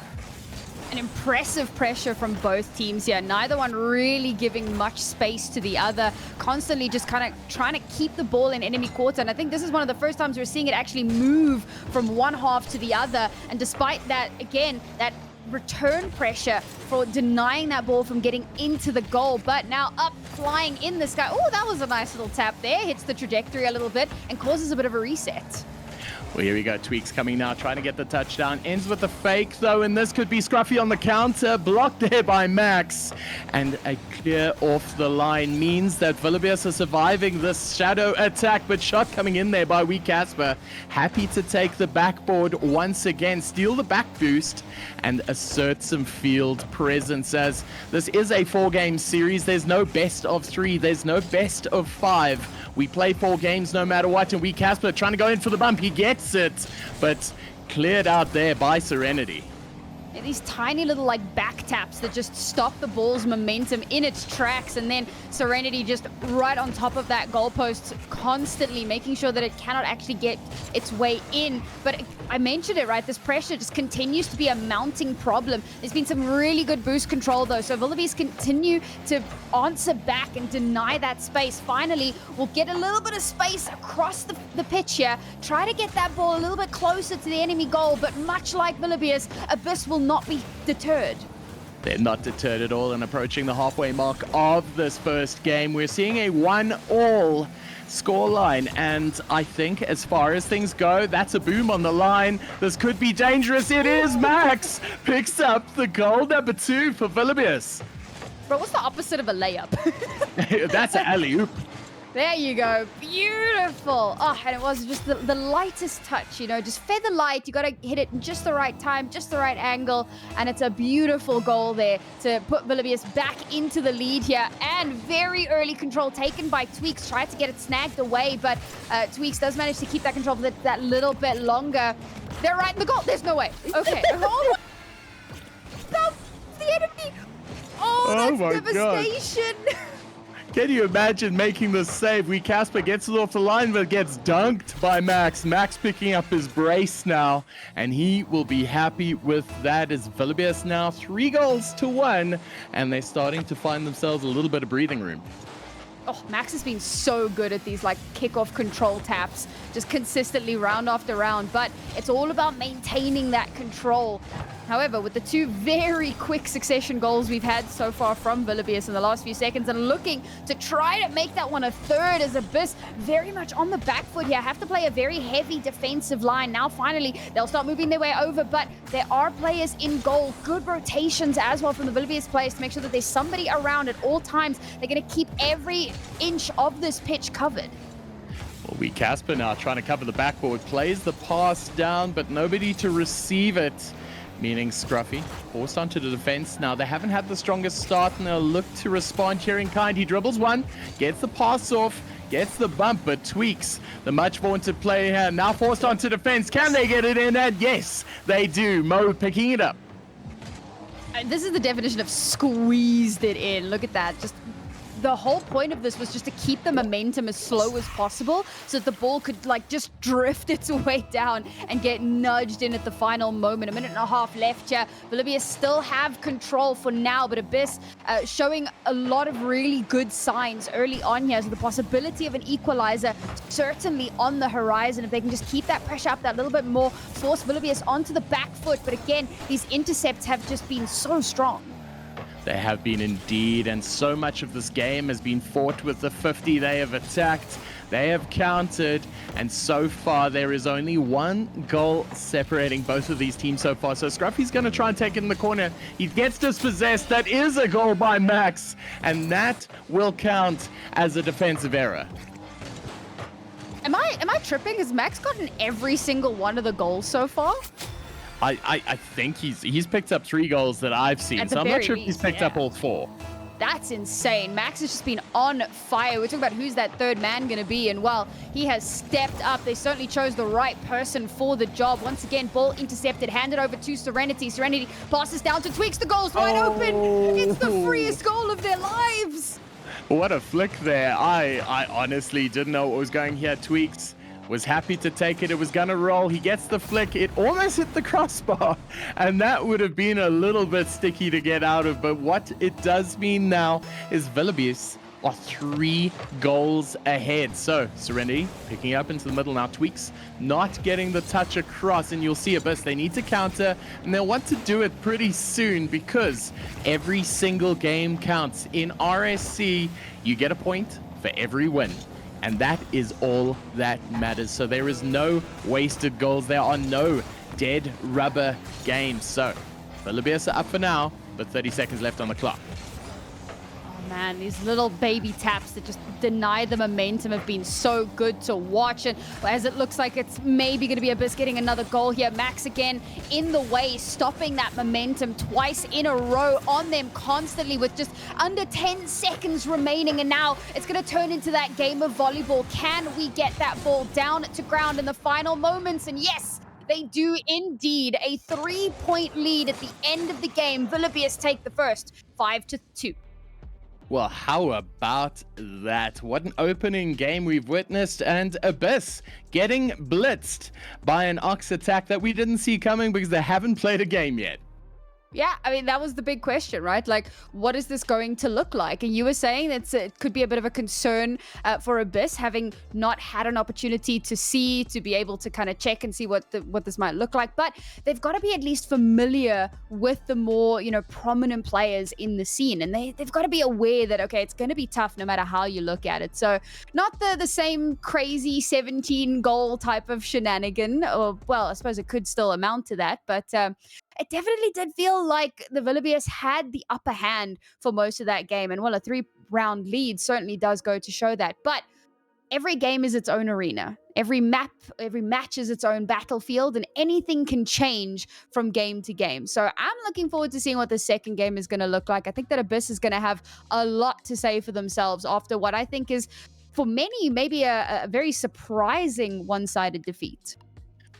An impressive pressure from both teams here. Neither one really giving much space to the other. Constantly just kind of trying to keep the ball in enemy quarter. And I think this is one of the first times we're seeing it actually move from one half to the other. And despite that, again, that return pressure for denying that ball from getting into the goal. But now up, flying in the sky. Oh, that was a nice little tap there. Hits the trajectory a little bit and causes a bit of a reset. Well, here we go. Tweaks coming now, trying to get the touchdown. Ends with a fake, though, and this could be Scruffy on the counter. Blocked there by Max. And a clear off the line means that Valibius are surviving this shadow attack, but shot coming in there by Wee Casper. Happy to take the backboard once again, steal the back boost, and assert some field presence, as this is a 4-game series. There's no best of 3. There's no best of 5. We play 4 games no matter what, and Wee Casper trying to go in for the bump. He gets it, but cleared out there by Serenity. These tiny little back taps that just stop the ball's momentum in its tracks, and then Serenity just right on top of that goalpost, constantly making sure that it cannot actually get its way in. But I mentioned it, right? This pressure just continues to be a mounting problem. There's been some really good boost control though, so Valibius continue to answer back and deny that space. Finally, we'll get a little bit of space across the pitch here, try to get that ball a little bit closer to the enemy goal, but much like Valibius, Abyss will not be deterred. They're not deterred at all, and approaching the halfway mark of this first game, we're seeing a 1-all scoreline, and I think as far as things go, that's a boom on the line. This could be dangerous. It is. Max picks up the goal number 2 for Valibius. Bro, what's the opposite of a layup? That's an alley-oop. There you go. Beautiful. Oh, and it was just the lightest touch, just feather light. You got to hit it in just the right time, just the right angle. And it's a beautiful goal there to put Valibius back into the lead here. And very early control taken by Tweaks. Tried to get it snagged away, but Tweaks does manage to keep that control for that little bit longer. They're right in the goal. There's no way. Okay. Oh, no, the enemy. Oh, that's devastation. God. Can you imagine making the save? Wee Casper gets it off the line, but gets dunked by Max. Max picking up his brace now, and he will be happy with that, as Valibius now 3-1, and they're starting to find themselves a little bit of breathing room. Oh, Max has been so good at these kickoff control taps, just consistently round after round, but it's all about maintaining that control. However, with the 2 very quick succession goals we've had so far from Valibius in the last few seconds, and looking to try to make that one a third, as Abyss very much on the back foot here. Have to play a very heavy defensive line. Now finally, they'll start moving their way over, but there are players in goal. Good rotations as well from the Valibius players to make sure that there's somebody around at all times. They're going to keep every inch of this pitch covered. Well, Wee Casper now trying to cover the backboard, plays the pass down, but nobody to receive it. Meaning Scruffy forced onto the defense. Now they haven't had the strongest start, and they'll look to respond here in kind. He dribbles one, gets the pass off, gets the bump, but Tweaks, the much vaunted player here, now forced onto defense. Can they get it in? And yes, they do. Mo picking it up. This is the definition of squeezed it in. Look at that. Just the whole point of this was just to keep the momentum as slow as possible so that the ball could like just drift its way down and get nudged in at the final moment. 1.5 minutes left here. Bolivia still have control for now, but Abyss showing a lot of really good signs early on here. So the possibility of an equalizer certainly on the horizon if they can just keep that pressure up that little bit more, force Bolivia onto the back foot. But again, these intercepts have just been so strong. They have been indeed, and so much of this game has been fought with the 50. They have attacked, they have countered, and so far there is only one goal separating both of these teams so far. So Scruffy's going to try and take it in the corner. He gets dispossessed. That is a goal by Max, and that will count as a defensive error. Am I tripping? Has Max gotten every single one of the goals so far? I think he's picked up 3 goals that I've seen, so I'm not sure if he's picked up all 4. That's insane. Max has just been on fire. We're talking about who's that third man going to be, and well, he has stepped up. They certainly chose the right person for the job. Once again, ball intercepted, handed over to Serenity. Serenity passes down to Tweaks. The goal's wide open. It's the freest goal of their lives. What a flick there. I honestly didn't know what was going here. Tweaks was happy to take it. It was going to roll. He gets the flick. It almost hit the crossbar, and that would have been a little bit sticky to get out of. But what it does mean now is Villibius are 3 goals ahead. So Serenity picking up into the middle now. Tweaks not getting the touch across, and you'll see Abyss. They need to counter, and they'll want to do it pretty soon because every single game counts. In RSC, you get a point for every win. And that is all that matters. So there is no wasted goals. There are no dead rubber games. So Bolivia are up for now, but 30 seconds left on the clock. Oh man, these little baby taps that just deny the momentum have been so good to watch. And as it looks like it's maybe going to be Abyss getting another goal here. Max again in the way, stopping that momentum twice in a row on them constantly with just under 10 seconds remaining. And now it's going to turn into that game of volleyball. Can we get that ball down to ground in the final moments? And yes, they do indeed. A 3-point lead at the end of the game. Villibius take the first 5-2. Well, how about that? What an opening game we've witnessed, and Abyss getting blitzed by an Ox attack that we didn't see coming because they haven't played a game yet. Yeah, I mean, that was the big question, right? Like, what is this going to look like? And you were saying that it could be a bit of a concern for Abyss, having not had an opportunity to see, to be able to kind of check and see what this might look like. But they've got to be at least familiar with the more, prominent players in the scene. And they've got to be aware that, okay, it's going to be tough no matter how you look at it. So not the same crazy 17-goal type of shenanigan, or, well, I suppose it could still amount to that. But it definitely did feel like the Villibius had the upper hand for most of that game. And well, a 3-round lead certainly does go to show that. But every game is its own arena. Every match is its own battlefield, and anything can change from game to game. So I'm looking forward to seeing what the second game is going to look like. I think that Abyss is going to have a lot to say for themselves after what I think is, for many, maybe a very surprising one-sided defeat.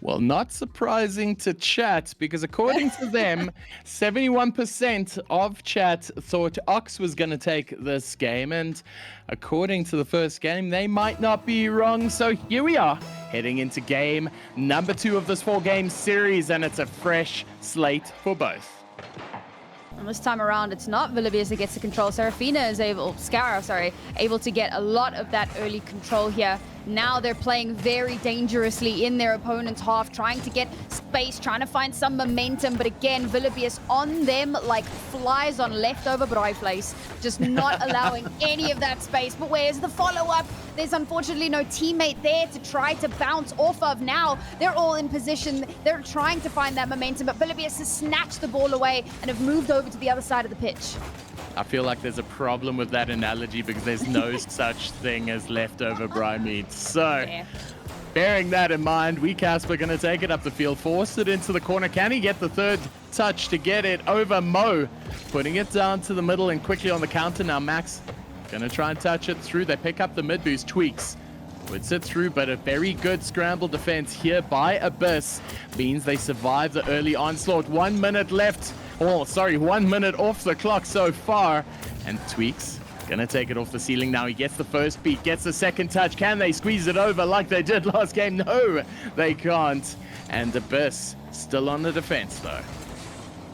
Well, not surprising to chat, because according to them, 71% of chat thought Ox was going to take this game. And according to the first game, they might not be wrong. So here we are, heading into game number 2 of this 4-game series, and it's a fresh slate for both. And this time around, it's not Villibius that gets the control. Scarra is able to get a lot of that early control here. Now they're playing very dangerously in their opponent's half, trying to get space, trying to find some momentum. But again, Villibius on them like flies on leftover braai vleis, just not allowing any of that space. But where's the follow-up? There's unfortunately no teammate there to try to bounce off of. Now they're all in position. They're trying to find that momentum, but Villibius has snatched the ball away and have moved over to the other side of the pitch. I feel like there's a problem with that analogy because there's no such thing as leftover braai meat. So, bearing that in mind, Casper going to take it up the field, force it into the corner. Can he get the third touch to get it over Mo? Putting it down to the middle and quickly on the counter now. Max Gonna try and touch it through. They pick up the mid boost. Tweaks puts it through, but a very good scramble defense here by Abyss means they survive the early onslaught. 1 minute left. Oh, sorry, 1 minute off the clock so far. And Tweaks gonna take it off the ceiling now. He gets the first beat, gets the second touch. Can they squeeze it over like they did last game? No, they can't. And Abyss still on the defense though.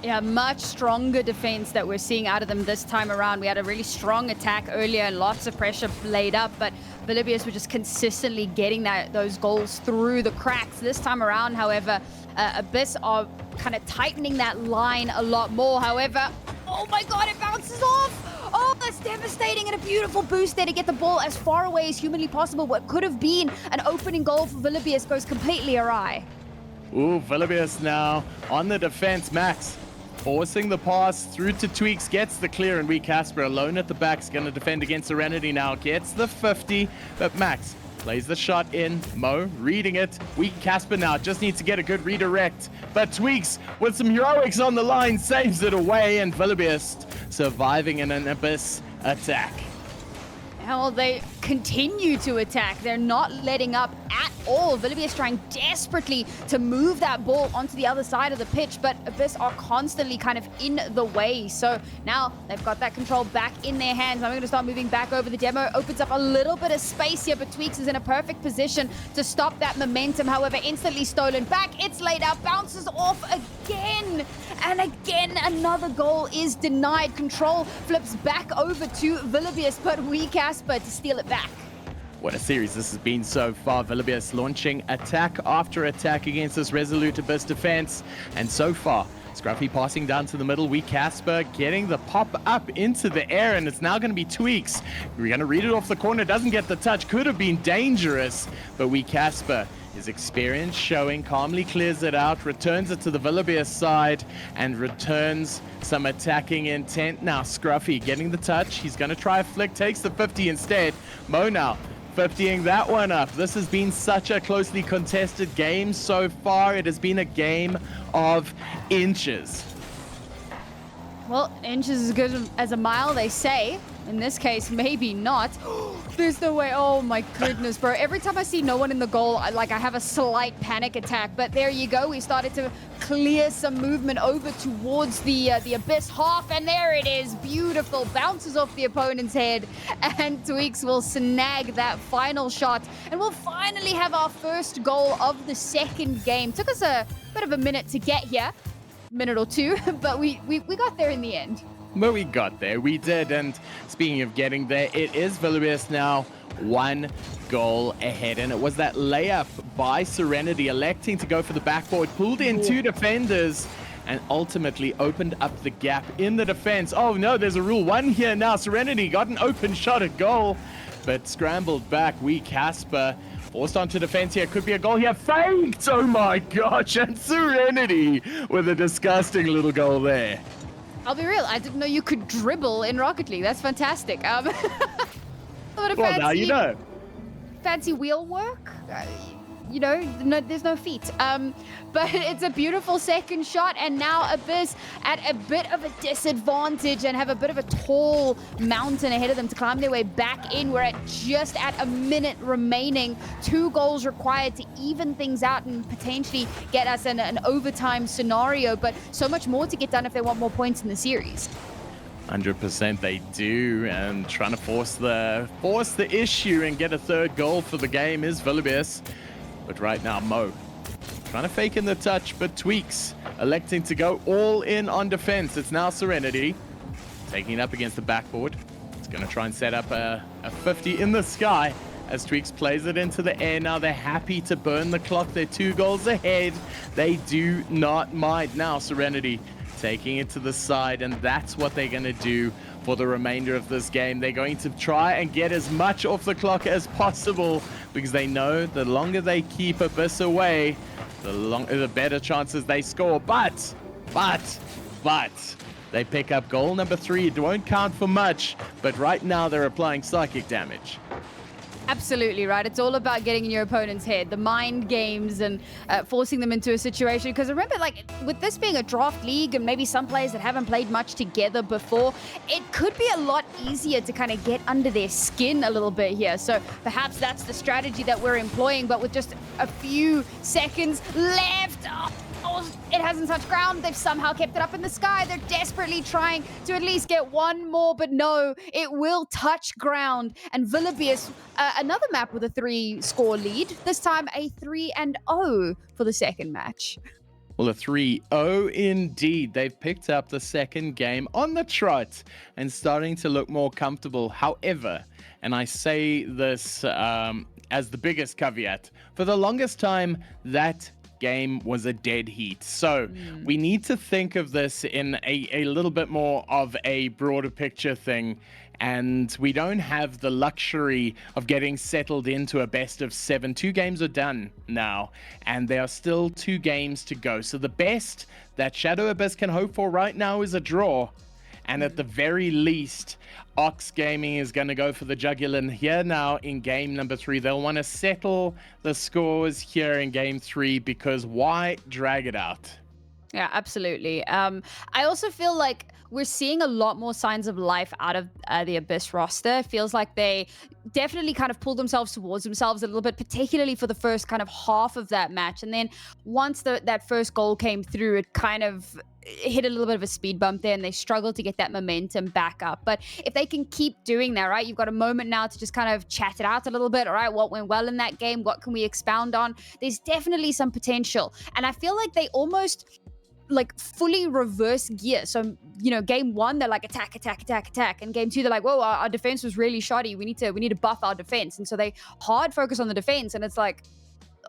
Yeah, much stronger defense that we're seeing out of them this time around. We had a really strong attack earlier and lots of pressure laid up, but Volibears were just consistently getting those goals through the cracks. This time around, however, Abyss are kind of tightening that line a lot more. However, oh my god, it bounces off! Oh, that's devastating, and a beautiful boost there to get the ball as far away as humanly possible. What could have been an opening goal for Volibears goes completely awry. Ooh, Volibears now on the defense. Max forcing the pass through to Tweaks, gets the clear, and Casper alone at the back is going to defend against Serenity now. Gets the 50, but Max plays the shot in. Mo reading it. Casper now just needs to get a good redirect, but Tweaks with some heroics on the line saves it away, and Volibears surviving in an Abyss attack. Well, they continue to attack. They're not letting up at all. Volibears trying desperately to move that ball onto the other side of the pitch, but Abyss are constantly kind of in the way. So now they've got that control back in their hands. I'm going to start moving back over the demo. Opens up a little bit of space here, but Tweaks is in a perfect position to stop that momentum. However, instantly stolen back. It's laid out, bounces off again. And again, another goal is denied. Control flips back over to Volibears, but Casper to steal it back. What a series this has been so far. Volibears launching attack after attack against this resolute Abyss defense. And so far, Scruffy passing down to the middle. Casper getting the pop up into the air, and it's now going to be Tweaks. We're going to read it off the corner. Doesn't get the touch. Could have been dangerous, but Casper, his experience showing, calmly clears it out, returns it to the Volibears side, and returns some attacking intent. Now Scruffy getting the touch. He's going to try a flick, takes the 50 instead. Mo now 50ing that one up. This has been such a closely contested game so far. It has been a game of inches. Well, inches is as good as a mile, they say. In this case, maybe not. There's no way. Oh my goodness, bro. Every time I see no one in the goal, I have a slight panic attack. But there you go. We started to clear some movement over towards the Abyss half. And there it is. Beautiful. Bounces off the opponent's head. And Tweaks will snag that final shot. And we'll finally have our first goal of the second game. Took us a bit of a minute to get here. Minute or two. But we got there in the end. But we got there, we did, and speaking of getting there, it is Volibears now 1 goal ahead, and it was that layup by Serenity electing to go for the backboard, pulled in 2 defenders, and ultimately opened up the gap in the defense. Oh no, there's a rule 1 here now. Serenity got an open shot at goal, but scrambled back. Casper forced onto defense here. Could be a goal here. Faked! Oh my gosh, and Serenity with a disgusting little goal there. I'll be real, I didn't know you could dribble in Rocket League. That's fantastic. What a well, now you know. Fancy wheel work? There's no feet. But it's a beautiful second shot, and now Abyss at a bit of a disadvantage and have a bit of a tall mountain ahead of them to climb their way back in. We're just at a minute remaining. 2 goals required to even things out and potentially get us an overtime scenario, but so much more to get done if they want more points in the series. 100% they do, and trying to force the issue and get a 3rd goal for the game is Volibears. But right now, Mo trying to fake in the touch, but Tweaks electing to go all in on defense. It's now Serenity taking it up against the backboard. It's going to try and set up a 50 in the sky as Tweaks plays it into the air. Now they're happy to burn the clock. They're 2 goals ahead. They do not mind. Now Serenity taking it to the side, and that's what they're going to do for the remainder of this game. They're going to try and get as much off the clock as possible, because they know the longer they keep Abyss away, the better chances they score. But they pick up goal number 3. It won't count for much, but right now they're applying psychic damage. Absolutely right. It's all about getting in your opponent's head, the mind games, and forcing them into a situation. Because remember, like, with this being a draft league and maybe some players that haven't played much together before, it could be a lot easier to kind of get under their skin a little bit here. So perhaps that's the strategy that we're employing, but with just a few seconds left. Oh, it hasn't touched ground. They've somehow kept it up in the sky. They're desperately trying to at least get one more, but no, it will touch ground. And Villabius, another map with a 3-score lead, this time a 3-0 for the second match. Well, a 3-0 indeed. They've picked up the second game on the trot and starting to look more comfortable. However, and I say this as the biggest caveat, for the longest time, that game was a dead heat. So we need to think of this in a little bit more of a broader picture thing. And we don't have the luxury of getting settled into a best of 7. 2 games are done now, and there are still 2 games to go. So the best that Shadow Abyss can hope for right now is a draw. And at the very least, Ox Gaming is going to go for the jugular here now in game number 3. They'll want to settle the scores here in game 3 because why drag it out? Yeah, absolutely. I also feel like we're seeing a lot more signs of life out of the Abyss roster. It feels like they definitely kind of pulled themselves towards themselves a little bit, particularly for the first kind of half of that match. And then once that first goal came through, it kind of hit a little bit of a speed bump there and they struggled to get that momentum back up. But if they can keep doing that, right, you've got a moment now to just kind of chat it out a little bit. All right, what went well in that game? What can we expound on? There's definitely some potential. And I feel like they almost like fully reverse gear. So, you know, game 1, they're like attack. And game 2, they're like, whoa, our defense was really shoddy. We need to buff our defense. And so they hard focus on the defense. And it's like,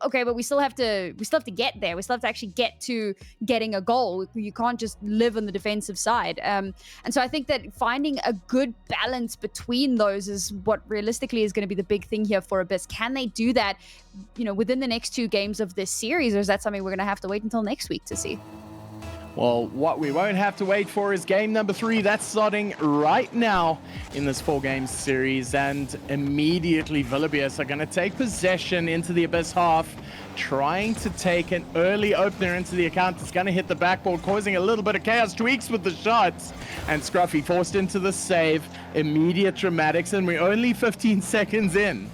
okay, but we still have to get there. We still have to actually get to getting a goal. You can't just live on the defensive side. And so I think that finding a good balance between those is what realistically is going to be the big thing here for Abyss. Can they do that, you know, within the next 2 games of this series, or is that something we're going to have to wait until next week to see? Well, what we won't have to wait for is game number 3. That's starting right now in this 4-game series. And immediately, Villabius are going to take possession into the Abyss half, trying to take an early opener into the account. It's going to hit the backboard, causing a little bit of chaos. Tweaks with the shots. And Scruffy forced into the save. Immediate dramatics, and we're only 15 seconds in.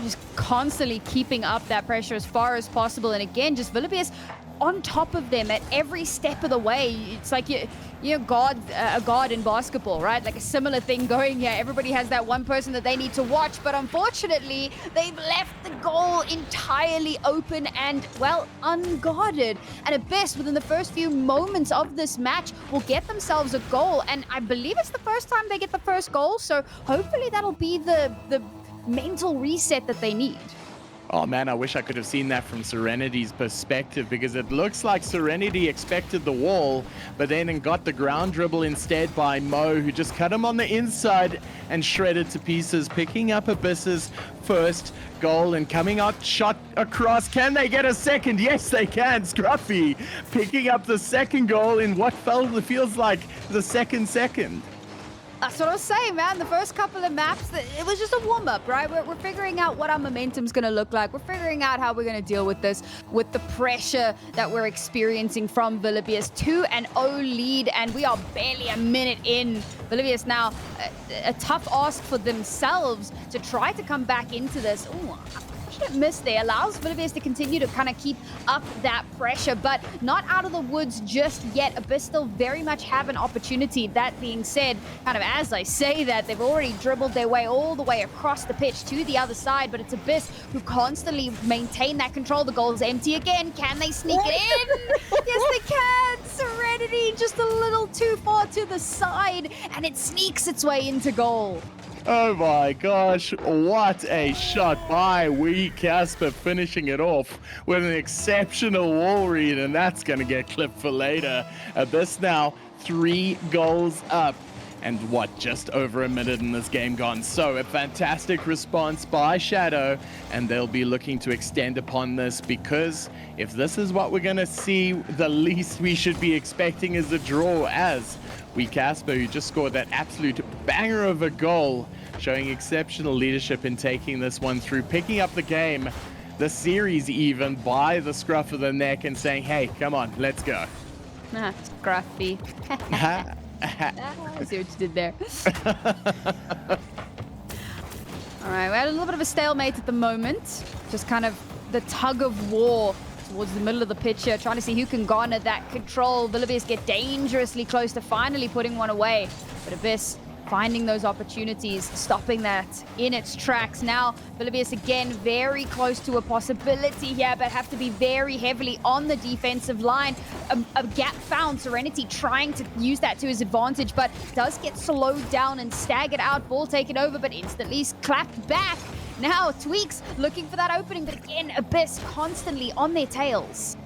Just constantly keeping up that pressure as far as possible. And again, just Villabius on top of them at every step of the way. It's like you're a god in basketball, right? Like a similar thing going here. Everybody has that one person that they need to watch, but unfortunately, they've left the goal entirely open and, well, unguarded. And Abyss, within the first few moments of this match, will get themselves a goal. And I believe it's the first time they get the first goal, so hopefully that'll be the mental reset that they need. Oh man, I wish I could have seen that from Serenity's perspective, because it looks like Serenity expected the wall, but then got the ground dribble instead by Mo, who just cut him on the inside and shredded to pieces, picking up Abyss's first goal and coming out shot across. Can they get a second? Yes, they can. Scruffy picking up the second goal in what feels like the second. That's what I was saying, man. The first couple of maps, it was just a warm-up, right? We're figuring out what our momentum's going to look like. We're figuring out how we're going to deal with this, with the pressure that we're experiencing from Villabius. 2-0 lead, and we are barely a minute in. Villabius now, a tough ask for themselves to try to come back into this. Ooh, miss there allows Villabius to continue to kind of keep up that pressure, but not out of the woods just yet. Abyss still very much have an opportunity. That being said, kind of as I say that, they've already dribbled their way all the way across the pitch to the other side, but it's Abyss who constantly maintain that control. The goal is empty again. Can they sneak it in? Yes, they can. Serenity just a little too far to the side, and it sneaks its way into goal. Oh my gosh, what a shot by Wee Casper, finishing it off with an exceptional wall read, and that's going to get clipped for later. Abyss now 3 goals up. And just over a minute in this game gone. So a fantastic response by Shadow, and they'll be looking to extend upon this, because if this is what we're going to see, the least we should be expecting is a draw, as Wee Casper, who just scored that absolute banger of a goal, showing exceptional leadership in taking this one through, picking up the game, the series even, by the scruff of the neck and saying, hey, come on, let's go. Scruffy. I see what you did there. All right, we had a little bit of a stalemate at the moment. Just kind of the tug of war towards the middle of the pitch here, trying to see who can garner that control. Vilibius get dangerously close to finally putting one away. But Abyss finding those opportunities, stopping that in its tracks. Now, Vilibius again very close to a possibility here, but have to be very heavily on the defensive line. A gap found, Serenity trying to use that to his advantage, but does get slowed down and staggered out. Ball taken over, but instantly clapped back. Now, Tweaks looking for that opening, but again, Abyss constantly on their tails.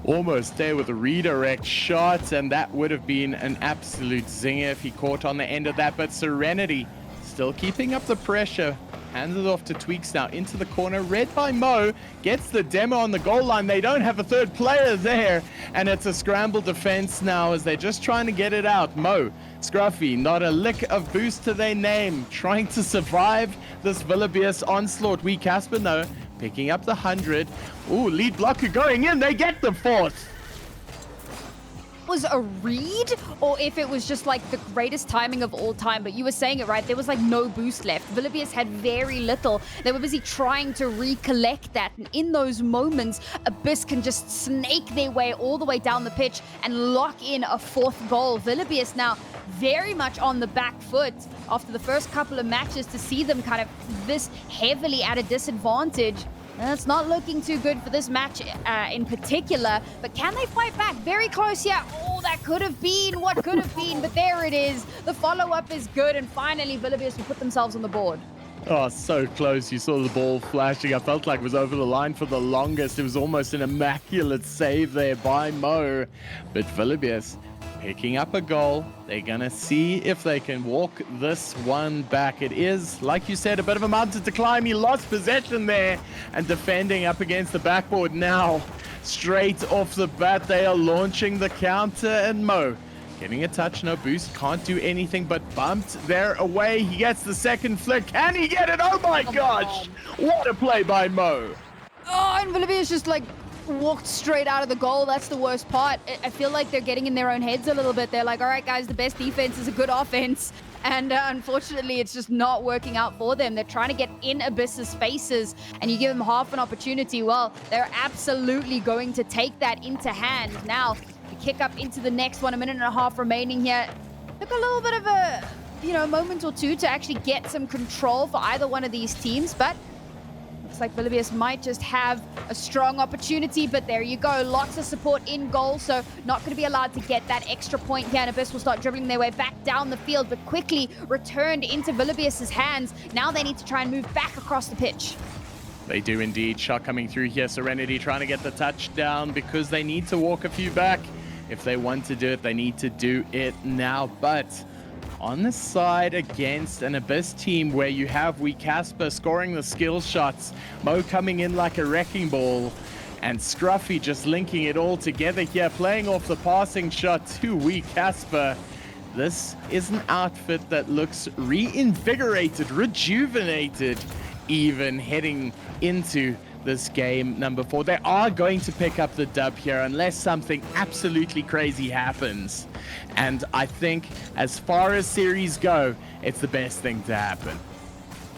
Almost there with a redirect shot, and that would have been an absolute zinger if he caught on the end of that. But Serenity still keeping up the pressure. Hands it off to Tweaks now into the corner. Read by Mo. Gets the demo on the goal line. They don't have a third player there. And it's a scramble defense now as they're just trying to get it out. Mo, Scruffy, not a lick of boost to their name. Trying to survive this Vilibius onslaught. Casper, no. Picking up the 100. Ooh, lead blocker going in. They get the fourth. Was a read, or if it was just like the greatest timing of all time. But you were saying it right, there was like no boost left. Vilibius had very little. They were busy trying to recollect that, and in those moments Abyss can just snake their way all the way down the pitch and lock in a fourth goal. Vilibius now very much on the back foot after the first couple of matches. To see them kind of this heavily at a disadvantage, it's not looking too good for this match in particular, but can they fight back? Very close here. Oh, that could have been what could have been, but there it is. The follow-up is good, and finally Vilibius will put themselves on the board. Oh, so close. You saw the ball flashing. I felt like it was over the line for the longest. It was almost an immaculate save there by Mo, but Vilibius picking up a goal. They're gonna see if they can walk this one back. It is, like you said, a bit of a mountain to climb. He lost possession there and defending up against the backboard now. Straight off the bat, they are launching the counter, and Mo getting a touch, no boost, can't do anything but bumped there away. He gets the second flick. Can he get it? Oh my gosh! What a play by Mo. Oh, and Vilibius just like walked straight out of the goal. That's the worst part. I feel like they're getting in their own heads a little bit. They're like, all right, guys, the best defense is a good offense. And unfortunately, it's just not working out for them. They're trying to get in Abyss's faces, and you give them half an opportunity. Well, they're absolutely going to take that into hand. Now, the kick up into the next one, 1.5 minutes remaining here. Took a little bit of a, moment or two to actually get some control for either one of these teams, but looks like Vilibius might just have a strong opportunity, but there you go. Lots of support in goal, so not going to be allowed to get that extra point here. And Abyss will start dribbling their way back down the field, but quickly returned into Vilibius's hands. Now they need to try and move back across the pitch. They do indeed. Shot coming through here. Serenity trying to get the touchdown because they need to walk a few back. If they want to do it, they need to do it now. But on the side against an Abyss team where you have Casper scoring the skill shots, Mo coming in like a wrecking ball, and Scruffy just linking it all together here, playing off the passing shot to Casper. This is an outfit that looks reinvigorated, rejuvenated, even heading into this game number 4. They are going to pick up the dub here unless something absolutely crazy happens. And I think as far as series go, it's the best thing to happen.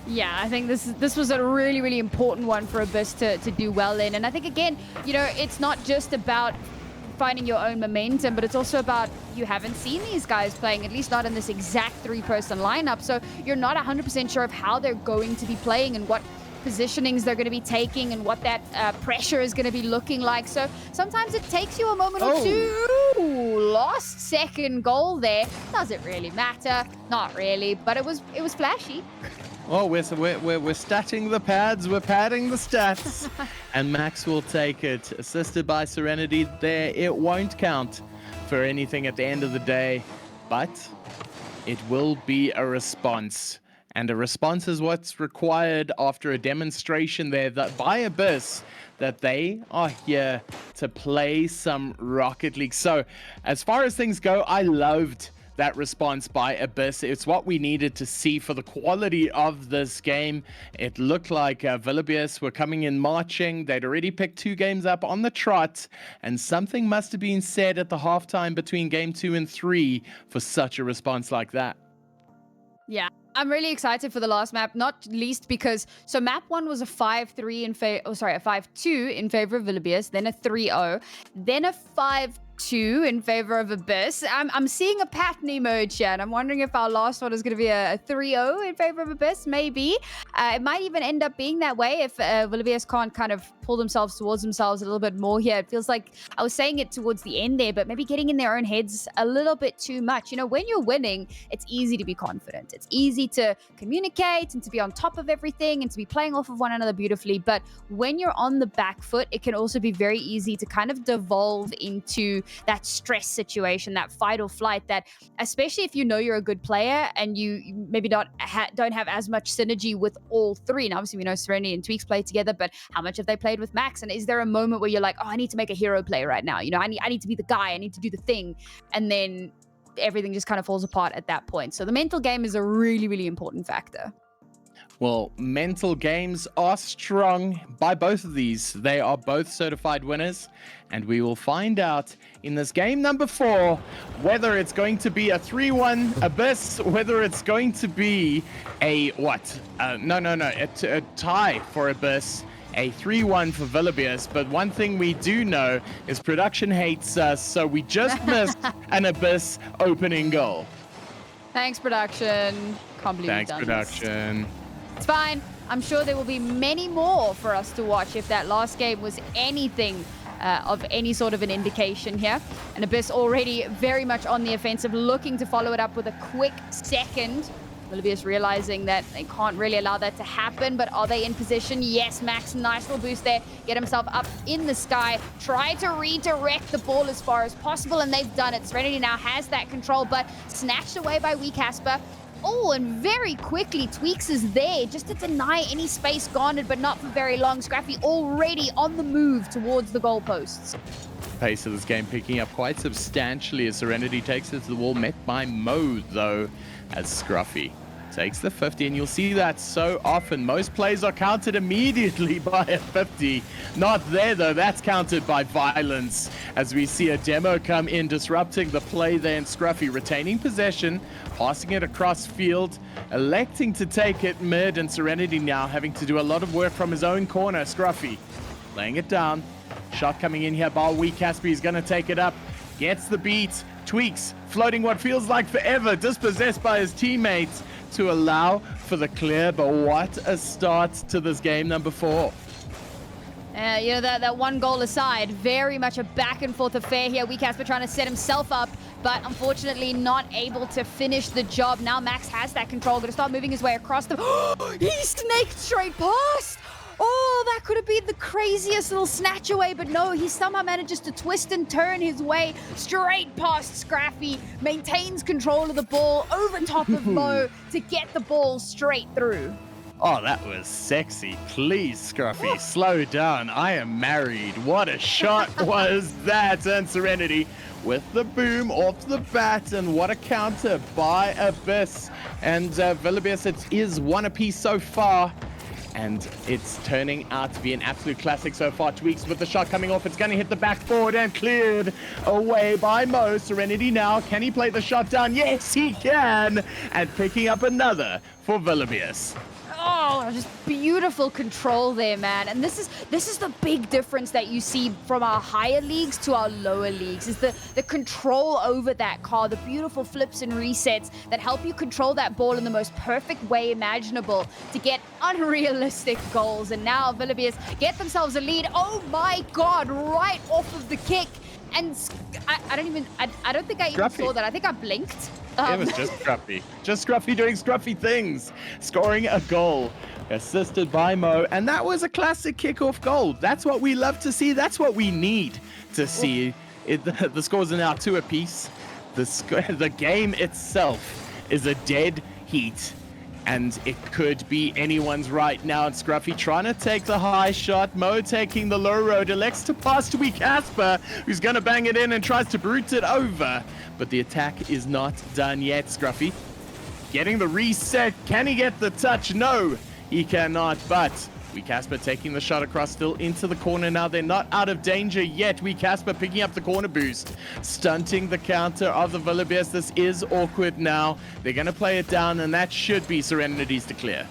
Yeah, I think this was a really, really important one for Abyss to do well in. And I think, again, it's not just about finding your own momentum, but it's also about you haven't seen these guys playing, at least not in this exact 3-person lineup. So you're not 100% sure of how they're going to be playing and what positionings they're going to be taking and what that pressure is going to be looking like. So sometimes it takes you a moment or two. Lost second goal there. Does it really matter? Not really, but it was flashy. Oh, we're statting the pads, we're padding the stats. And Max will take it. Assisted by Serenity there. It won't count for anything at the end of the day, but it will be a response. And a response is what's required after a demonstration there that by Abyss that they are here to play some Rocket League. So as far as things go, I loved that response by Abyss. It's what we needed to see for the quality of this game. It looked like Villabius were coming in marching. They'd already picked 2 games up on the trot, and something must have been said at the halftime between game 2 and 3 for such a response like that. Yeah, I'm really excited for the last map, not least because map 1 was a 5-3 a 5-2 in favor of Villabius, then a 3-0, then a 5-2 in favor of Abyss. I'm seeing a pattern emerge here, and I'm wondering if our last one is going to be a 3-0 in favor of Abyss. Maybe it might even end up being that way if Villabius can't kind of pull themselves towards themselves a little bit more here. It feels like I was saying it towards the end there, but maybe getting in their own heads a little bit too much. You know, when you're winning, it's easy to be confident. It's easy to communicate and to be on top of everything and to be playing off of one another beautifully. But when you're on the back foot, it can also be very easy to kind of devolve into that stress situation, that fight or flight, that especially if you know you're a good player and you maybe don't have as much synergy with all 3. And obviously we know Serenity and Tweaks play together, but how much have they played with Max? And is there a moment where you're like, oh, I need to make a hero play right now? You know, I need to be the guy, I need to do the thing. And then everything just kind of falls apart at that point. So the mental game is a really, really important factor. Well, mental games are strong by both of these. They are both certified winners, and we will find out in this game number 4 whether it's going to be a 3-1 Abyss, whether it's going to be a a tie for Abyss, a 3-1 for Villabius. But one thing we do know is production hates us, so we just missed an Abyss opening goal. Thanks, production. Can't believe Thanks, you've done production. This. It's fine. I'm sure there will be many more for us to watch if that last game was anything of any sort of an indication here. And Abyss already very much on the offensive, looking to follow it up with a quick second. Villabius realizing that they can't really allow that to happen, but are they in position? Yes, Max, nice little boost there. Get himself up in the sky. Try to redirect the ball as far as possible, and they've done it. Serenity now has that control, but snatched away by Casper. Oh, and very quickly, Tweaks is there just to deny any space garnered, but not for very long. Scrappy already on the move towards the goalposts. Pace of this game picking up quite substantially as Serenity takes it to the wall, met by Mo, though, as Scruffy takes the 50, and you'll see that so often. Most plays are counted immediately by a 50. Not there, though. That's countered by violence, as we see a demo come in, disrupting the play there, and Scruffy retaining possession, passing it across field, electing to take it mid, and Serenity now having to do a lot of work from his own corner. Scruffy laying it down. Shot coming in here by Casper. He's going to take it up. Gets the beat. Tweaks floating what feels like forever, dispossessed by his teammates to allow for the clear. But what a start to this game number 4. You know, that one goal aside, very much a back and forth affair here. Casper trying to set himself up, but unfortunately not able to finish the job. Now Max has that control, going to start moving his way across the... He snaked straight past! Oh, that could have been the craziest little snatch away, but no, he somehow manages to twist and turn his way straight past Scrappy, maintains control of the ball over top of Mo to get the ball straight through. Oh, that was sexy. Please, Scruffy, slow down. I am married. What a shot was that? And Serenity with the boom off the bat, and what a counter by Abyss. And Villabius, it is one apiece so far. And it's turning out to be an absolute classic so far. Tweaks with the shot coming off. It's going to hit the backboard and cleared away by Mo. Serenity now. Can he play the shot down? Yes, he can. And picking up another for Villabius. Oh, just beautiful control there, man. And this is the big difference that you see from our higher leagues to our lower leagues, is the control over that car, the beautiful flips and resets that help you control that ball in the most perfect way imaginable to get unrealistic goals. And now Villabius get themselves a lead. Oh my God, right off of the kick. And I don't think I even saw that. I think I blinked. It was just Scruffy. Just Scruffy doing Scruffy things. Scoring a goal. Assisted by Mo. And that was a classic kickoff goal. That's what we love to see. That's what we need to see. The scores are now 2 apiece. The game itself is a dead heat. and it could be anyone's right now. It's Scruffy trying to take the high shot. Mo taking the low road. Elects to pass to Casper, who's going to bang it in and tries to brute it over. But the attack is not done yet. Scruffy getting the reset. Can he get the touch? No, he cannot. But Casper taking the shot across still into the corner now. They're not out of danger yet. Casper picking up the corner boost, stunting the counter of the Villabears. This is awkward now. They're going to play it down, and that should be Serenity's to clear.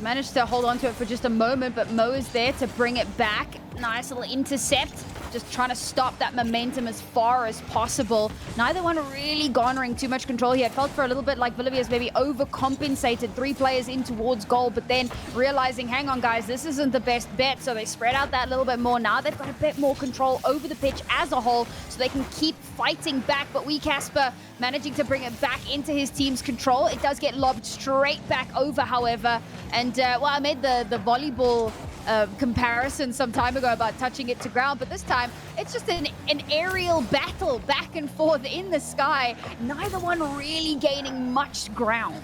Managed to hold on to it for just a moment, but Mo is there to bring it back. Nice little intercept. Just trying to stop that momentum as far as possible. Neither one really garnering too much control here. It felt for a little bit like Villabears maybe overcompensated 3 players in towards goal, but then realizing, hang on guys, this isn't the best bet. So they spread out that little bit more. Now they've got a bit more control over the pitch as a whole, so they can keep fighting back. But Casper managing to bring it back into his team's control. It does get lobbed straight back over, however. And well, I made the volleyball comparison some time ago about touching it to ground, but this time it's just an aerial battle back and forth in the sky. Neither one really gaining much ground.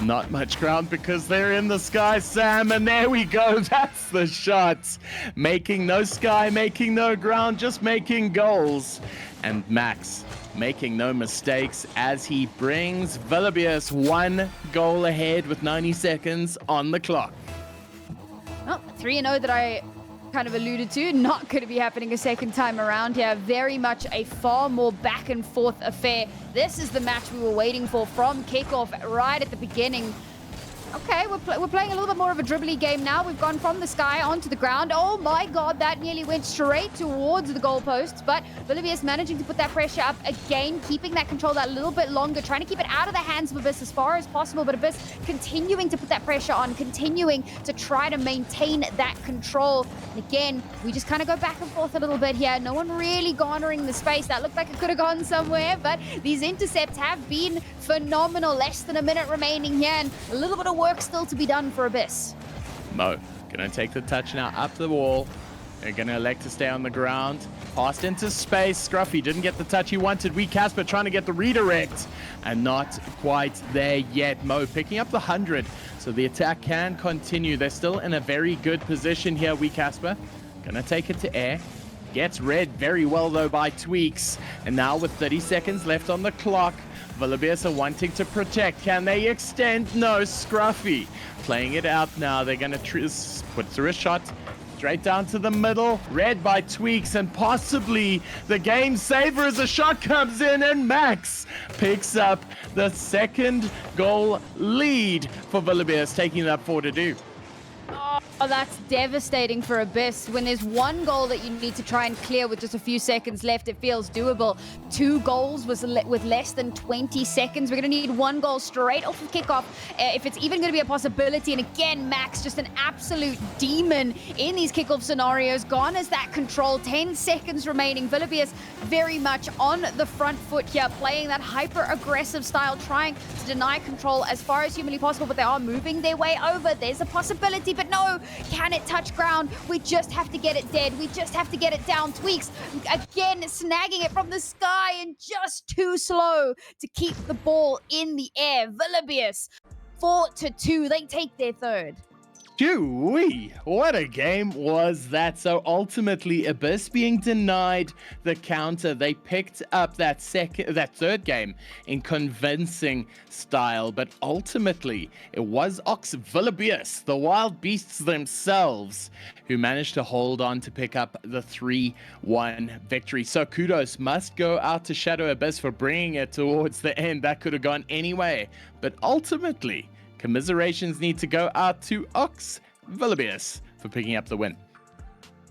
Not much ground because they're in the sky, Sam, and there we go. That's the shot. Making no sky, making no ground, just making goals. And Max making no mistakes as he brings Villabears 1 goal ahead with 90 seconds on the clock. Well, 3-0 that I kind of alluded to, not going to be happening a second time around here. Very much a far more back and forth affair. This is the match we were waiting for from kickoff right at the beginning. Okay, we're playing a little bit more of a dribbly game now. We've gone from the sky onto the ground. Oh my god, that nearly went straight towards the goalposts. But Villabears managing to put that pressure up again, keeping that control that little bit longer, trying to keep it out of the hands of Abyss as far as possible. But Abyss continuing to put that pressure on, continuing to try to maintain that control. And again, we just kind of go back and forth a little bit here. No one really garnering the space. That looked like it could have gone somewhere, but these intercepts have been phenomenal. Less than a minute remaining here, and a little bit of work still to be done for Abyss. Mo gonna take the touch now up the wall. They're gonna elect to stay on the ground. Passed into space. Scruffy didn't get the touch he wanted. Casper trying to get the redirect and not quite there yet. Mo picking up the 100, so the attack can continue. They're still in a very good position here. Casper gonna take it to air. Gets read very well though by Tweaks. And now with 30 seconds left on the clock, Villabears are wanting to protect. Can they extend? No. Scruffy playing it out now. They're going to put through a shot straight down to the middle. Read by Tweaks, and possibly the game saver as a shot comes in, and Max picks up the 2nd goal lead for Villabears, taking that 4-2. Oh, that's devastating for Abyss. When there's 1 goal that you need to try and clear with just a few seconds left, it feels doable. 2 goals with less than 20 seconds. We're going to need 1 goal straight off of kickoff if it's even going to be a possibility. And again, Max, just an absolute demon in these kickoff scenarios. Gone is that control. 10 seconds remaining. Villabears very much on the front foot here, playing that hyper-aggressive style, trying to deny control as far as humanly possible, but they are moving their way over. There's a possibility, but no. Can it touch ground? We just have to get it dead. We just have to get it down. Tweaks again snagging it from the sky and just too slow to keep the ball in the air. Villabears 4-2. They take their 3rd. Wee, what a game was that. So ultimately, Abyss being denied the counter. They picked up that 3rd game in convincing style, but ultimately it was Ox Villabears, the wild beasts themselves, who managed to hold on to pick up the 3-1 victory. So kudos must go out to Shadow Abyss for bringing it towards the end. That could have gone any way, but ultimately commiserations need to go out to Ox Villabears for picking up the win.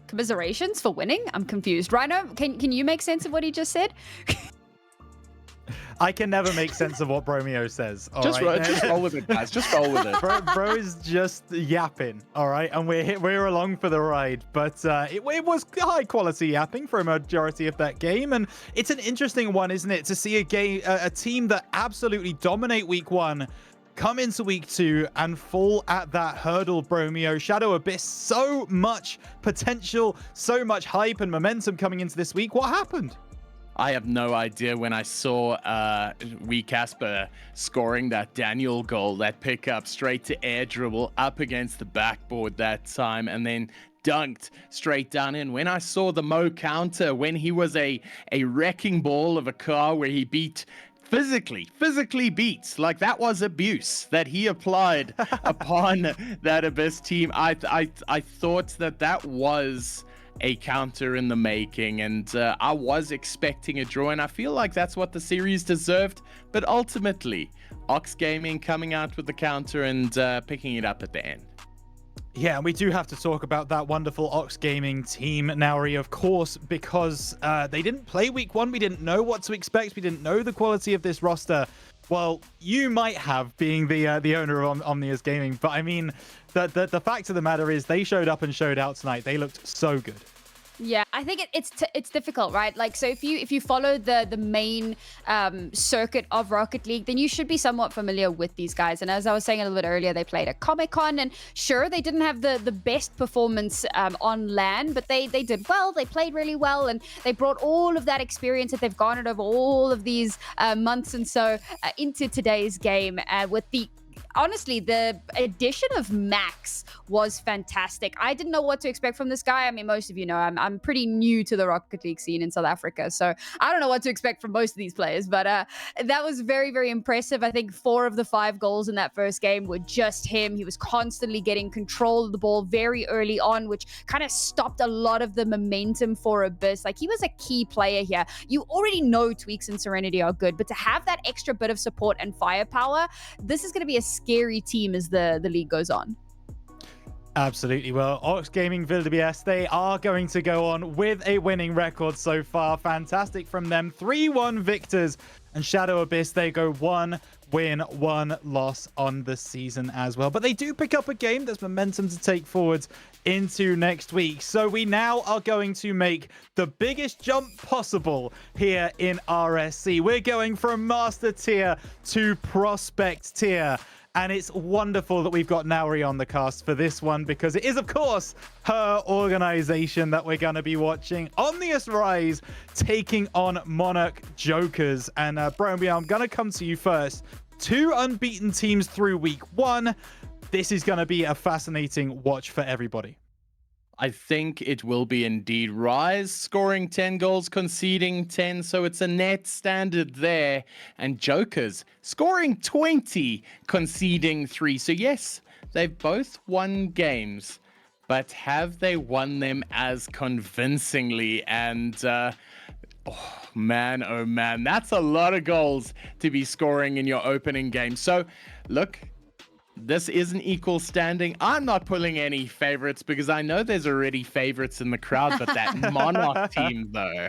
Commiserations for winning? I'm confused. Rhino, can you make sense of what he just said? I can never make sense of what Bromeo says. Just roll with it, guys. Just roll with it. Bro is just yapping, all right? And we're along for the ride. But it was high quality yapping for a majority of that game. And it's an interesting one, isn't it? To see a team that absolutely dominate week 1 come into week 2 and fall at that hurdle, Bromeo. Shadow Abyss, so much potential, so much hype and momentum coming into this week. What happened? I have no idea. When I saw Wee Casper scoring that Daniel goal, that pickup straight to air dribble up against the backboard that time, and then dunked straight down in. When I saw the Mo counter, when he was a wrecking ball of a car where he physically beats, like that was abuse that he applied upon that Abyss team. I thought that was a counter in the making, and I was expecting a draw, and I feel like that's what the series deserved. But ultimately, Ox Gaming coming out with the counter and picking it up at the end. Yeah, and we do have to talk about that wonderful Ox Gaming team, Nauri, of course, because they didn't play week 1. We didn't know what to expect. We didn't know the quality of this roster. Well, you might have, being the owner of Omnius Gaming, but I mean, the fact of the matter is they showed up and showed out tonight. They looked so good. Yeah, I think it's difficult, right? Like, so if you follow the main circuit of Rocket League, then you should be somewhat familiar with these guys. And as I was saying a little bit earlier, they played at Comic-Con, and sure, they didn't have the best performance on LAN, but they did well. They played really well, and they brought all of that experience that they've garnered over all of these months and so into today's game with honestly, the addition of Max was fantastic. I didn't know what to expect from this guy. I mean, most of you know I'm pretty new to the Rocket League scene in South Africa, so I don't know what to expect from most of these players, but that was very, very impressive. I think 4 of the 5 goals in that first game were just him. He was constantly getting control of the ball very early on, which kind of stopped a lot of the momentum for Abyss. Like, he was a key player here. You already know Tweaks and Serenity are good, but to have that extra bit of support and firepower, this is going to be a scary team as the league goes on. Absolutely. Well, Ox Gaming Vildebies, they are going to go on with a winning record so far. Fantastic from them. 3-1 victors. And Shadow Abyss, they go 1 win, 1 loss on the season as well. But they do pick up a game. There's momentum to take forwards into next week. So we now are going to make the biggest jump possible here in RSC. We're going from Master Tier to Prospect Tier. And it's wonderful that we've got Nauri on the cast for this one, because it is, of course, her organization that we're going to be watching. Omnius Rise taking on Monarch Jokers. And Bromby, I'm going to come to you first. 2 unbeaten teams through week 1. This is going to be a fascinating watch for everybody. I think it will be indeed Rise, scoring 10 goals, conceding 10, so it's a net standard there. And Jokers scoring 20, conceding 3. So yes, they've both won games, but have they won them as convincingly? And oh man, that's a lot of goals to be scoring in your opening game. So look, this is an equal standing. I'm not pulling any favorites because I know there's already favorites in the crowd, but that Monarch team, though.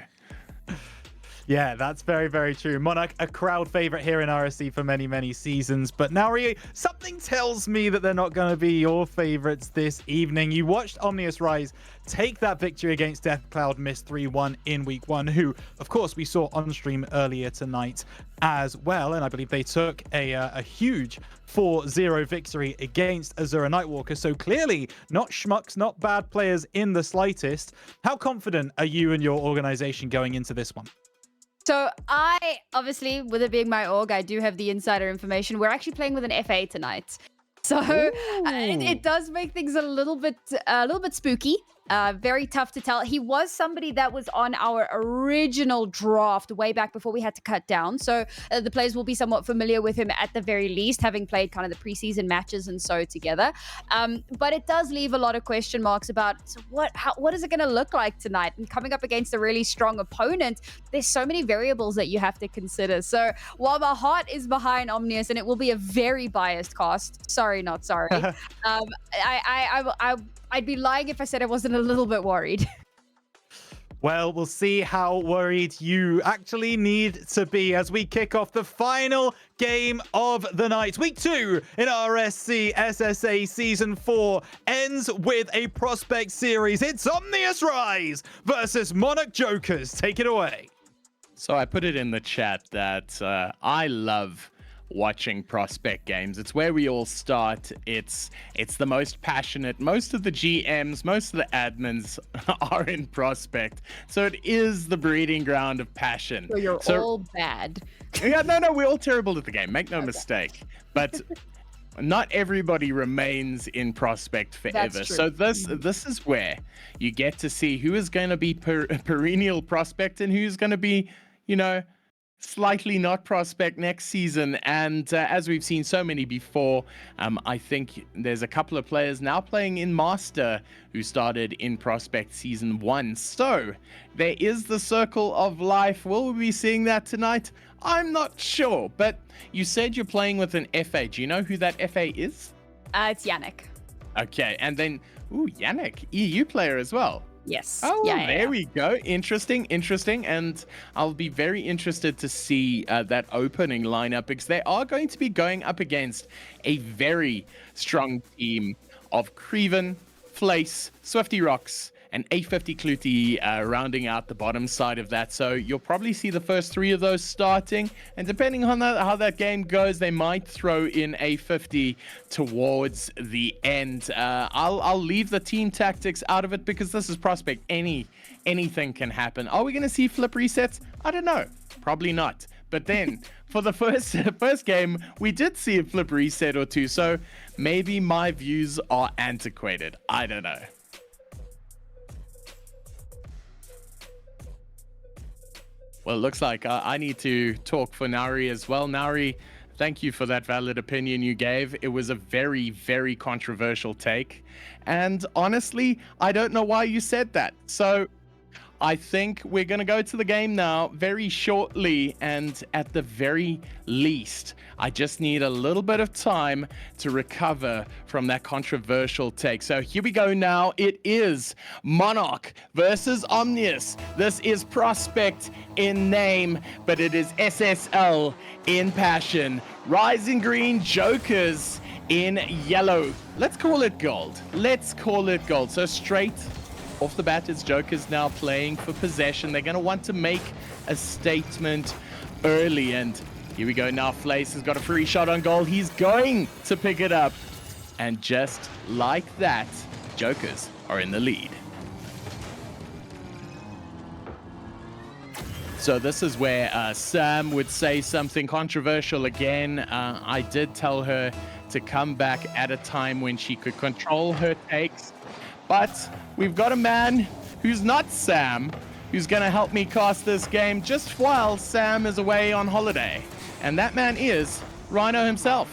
Yeah, that's very, very true. Monarch, a crowd favorite here in RSC for many, many seasons. But Nauri, something tells me that they're not going to be your favorites this evening. You watched Omnius Rise take that victory against Deathcloud Mist 3-1 in week 1, who, of course, we saw on stream earlier tonight as well. And I believe they took a huge 4-0 victory against Azura Nightwalker. So clearly not schmucks, not bad players in the slightest. How confident are you and your organization going into this one? So I, obviously, with it being my org, I do have the insider information. We're actually playing with an FA tonight. So it does make things a little bit spooky. Very tough to tell. He was somebody that was on our original draft way back before we had to cut down. So the players will be somewhat familiar with him at the very least, having played kind of the preseason matches and so together. But it does leave a lot of question marks about what is it going to look like tonight? And coming up against a really strong opponent, there's so many variables that you have to consider. So while my heart is behind Omnius, and it will be a very biased cast, sorry, not sorry, I'd be lying if I said I wasn't a little bit worried. Well, we'll see how worried you actually need to be as we kick off the final game of the night. Week 2 in RSC SSA Season 4 ends with a Prospect series. It's Omnius Rise versus Monarch Jokers. Take it away. So I put it in the chat that I love watching prospect games. It's where we all start. It's the most passionate. Most of the GMs, most of the admins are in prospect. So it is the breeding ground of passion. So you're all bad. Yeah, no, we're all terrible at the game. Make no mistake. But not everybody remains in prospect forever. So this is where you get to see who is going to be perennial prospect and who's going to be, slightly not prospect next season. And as we've seen so many before, I think there's a couple of players now playing in Master who started in prospect season 1. So there is the circle of life. Will we be seeing that tonight? I'm not sure, but you said you're playing with an FA. Do you know who that FA is? It's Yannick. Okay, and then, Yannick, EU player as well. Yes. Oh, there we go. Interesting. And I'll be very interested to see that opening lineup because they are going to be going up against a very strong team of Creven, Flace, Swifty Rocks, and A50 Clutie rounding out the bottom side of that. So you'll probably see the first 3 of those starting. And depending on how that game goes, they might throw in A50 towards the end. I'll leave the team tactics out of it because this is prospect. Anything can happen. Are we going to see flip resets? I don't know. Probably not. But then for the first game, we did see a flip reset or two. So maybe my views are antiquated. I don't know. Well, it looks like I need to talk for Nari as well. Nari, thank you for that valid opinion you gave. It was a very, very controversial take. And honestly, I don't know why you said that. So I think we're going to go to the game now very shortly. And at the very least, I just need a little bit of time to recover from that controversial take. So here we go now. It is Monarch versus Omnius. This is Prospect in name, but it is SSL in passion. Rising Green Jokers in yellow. Let's call it gold. So straight off the bat, it's Jokers now playing for possession. They're going to want to make a statement early. And here we go now. Flace has got a free shot on goal. He's going to pick it up. And just like that, Jokers are in the lead. So this is where Sam would say something controversial again. I did tell her to come back at a time when she could control her takes. But we've got a man who's not Sam, who's going to help me cast this game just while Sam is away on holiday. And that man is Rhino himself.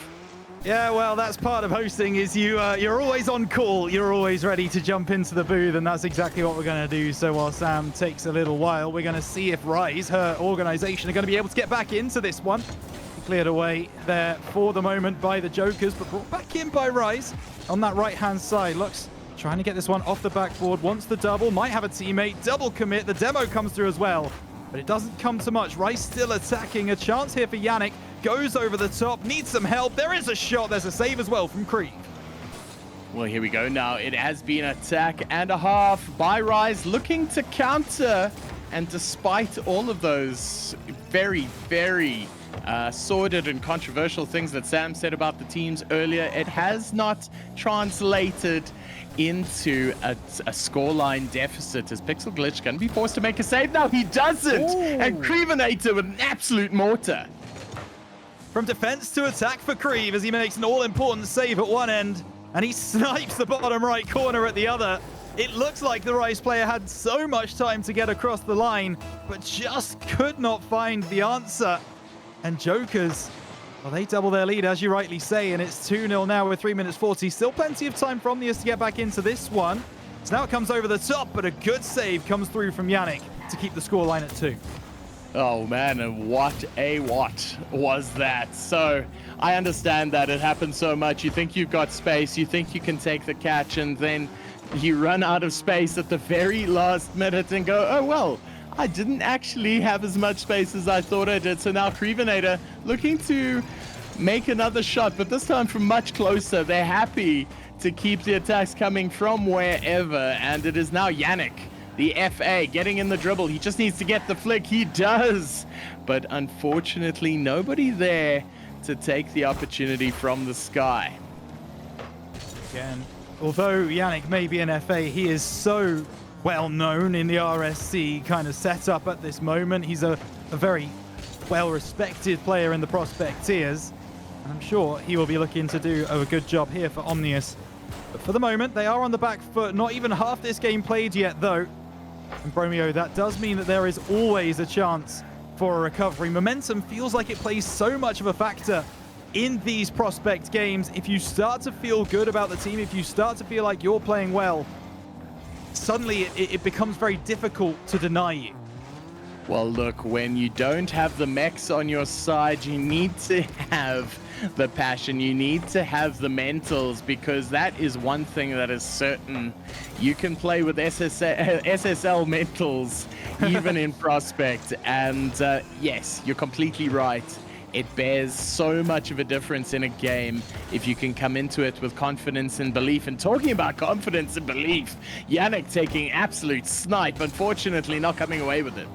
Yeah, well, that's part of hosting is you're always on call. You're always ready to jump into the booth, and that's exactly what we're going to do. So while Sam takes a little while, we're going to see if Rise, her organization, are going to be able to get back into this one. Cleared away there for the moment by the Jokers, but brought back in by Rise on that right-hand side. Looks trying to get this one off the backboard. Wants the double, might have a teammate. Double commit. The demo comes through as well, but it doesn't come to much. Rice still attacking. A chance here for Yannick. Goes over the top. Needs some help. There is a shot. There's a save as well from Creed. Well, here we go now. It has been an attack and a half by Rise, looking to counter. And despite all of those very, very sordid and controversial things that Sam said about the teams earlier, it has not translated into a scoreline deficit as Pixel Glitch going to be forced to make a save. Now he doesn't! Ooh. And Crevenator with an absolute mortar. From defense to attack for Creve as he makes an all-important save at one end, and he snipes the bottom right corner at the other. It looks like the Rise player had so much time to get across the line, but just could not find the answer. And Jokers, well, they double their lead, as you rightly say, and it's 2-0 now with 3 minutes 40. Still plenty of time for Omnius to get back into this one. So now it comes over the top, but a good save comes through from Yannick to keep the scoreline at 2. Oh man, and what was that? So I understand that it happens so much. You think you've got space, you think you can take the catch, and then you run out of space at the very last minute and go, oh well, I didn't actually have as much space as I thought I did. So now Crevenator looking to make another shot, but this time from much closer. They're happy to keep the attacks coming from wherever, and it is now Yannick, the FA, getting in the dribble. He just needs to get the flick. He does, but unfortunately nobody there to take the opportunity from the sky. Again, although Yannick may be an FA, he is so well known in the RSC kind of setup at this moment. He's a very well-respected player in the prospect tiers, and I'm sure he will be looking to do a good job here for Omnius. But for the moment, they are on the back foot. Not even half this game played yet, though. And Bromeo, that does mean that there is always a chance for a recovery. Momentum feels like it plays so much of a factor in these prospect games. If you start to feel good about the team, if you start to feel like you're playing well, suddenly it becomes very difficult to deny you. Well, look, when you don't have the mechs on your side, you need to have the passion. You need to have the mentals, because that is one thing that is certain. You can play with SSL mentals, even in Prospect. And yes, you're completely right. It bears so much of a difference in a game if you can come into it with confidence and belief. And talking about confidence and belief, Yannick taking absolute snipe, unfortunately not coming away with it.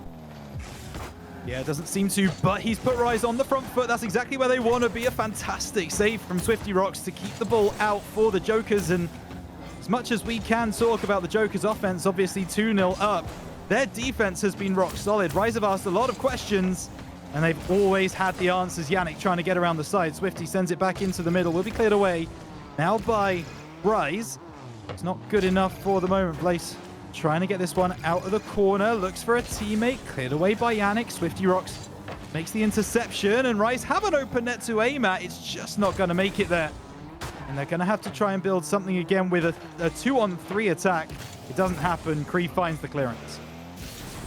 Yeah, it doesn't seem to, but he's put Rise on the front foot. That's exactly where they want to be. A fantastic save from Swifty Rocks to keep the ball out for the Jokers. And as much as we can talk about the Jokers' offense, obviously 2-0 up, their defense has been rock solid. Rise have asked a lot of questions, and they've always had the answers. Yannick trying to get around the side. Swifty sends it back into the middle. Will be cleared away now by Rise. It's not good enough for the moment. Blaze trying to get this one out of the corner. Looks for a teammate. Cleared away by Yannick. Swifty Rocks makes the interception, and Rise have an open net to aim at. It's just not going to make it there. And they're going to have to try and build something again with a 2-on-3 attack. It doesn't happen. Cree finds the clearance.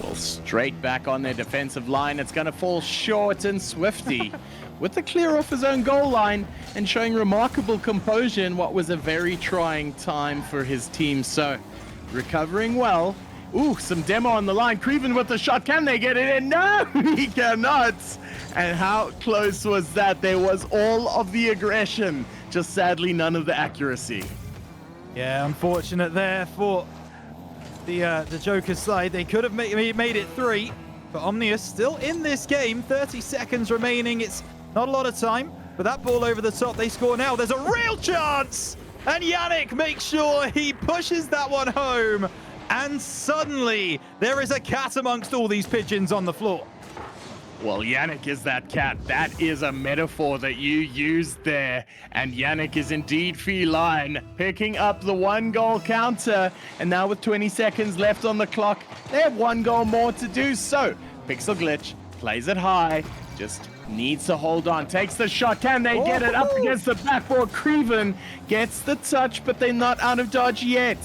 Well, straight back on their defensive line. It's going to fall short, and Swifty with the clear off his own goal line and showing remarkable composure in what was a very trying time for his team. So recovering well. Ooh, some demo on the line. Creven with the shot. Can they get it in? No, he cannot. And how close was that? There was all of the aggression, just sadly none of the accuracy. Yeah, unfortunate there for the Joker's side. They could have made it 3, but Omnius still in this game. 30 seconds remaining. It's not a lot of time, but that ball over the top, they score now. There's a real chance! And Yannick makes sure he pushes that one home. And suddenly, there is a cat amongst all these pigeons on the floor. Well, Yannick is that cat. That is a metaphor that you used there. And Yannick is indeed feline, picking up the 1-goal counter. And now with 20 seconds left on the clock, they have 1 goal more to do. So, Pixel Glitch plays it high, just needs to hold on, takes the shot. Can they get it up against the backboard? Creven gets the touch, but they're not out of dodge yet.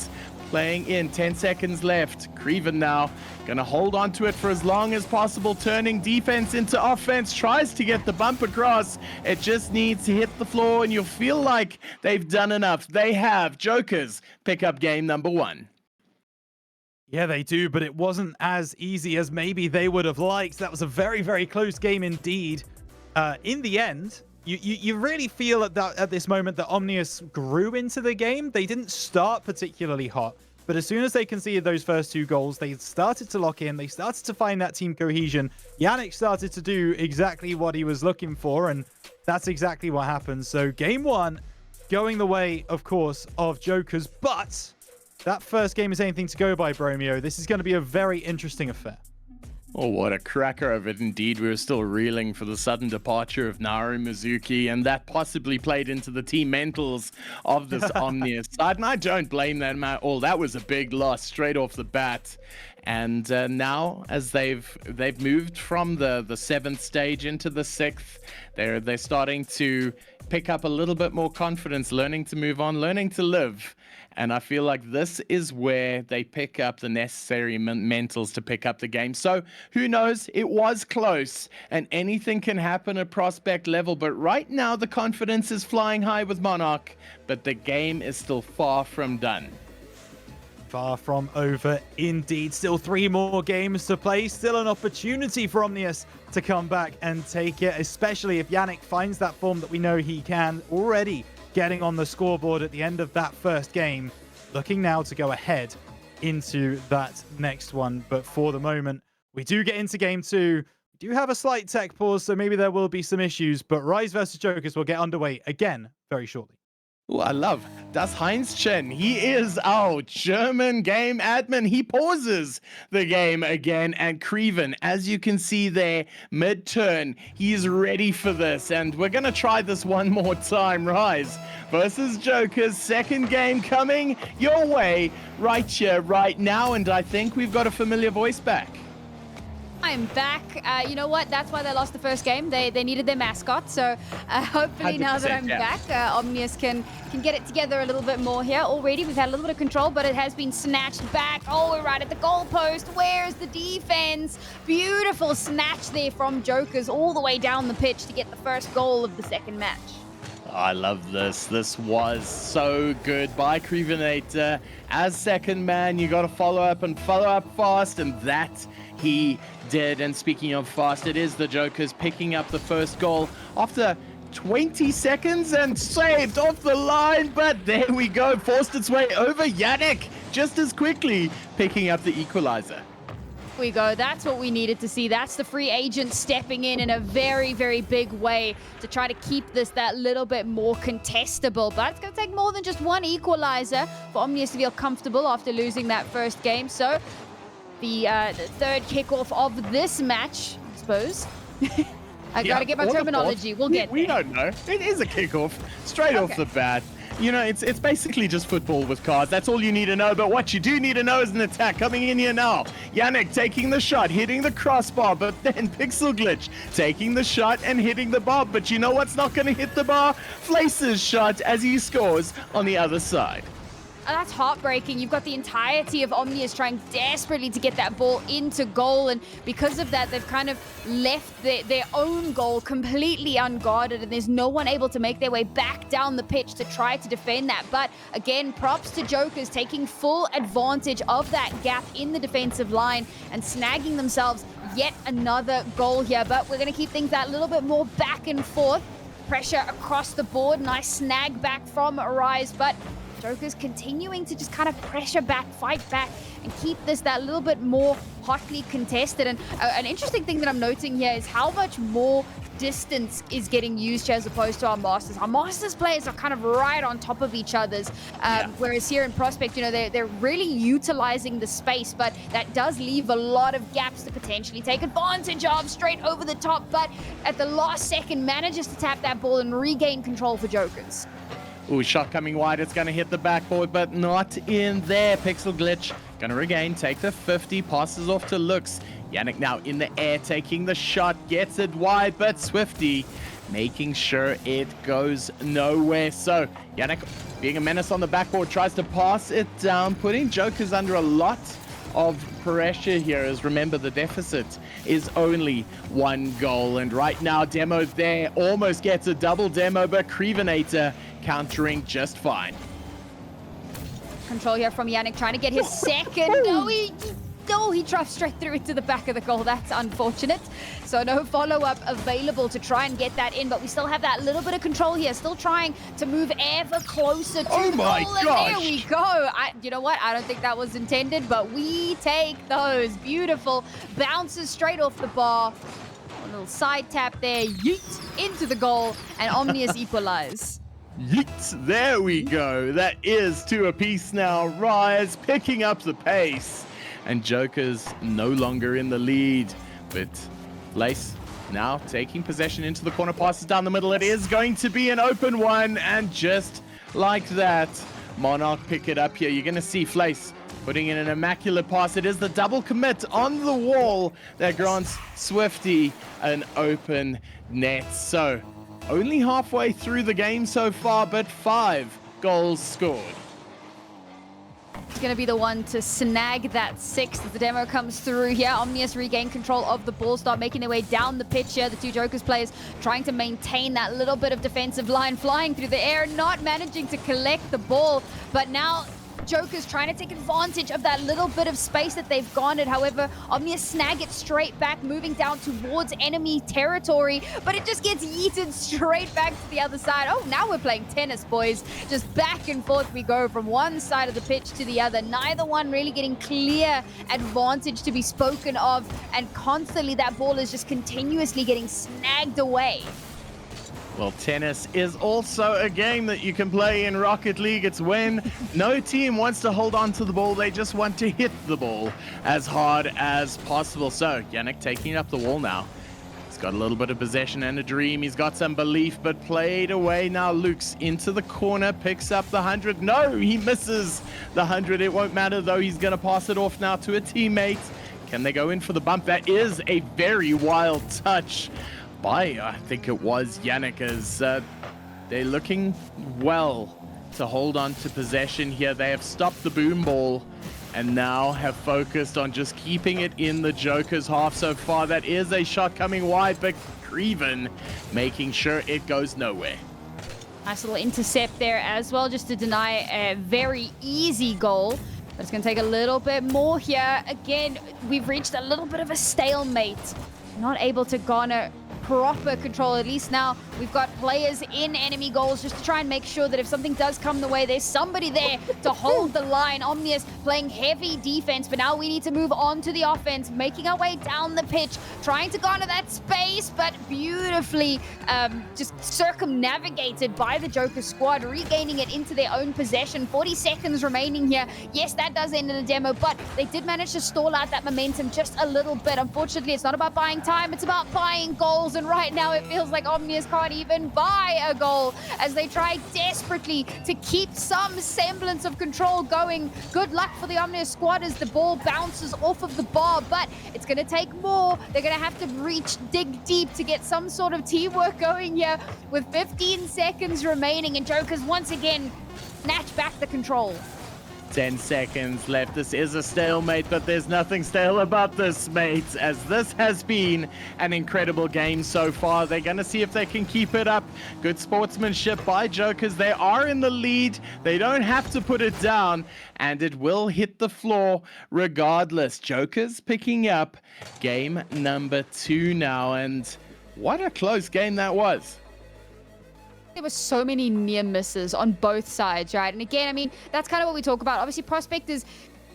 Playing in, 10 seconds left. Creven now gonna hold on to it for as long as possible, turning defense into offense, tries to get the bump across. It just needs to hit the floor, and you'll feel like they've done enough. They have. Jokers pick up game number 1. Yeah, they do, but it wasn't as easy as maybe they would have liked. That was a very, very close game indeed. In the end, you really feel at this moment that Omnius grew into the game. They didn't start particularly hot, but as soon as they conceded those first 2 goals, they started to lock in. They started to find that team cohesion. Yannick started to do exactly what he was looking for, and that's exactly what happened. So game 1 going the way, of course, of Jokers, but that first game is anything to go by, Bromeo. This is going to be a very interesting affair. Oh, what a cracker of it indeed. We were still reeling for the sudden departure of Naru Mizuki, and that possibly played into the team mentals of this Omnius side. And I don't blame them at all. That was a big loss straight off the bat. And now, as they've moved from the 7th stage into the 6th, they're starting to pick up a little bit more confidence, learning to move on, learning to live. And I feel like this is where they pick up the necessary mentals to pick up the game. So who knows? It was close, and anything can happen at prospect level. But right now, the confidence is flying high with Monarch, but the game is still far from done. Far from over indeed. Still 3 more games to play. Still an opportunity for Omnius to come back and take it, especially if Yannick finds that form that we know he can already. Getting on the scoreboard at the end of that first game, looking now to go ahead into that next one. But for the moment, we do get into game 2. do have a slight tech pause, so maybe there will be some issues, but Rise versus Jokers will get underway again very shortly. Oh, I love Das Heinz Chen. He is our German game admin. He pauses the game again. And Creven, as you can see there, mid-turn, he's ready for this. And we're going to try this one more time. Rise versus Jokers. Second game coming your way right here, right now. And I think we've got a familiar voice back. I'm back. You know what? That's why they lost the first game. They needed their mascot. So hopefully now that I'm back, Omnius can get it together a little bit more here. Already we've had a little bit of control, but it has been snatched back. Oh, we're right at the goalpost. Where's the defense? Beautiful snatch there from Jokers all the way down the pitch to get the first goal of the second match. I love this. This was so good by Crevenator. As second man, you got to follow up fast, and that he did. And speaking of fast, it is the Jokers picking up the first goal after 20 seconds and saved off the line. But there we go, forced its way over. Yannick just as quickly picking up the equalizer. We go. That's what we needed to see. That's the free agent stepping in a very, very big way to try to keep this that little bit more contestable. But it's going to take more than just one equalizer for Omnius to feel comfortable after losing that first game. So the third kickoff of this match, I suppose. I got to get my terminology. We'll get there. We don't know. It is a kickoff straight off the bat. You know, it's basically just football with cards. That's all you need to know. But what you do need to know is an attack coming in here now. Yannick taking the shot, hitting the crossbar, but then Pixel Glitch taking the shot and hitting the bar. But you know what's not going to hit the bar? Flace's shot as he scores on the other side. That's heartbreaking. You've got the entirety of Omnius trying desperately to get that ball into goal, and because of that, they've kind of left their own goal completely unguarded, and there's no one able to make their way back down the pitch to try to defend that. But again, props to Jokers taking full advantage of that gap in the defensive line and snagging themselves yet another goal here. But we're going to keep things that little bit more back and forth. Pressure across the board. Nice snag back from Rise, but Jokers continuing to just kind of pressure back, fight back, and keep this that little bit more hotly contested. And an interesting thing that I'm noting here is how much more distance is getting used here as opposed to our Masters. Our Masters players are kind of right on top of each other's, whereas here in Prospect, you know, they're really utilizing the space, but that does leave a lot of gaps to potentially take advantage of straight over the top. But at the last second, manages to tap that ball and regain control for Jokers. Ooh, shot coming wide. It's going to hit the backboard, but not in there. Pixel Glitch going to regain, take the 50, passes off to Lux. Yannick now in the air, taking the shot, gets it wide, but Swifty making sure it goes nowhere. So Yannick, being a menace on the backboard, tries to pass it down, putting Jokers under a lot of pressure here, as remember the deficit is only one goal. And right now, Demo there almost gets a double Demo, but Crevenator countering just fine. Control here from Yannick, trying to get his second. He dropped straight through into the back of the goal. That's unfortunate. So no follow-up available to try and get that in, but we still have that little bit of control here. Still trying to move ever closer to the goal. And there we go. You know what? I don't think that was intended, but we take those. Beautiful bounces straight off the bar. A little side tap there. Yeet into the goal, and Omnius equalize. Yeet, there we go. That is 2 apiece now. Rise picking up the pace, and Jokers no longer in the lead. But Lace now taking possession into the corner, passes down the middle. It is going to be an open one, and just like that, Monarch pick it up here. You're going to see Flace putting in an immaculate pass. It is the double commit on the wall that grants Swifty an open net. So only halfway through the game so far, but 5 goals scored. He's going to be the one to snag that 6th as the Demo comes through here. Omnius regain control of the ball, start making their way down the pitch here. The 2 Jokers players trying to maintain that little bit of defensive line, flying through the air, not managing to collect the ball. But now Jokers trying to take advantage of that little bit of space that they've garnered. However, Omnius snag it straight back, moving down towards enemy territory, but it just gets yeeted straight back to the other side. Oh, now we're playing tennis, boys. Just back and forth we go from one side of the pitch to the other. Neither one really getting clear advantage to be spoken of, and constantly that ball is just continuously getting snagged away. Well, tennis is also a game that you can play in Rocket League. It's when no team wants to hold on to the ball. They just want to hit the ball as hard as possible. So, Yannick taking up the wall now. He's got a little bit of possession and a dream. He's got some belief, but played away now. Luke's into the corner, picks up the 100. No, he misses the 100. It won't matter, though. He's going to pass it off now to a teammate. Can they go in for the bump? That is a very wild touch by, I think it was Yannick, as they're looking well to hold on to possession here. They have stopped the boom ball and now have focused on just keeping it in the Joker's half so far. That is a shot coming wide, but Creven making sure it goes nowhere. Nice little intercept there as well, just to deny a very easy goal. But it's going to take a little bit more here. Again, we've reached a little bit of a stalemate. Not able to garner proper control. At least now we've got players in enemy goals just to try and make sure that if something does come the way, there's somebody there to hold the line. Omnius playing heavy defense, but now we need to move on to the offense, making our way down the pitch, trying to garner that space, but beautifully just circumnavigated by the Joker squad, regaining it into their own possession. 40 seconds remaining here. Yes, that does end in a demo, but they did manage to stall out that momentum just a little bit. Unfortunately, it's not about buying time, it's about buying goals. And right now it feels like Omnius can't even buy a goal as they try desperately to keep some semblance of control going. Good luck for the Omnius squad as the ball bounces off of the bar, but it's going to take more. They're going to have to dig deep to get some sort of teamwork going here with 15 seconds remaining, and Jokers once again snatch back the control. 10 seconds left. This is a stalemate, but there's nothing stale about this, mates, as this has been an incredible game so far. They're going to see if they can keep it up. Good sportsmanship by Jokers. They are in the lead. They don't have to put it down, and it will hit the floor regardless. Jokers picking up game number 2 now, and what a close game that was. There were so many near misses on both sides, right? And again, I mean, that's kind of what we talk about. Obviously, Prospect is,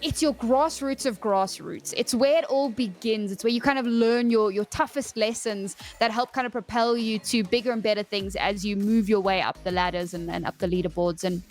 it's your grassroots of grassroots. It's where it all begins. It's where you kind of learn your toughest lessons that help kind of propel you to bigger and better things as you move your way up the ladders and up the leaderboards. And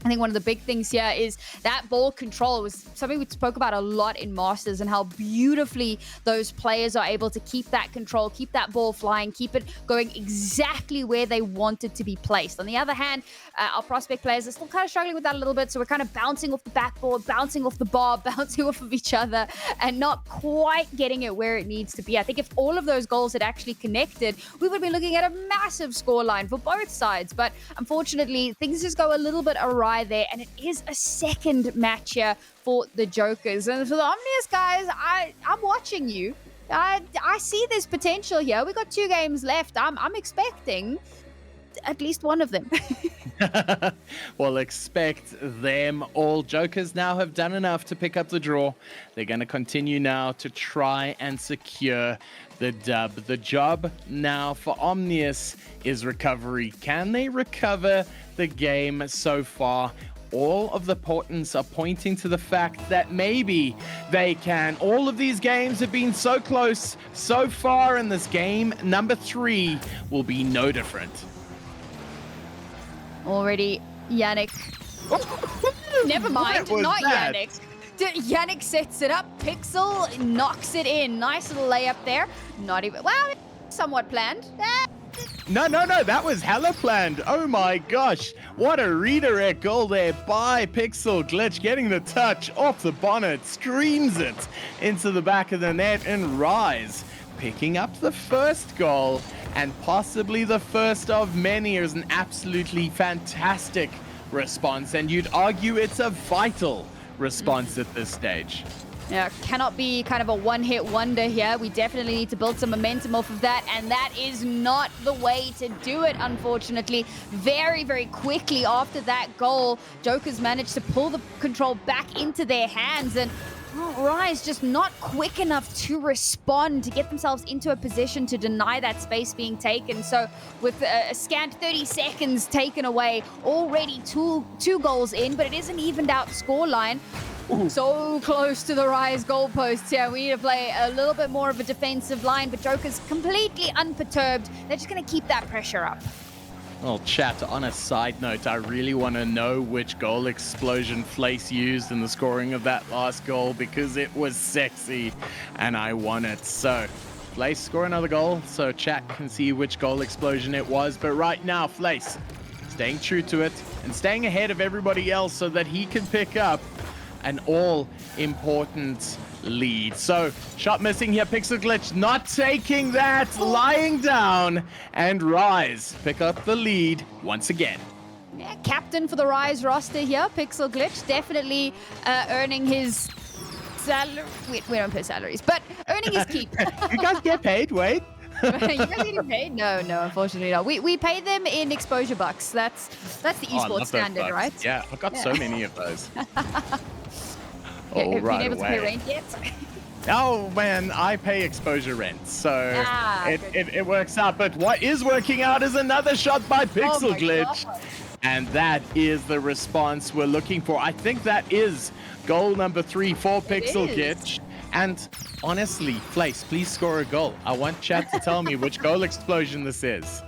I think one of the big things here is that ball control was something we spoke about a lot in Masters, and how beautifully those players are able to keep that control, keep that ball flying, keep it going exactly where they want it to be placed. On the other hand, our Prospect players are still kind of struggling with that a little bit, so we're kind of bouncing off the backboard, bouncing off the bar, bouncing off of each other, and not quite getting it where it needs to be. I think if all of those goals had actually connected, we would be looking at a massive scoreline for both sides, but unfortunately, things just go a little bit awry there, and it is a second match here for the Jokers. And for the Omnius guys, I'm watching you. I see this potential here. We got 2 games left. I'm expecting at least one of them. Well, expect them all. Jokers now have done enough to pick up the draw. They're going to continue now to try and secure the dub. The job now for Omnius is recovery. Can they recover the game so far? All of the portents are pointing to the fact that maybe they can. All of these games have been so close so far, and this game number 3 will be no different. Already, Yannick. Never mind, not that? Yannick. Yannick sets it up. Pixel knocks it in. Nice little layup there. Not even, well, somewhat planned. No, that was hella planned. Oh my gosh, what a redirect goal there by Pixel. Glitch getting the touch off the bonnet, streams it into the back of the net, and Rise picking up the first goal, and possibly the first of many. Is an absolutely fantastic response, and you'd argue it's a vital response at this stage. Yeah, cannot be kind of a one-hit wonder here. We definitely need to build some momentum off of that, and that is not the way to do it, unfortunately. Very, very quickly after that goal, Joker's managed to pull the control back into their hands, and Rise just not quick enough to respond, to get themselves into a position to deny that space being taken. So with a scant 30 seconds taken away, already two goals in, but it is an evened out scoreline. So close to the Rise goalposts here. We need to play a little bit more of a defensive line, but Joker's completely unperturbed. They're just going to keep that pressure up. Well, chat, on a side note, I really want to know which goal explosion Flace used in the scoring of that last goal, because it was sexy and I want it. So, Flace, score another goal so chat can see which goal explosion it was. But right now, Flace staying true to it and staying ahead of everybody else so that he can pick up an all-important lead. So, shot missing here, Pixel Glitch not taking that, lying down, and Rise pick up the lead once again. Yeah, captain for the Rise roster here, Pixel Glitch, definitely earning his salary. We don't pay salaries, but earning his keep. You guys get paid, wait. You guys getting paid? No, unfortunately not. We pay them in exposure bucks. That's the esports standard, right? Yeah, I've got so many of those. Have you right been able to pay away. rent yet? Oh man, I pay exposure rent, so good. it works out. But what is working out is another shot by Pixel my Glitch. God. And that is the response we're looking for. I think that is goal number 3 for Pixel is. Glitch. And honestly, Flace, please score a goal. I want chat to tell me which goal explosion this is.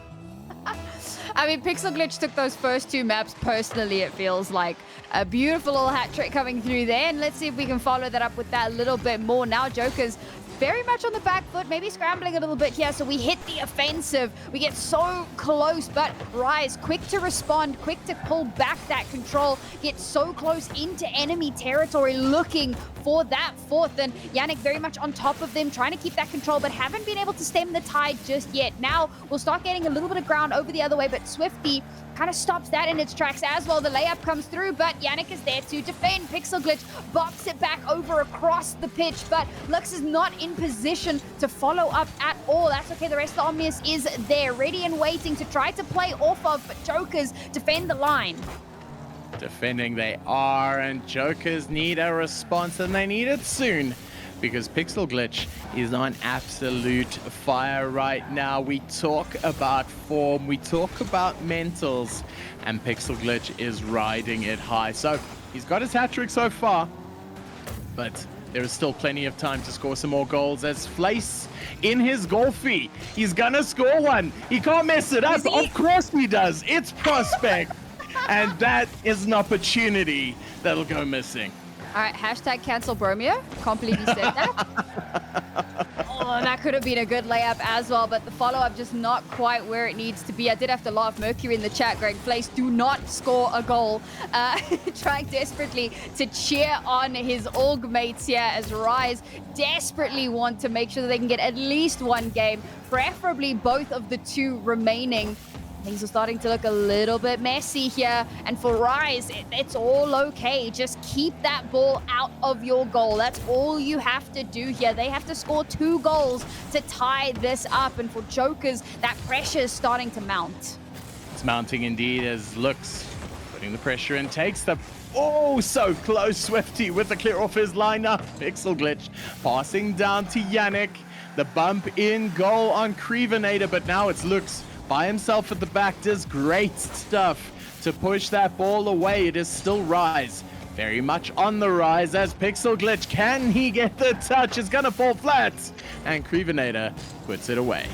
I mean, Pixel Glitch took those first 2 maps personally, it feels like. A beautiful little hat trick coming through there, and let's see if we can follow that up with that a little bit more. Now Joker's very much on the back foot, maybe scrambling a little bit here, so we hit the offensive. We get so close, but Rise, quick to respond, quick to pull back that control, get so close into enemy territory, looking for that 4th, and Yannick very much on top of them, trying to keep that control, but haven't been able to stem the tide just yet. Now we'll start getting a little bit of ground over the other way, but Swifty kind of stops that in its tracks as well. The layup comes through, but Yannick is there to defend. Pixel Glitch box it back over across the pitch, but Lux is not in position to follow up at all. That's okay. The rest of the Omnius is there, ready and waiting to try to play off of, but Jokers defend the line. Defending they are, and Jokers need a response, and they need it soon, because Pixel Glitch is on absolute fire right now. We talk about form, we talk about mentals, and Pixel Glitch is riding it high. So he's got his hat trick so far, but there is still plenty of time to score some more goals as Flace in his golfy. He's gonna score one. He can't mess it up. Of course he does. It's Prospect. And that is an opportunity that'll go missing. All right, hashtag cancel Bromeo. Can't believe you said that. Oh, that could have been a good layup as well, but the follow-up just not quite where it needs to be. I did have to laugh. Mercury in the chat, Greg Flace, do not score a goal. Trying desperately to cheer on his org mates here as Rise desperately want to make sure that they can get at least one game, preferably both of the 2 remaining. Things are starting to look a little bit messy here. And for Rise, it's all okay. Just keep that ball out of your goal. That's all you have to do here. They have to score 2 goals to tie this up. And for Jokers, that pressure is starting to mount. It's mounting indeed as Lux putting the pressure in, takes the... Oh, so close, Swifty with the clear off his lineup. Pixel Glitch passing down to Yannick. The bump in goal on Crevenator, but now it's Lux by himself at the back, does great stuff to push that ball away. It is still Rise, very much on the rise as Pixel Glitch. Can he get the touch? It's gonna fall flat, and Crevenator puts it away.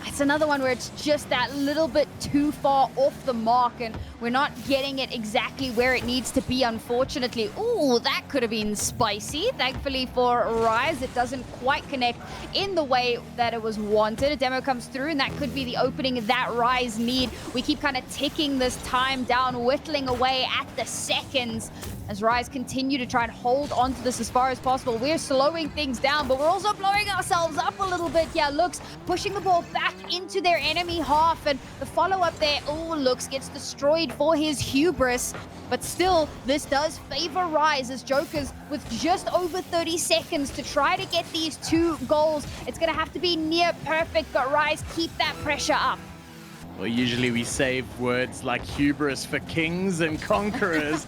It's another one where it's just that little bit too far off the mark, and we're not getting it exactly where it needs to be, unfortunately. Ooh, that could have been spicy. Thankfully for Rise, it doesn't quite connect in the way that it was wanted. A demo comes through, and that could be the opening that Rise need. We keep kind of ticking this time down, whittling away at the seconds. as Rise continue to try and hold on to this as far as possible. We're slowing things down, but we're also blowing ourselves up a little bit. Yeah, Lux pushing the ball back into their enemy half, and the follow-up there, Lux gets destroyed for his hubris. But still, this does favor Rise as Jokers with just over 30 seconds to try to get these 2 goals. It's going to have to be near perfect, but Rise keep that pressure up. Well, usually we save words like hubris for kings and conquerors.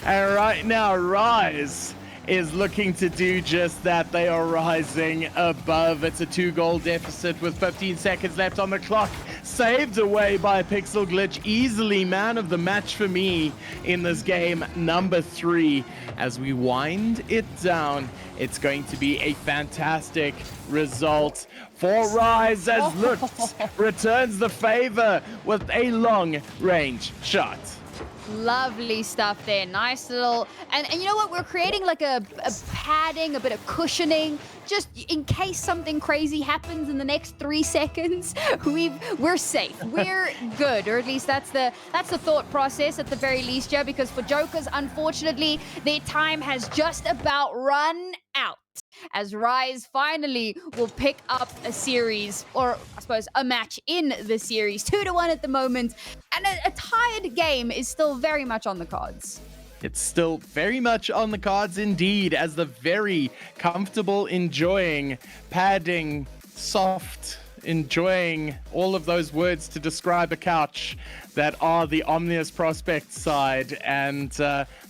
And right now, Rise is looking to do just that. They are rising above. It's a 2-goal deficit with 15 seconds left on the clock. Saved away by Pixel Glitch. Easily man of the match for me in this game, number 3. As we wind it down, it's going to be a fantastic result for Rise as Lutz returns the favor with a long-range shot. Lovely stuff there. Nice little... And you know what? We're creating like a padding, a bit of cushioning, just in case something crazy happens in the next 3 seconds. We're safe. We're good. Or at least that's the thought process at the very least, Joe, because for Jokers, unfortunately, their time has just about run out. As Rise finally will pick up a series, or I suppose a match in the series, 2-1 at the moment, and a tied game is still very much on the cards. It's still very much on the cards indeed, as the very comfortable, enjoying, padding, soft, enjoying all of those words to describe a couch that are the Omnius Prospect side, and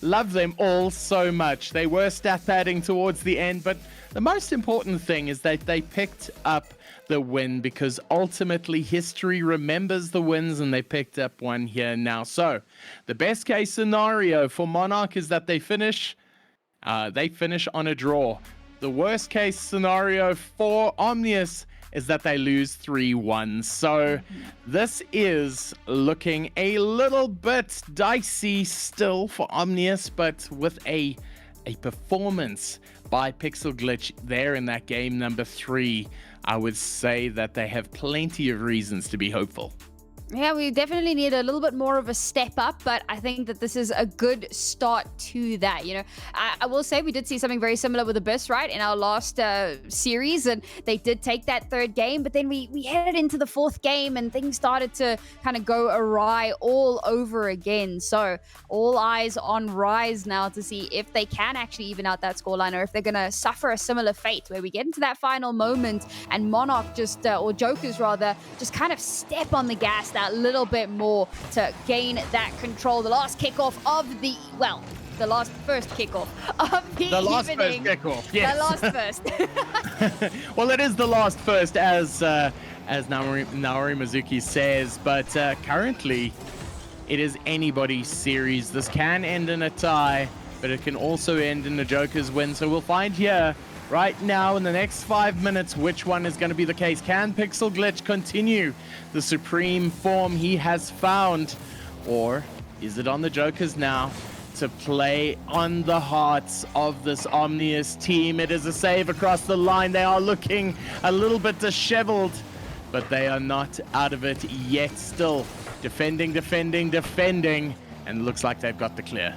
love them all so much. They were stat padding towards the end, but the most important thing is that they picked up the win, because ultimately history remembers the wins, and they picked up one here now. So the best case scenario for Monarch is that they finish on a draw. The worst case scenario for Omnius is that they lose 3-1. So this is looking a little bit dicey still for Omnius, but with a performance by Pixel Glitch there in that game number 3, I would say that they have plenty of reasons to be hopeful. Yeah, we definitely need a little bit more of a step up, but I think that this is a good start to that. You know, I will say we did see something very similar with Abyss, right, in our last series, and they did take that 3rd game, but then we headed into the 4th game and things started to kind of go awry all over again. So all eyes on Rise now to see if they can actually even out that scoreline, or if they're going to suffer a similar fate where we get into that final moment and Monarch just, or Jokers rather, just kind of step on the gas that little bit more to gain that control. The last kickoff of the first kickoff of the last evening. First kickoff, yes. The last first. Well, it is the last first, as Naori Mizuki says, but currently it is anybody's series. This can end in a tie, but it can also end in a Joker's win. So we'll find here right now in the next 5 minutes which one is going to be the case. Can Pixel Glitch continue the supreme form he has found, or is it on the Jokers now to play on the hearts of this Omnius team? It is a save across the line. They are looking a little bit disheveled, but they are not out of it yet. Still defending, and looks like they've got the clear.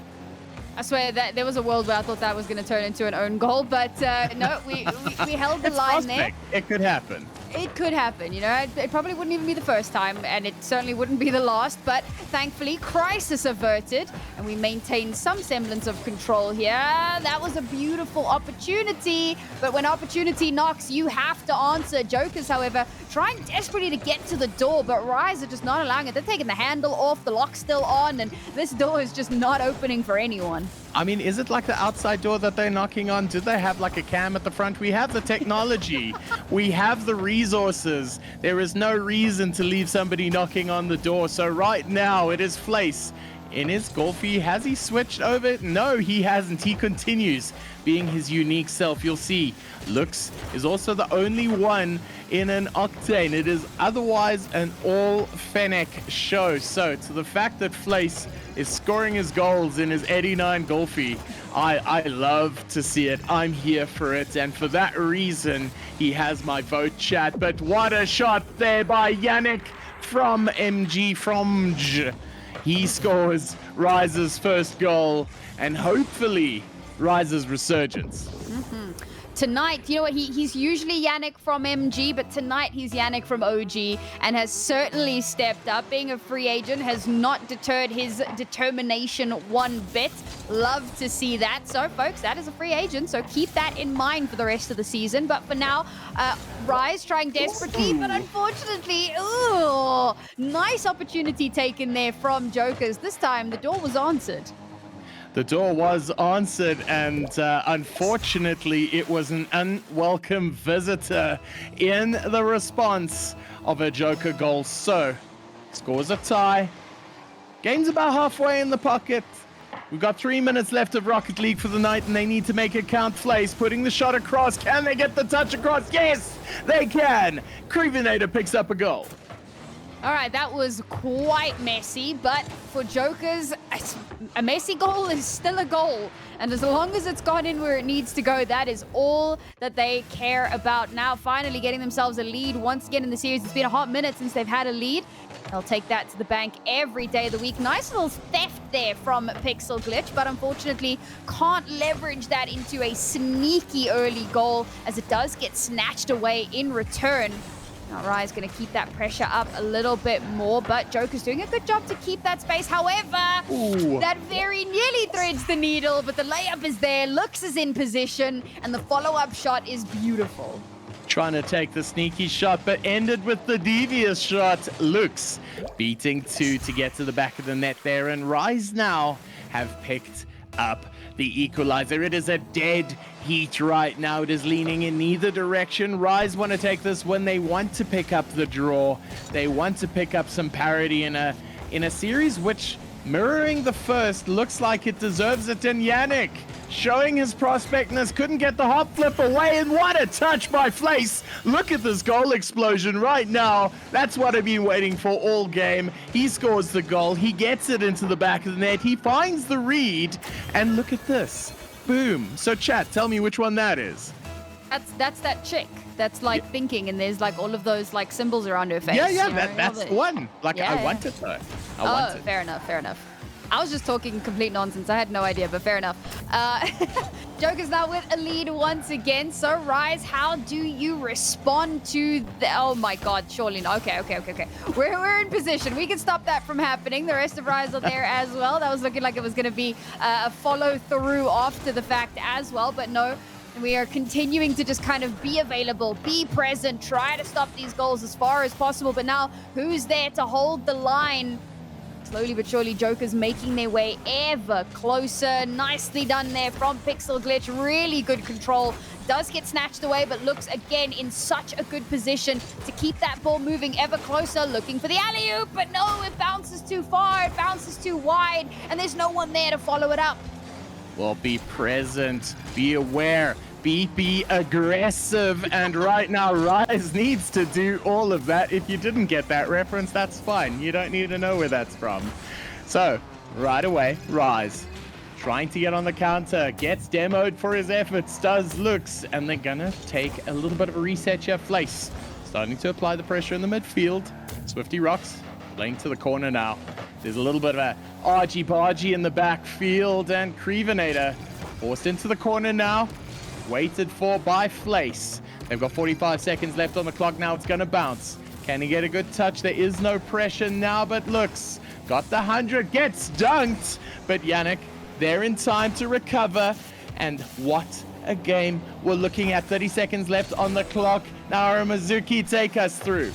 I swear that there was a world where I thought that was going to turn into an own goal, but no, we held the line there. It could happen. It could happen, you know. It probably wouldn't even be the first time, and it certainly wouldn't be the last, but thankfully, crisis averted, and we maintained some semblance of control here. That was a beautiful opportunity, but when opportunity knocks, you have to answer. Jokers, however, trying desperately to get to the door, but Rise are just not allowing it. They're taking the handle off, the lock's still on, and this door is just not opening for anyone. I mean, is it like the outside door that they're knocking on? Do they have like a cam at the front? We have the technology. We have the resources. There is no reason to leave somebody knocking on the door. So right now it is Flace in his Golfy. Has he switched over? No, he hasn't. He continues being his unique self. You'll see Lux is also the only one in an Octane. It is otherwise an all Fennec show. So to the fact that Flace is scoring his goals in his 89 Golfy, I love to see it. I'm here for it, and for that reason he has my vote, chat. But what a shot there by Yannick from MG He scores Rise's first goal and hopefully Rise's resurgence. Tonight, you know what, he's usually Yannick from MG, but tonight he's Yannick from OG and has certainly stepped up. Being a free agent has not deterred his determination one bit. Love to see that. So, folks, that is a free agent, so keep that in mind for the rest of the season. But for now, Rise trying desperately, but unfortunately, nice opportunity taken there from Jokers. This time, the door was answered. The door was answered, and unfortunately, it was an unwelcome visitor in the response of a Joker goal. So, scores a tie. Game's about halfway in the pocket. We've got 3 minutes left of Rocket League for the night, and they need to make it count. Flays putting the shot across. Can they get the touch across? Yes, they can. Crevenator picks up a goal. All right, that was quite messy, but for Jokers, a messy goal is still a goal. And as long as it's gone in where it needs to go, that is all that they care about. Now, finally getting themselves a lead once again in the series. It's been a hot minute since they've had a lead. They'll take that to the bank every day of the week. Nice little theft there from Pixel Glitch, but unfortunately can't leverage that into a sneaky early goal as it does get snatched away in return. Now, Rise going to keep that pressure up a little bit more, but Joker's doing a good job to keep that space. However, that very nearly threads the needle, but the layup is there. Lux is in position, and the follow-up shot is beautiful. Trying to take the sneaky shot, but ended with the devious shot. Lux beating two to get to the back of the net there, and Rise now have picked up the equalizer. It is a dead heat right now. It is leaning in neither direction. Rise want to take this when they want to pick up the draw. They want to pick up some parity in a series which, mirroring the first, looks like it deserves it. And Yannick showing his prospectness, couldn't get the hop flip away, and what a touch by Flace. Look at this goal explosion right now. That's what I've been waiting for all game. He scores the goal, he gets it into the back of the net, he finds the read, and look at this. Boom. So chat, tell me which one that is. That's that chick that's like thinking, and there's like all of those like symbols around her face. Yeah, that's the one. Like, I want it though. I want it. Fair enough. I was just talking complete nonsense. I had no idea, but fair enough. Joker's now with a lead once again. So, Rise, how do you respond to the... Oh, my God. Surely not. Okay. We're in position. We can stop that from happening. The rest of Rise are there as well. That was looking like it was going to be a follow-through after the fact as well. But no, we are continuing to just kind of be available, be present, try to stop these goals as far as possible. But now, who's there to hold the line? Slowly but surely, Joker's making their way ever closer. Nicely done there from Pixel Glitch. Really good control. Does get snatched away, but looks again in such a good position to keep that ball moving ever closer. Looking for the alley-oop, but no, it bounces too far. It bounces too wide, and there's no one there to follow it up. Well, be present. Be aware. Be aggressive, and right now Rise needs to do all of that. If you didn't get that reference, that's fine. You don't need to know where that's from. So, right away, Rise trying to get on the counter, gets demoed for his efforts, does Lux, and they're gonna take a little bit of a reset here. Flace starting to apply the pressure in the midfield. Swifty Rocks playing to the corner now. There's a little bit of a argy-bargy in the backfield, and Crevenator forced into the corner now. Waited for by Flace. They've got 45 seconds left on the clock now. It's going to bounce. Can he get a good touch? There is no pressure now, but Lux got the 100, gets dunked. But Yannick, they're in time to recover. And what a game we're looking at. 30 seconds left on the clock. Now Mizuki take us through.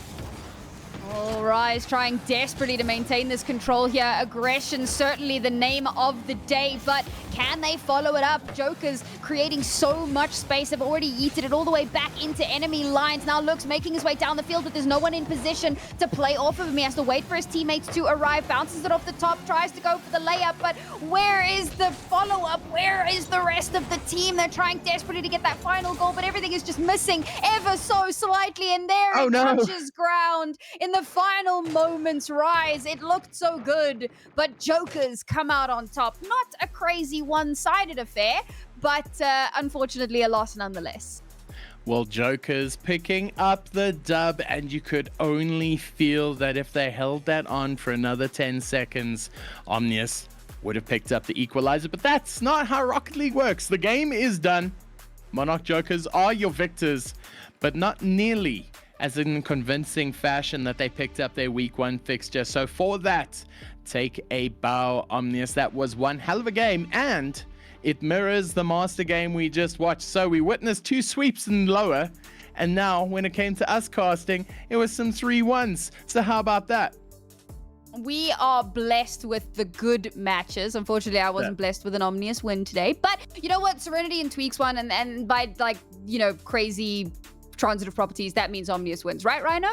All Rise trying desperately to maintain this control here. Aggression, certainly the name of the day, but can they follow it up? Joker's creating so much space. They've already yeeted it all the way back into enemy lines. Now Lux making his way down the field, but there's no one in position to play off of him. He has to wait for his teammates to arrive. Bounces it off the top, tries to go for the layup, but where is the follow-up? Where is the rest of the team? They're trying desperately to get that final goal, but everything is just missing ever so slightly, and there it touches ground in the final moments. Rise, it looked so good, but Jokers come out on top. Not a crazy one-sided affair, but unfortunately a loss nonetheless. Well, Joker's picking up the dub, and you could only feel that if they held that on for another 10 seconds, Omnius would have picked up the equalizer. But that's not how Rocket League works. The game is done. Monarch Jokers are your victors, but not nearly as in convincing fashion that they picked up their week 1 fixture. So for that, take a bow, Omnius. That was one hell of a game, and it mirrors the master game we just watched. So we witnessed 2 sweeps in lower, and now when it came to us casting, it was some 3-1s. So how about that? We are blessed with the good matches. Unfortunately, I wasn't blessed with an Omnius win today. But you know what? Serenity and Tweaks won, and by crazy transitive properties, that means Omnius wins, right, Rhino?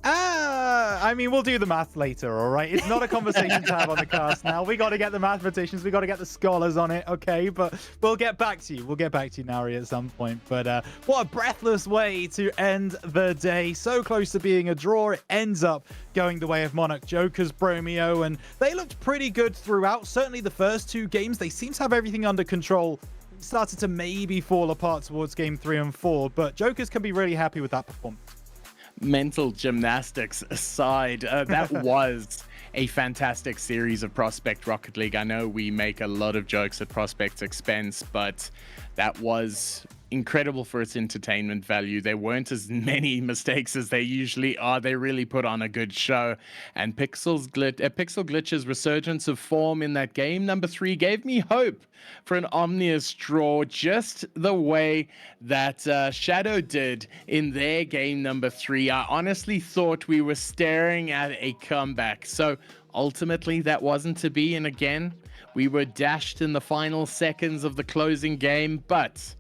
I mean, we'll do the math later, all right? It's not a conversation to have on the cast now. We got to get the mathematicians, we got to get the scholars on it, okay? But we'll get back to you. We'll get back to you, Nari, at some point. But what a breathless way to end the day. So close to being a draw. It ends up going the way of Monarch Jokers, Bromeo, and they looked pretty good throughout. Certainly the first 2 games, they seem to have everything under control. Started to maybe fall apart towards game 3 and 4, but Jokers can be really happy with that performance. Mental gymnastics aside, that was a fantastic series of Prospect Rocket League. I know we make a lot of jokes at Prospect's expense, but that was incredible for its entertainment value. There weren't as many mistakes as they usually are. They really put on a good show. And Pixel Glitch's resurgence of form in that game number 3 gave me hope for an Omnius draw, just the way that Shadow did in their game number 3. I honestly thought we were staring at a comeback. So ultimately that wasn't to be. And again, we were dashed in the final seconds of the closing game, but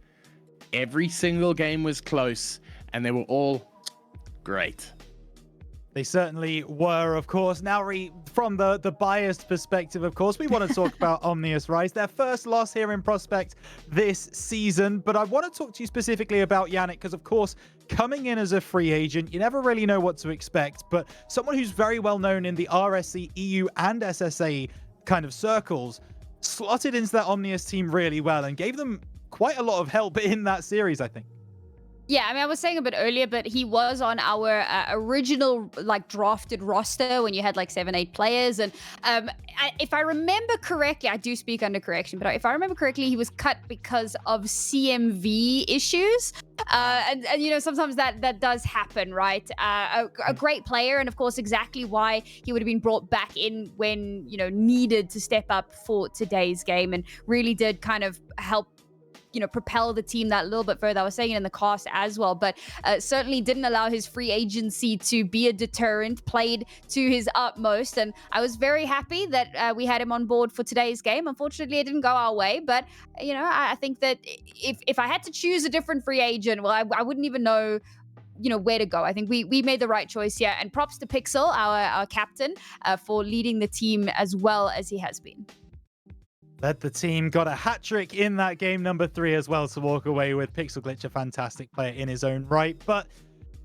every single game was close, and they were all great. They certainly were, of course. Now, from the biased perspective, of course, we want to talk about Omnius Rise, their first loss here in Prospect this season. But I want to talk to you specifically about Yannick, because, of course, coming in as a free agent, you never really know what to expect. But someone who's very well known in the RSC, EU, and SSA kind of circles slotted into that Omnius team really well and gave them quite a lot of help in that series, I think. Yeah, I mean, I was saying a bit earlier, but he was on our original drafted roster when you had 7-8 players. And if I remember correctly, I do speak under correction, but if I remember correctly, he was cut because of CMV issues. And sometimes that does happen, right? A great player, and of course, exactly why he would have been brought back in when, needed to step up for today's game, and really did kind of help propel the team that little bit further. I was saying it in the cast as well, but certainly didn't allow his free agency to be a deterrent, played to his utmost. And I was very happy that we had him on board for today's game. Unfortunately, it didn't go our way, but I think that if I had to choose a different free agent, well, I wouldn't even know where to go. I think we made the right choice here, and props to Pixel, our captain, for leading the team as well as he has been. Led the team, got a hat-trick in that game number 3 as well to walk away with. Pixel Glitch, a fantastic player in his own right. But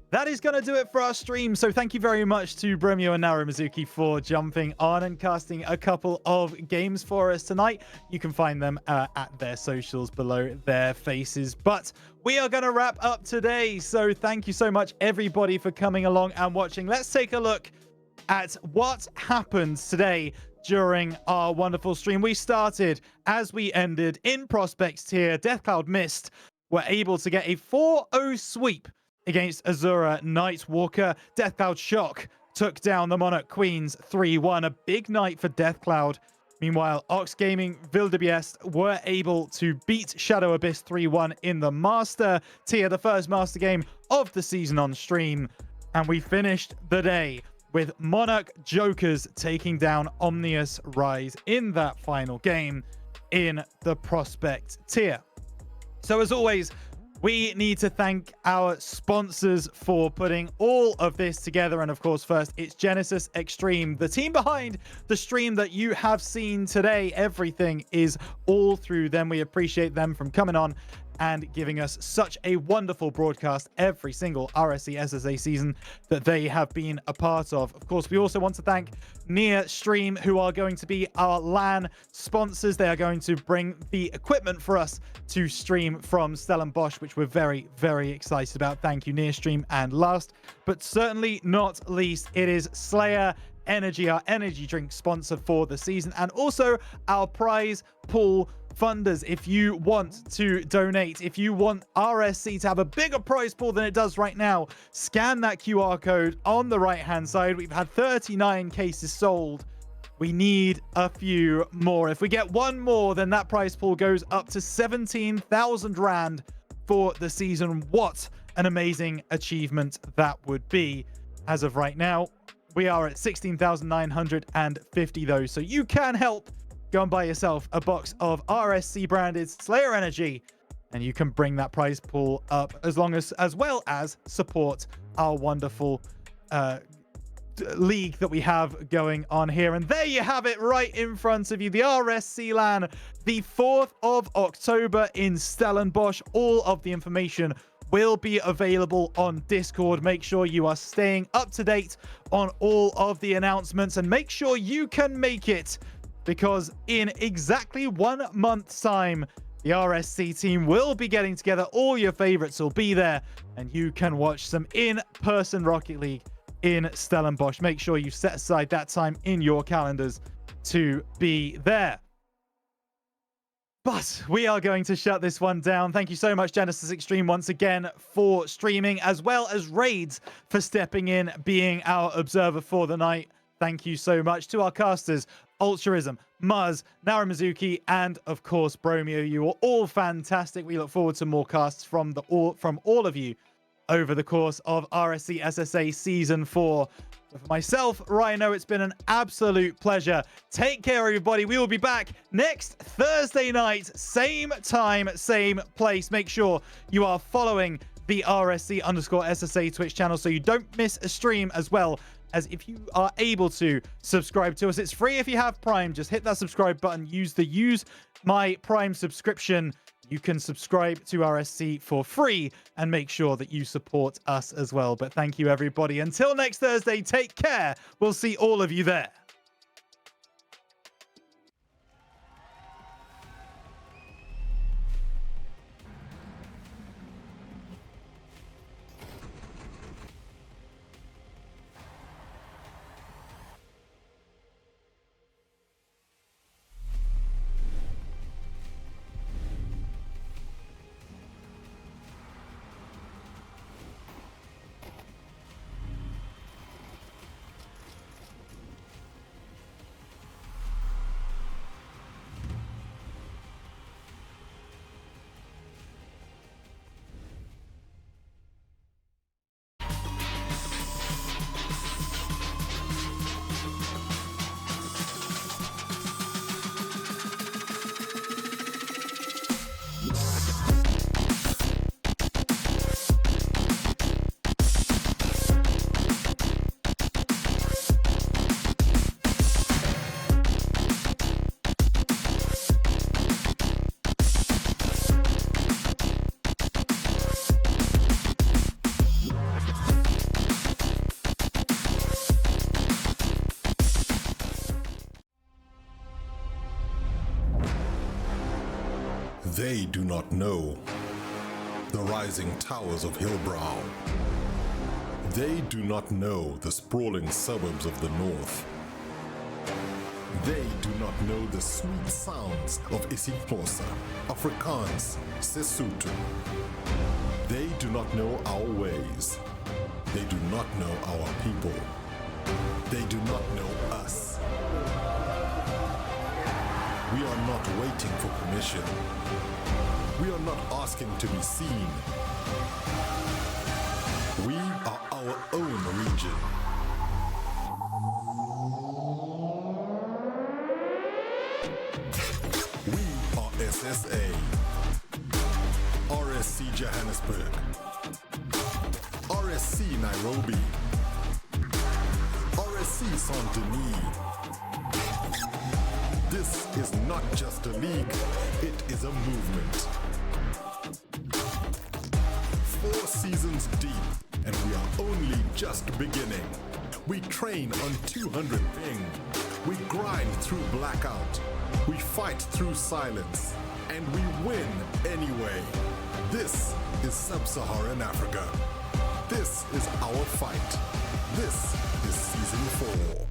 that is going to do it for our stream. So thank you very much to Bromeo and Naru Mizuki for jumping on and casting a couple of games for us tonight. You can find them at their socials below their faces. But we are going to wrap up today. So thank you so much, everybody, for coming along and watching. Let's take a look at what happened today during our wonderful stream. We started as we ended in Prospects tier. Deathcloud Mist were able to get a 4-0 sweep against Azura Nightwalker. Deathcloud Shock took down the Monarch Queens 3-1. A big night for Deathcloud. Meanwhile, Ox Gaming Wildebeest were able to beat Shadow Abyss 3-1 in the Master tier, the first Master game of the season on stream. And we finished the day with Monarch Jokers taking down Omnius Rise in that final game in the Prospect tier. So as always, we need to thank our sponsors for putting all of this together. And of course, first, it's Genesis Extreme, the team behind the stream that you have seen today. Everything is all through them. We appreciate them from coming on and giving us such a wonderful broadcast every single RSC SSA season that they have been a part of. Of course, we also want to thank Near Stream, who are going to be our LAN sponsors. They are going to bring the equipment for us to stream from Stellenbosch, which we're very, very excited about. Thank you, Near Stream. And last, but certainly not least, it is Slayer Energy, our energy drink sponsor for the season, and also our prize pool funders. If you want to donate, if you want RSC to have a bigger prize pool than it does right now, scan that QR code on the right hand side. We've had 39 cases sold. We need a few more. If we get one more, then that prize pool goes up to 17,000 Rand for the season. What an amazing achievement that would be. As of right now, we are at 16,950 though, so you can help. Go and buy yourself a box of RSC branded Slayer Energy, and you can bring that prize pool up as well as support our wonderful league that we have going on here. And there you have it, right in front of you, the RSC LAN, the 4th of October in Stellenbosch. All of the information will be available on Discord. Make sure you are staying up to date on all of the announcements, and make sure you can make it, because in exactly 1 month's time, the RSC team will be getting together. All your favorites will be there, and you can watch some in-person Rocket League in Stellenbosch. Make sure you set aside that time in your calendars to be there. But we are going to shut this one down. Thank you so much, Genesis Extreme, once again for streaming, as well as Raids for stepping in, being our observer for the night. Thank you so much to our casters, Ultraism, Muzz, Naramizuki, and of course, Bromeo. You are all fantastic. We look forward to more casts from all of you over the course of RSC SSA Season 4. For myself, Rhino, it's been an absolute pleasure. Take care, everybody. We will be back next Thursday night, same time, same place. Make sure you are following the RSC_SSA Twitch channel so you don't miss a stream, as well as if you are able to subscribe to us. It's free if you have Prime. Just hit that subscribe button. Use my Prime subscription. You can subscribe to RSC for free and make sure that you support us as well. But thank you, everybody. Until next Thursday, take care. We'll see all of you there. They do not know the rising towers of Hillbrow. They do not know the sprawling suburbs of the north. They do not know the sweet sounds of isiXhosa, Afrikaans, Sesotho. They do not know our ways. They do not know our people. They do not know us. We are not waiting for permission. We are not asking to be seen. We are our own region. We are SSA. RSC Johannesburg. RSC Nairobi. RSC Saint-Denis. This is not just a league, it is a movement. 4 seasons deep, and we are only just beginning. We train on 200 ping. We grind through blackout. We fight through silence. And we win anyway. This is Sub-Saharan Africa. This is our fight. This is Season 4.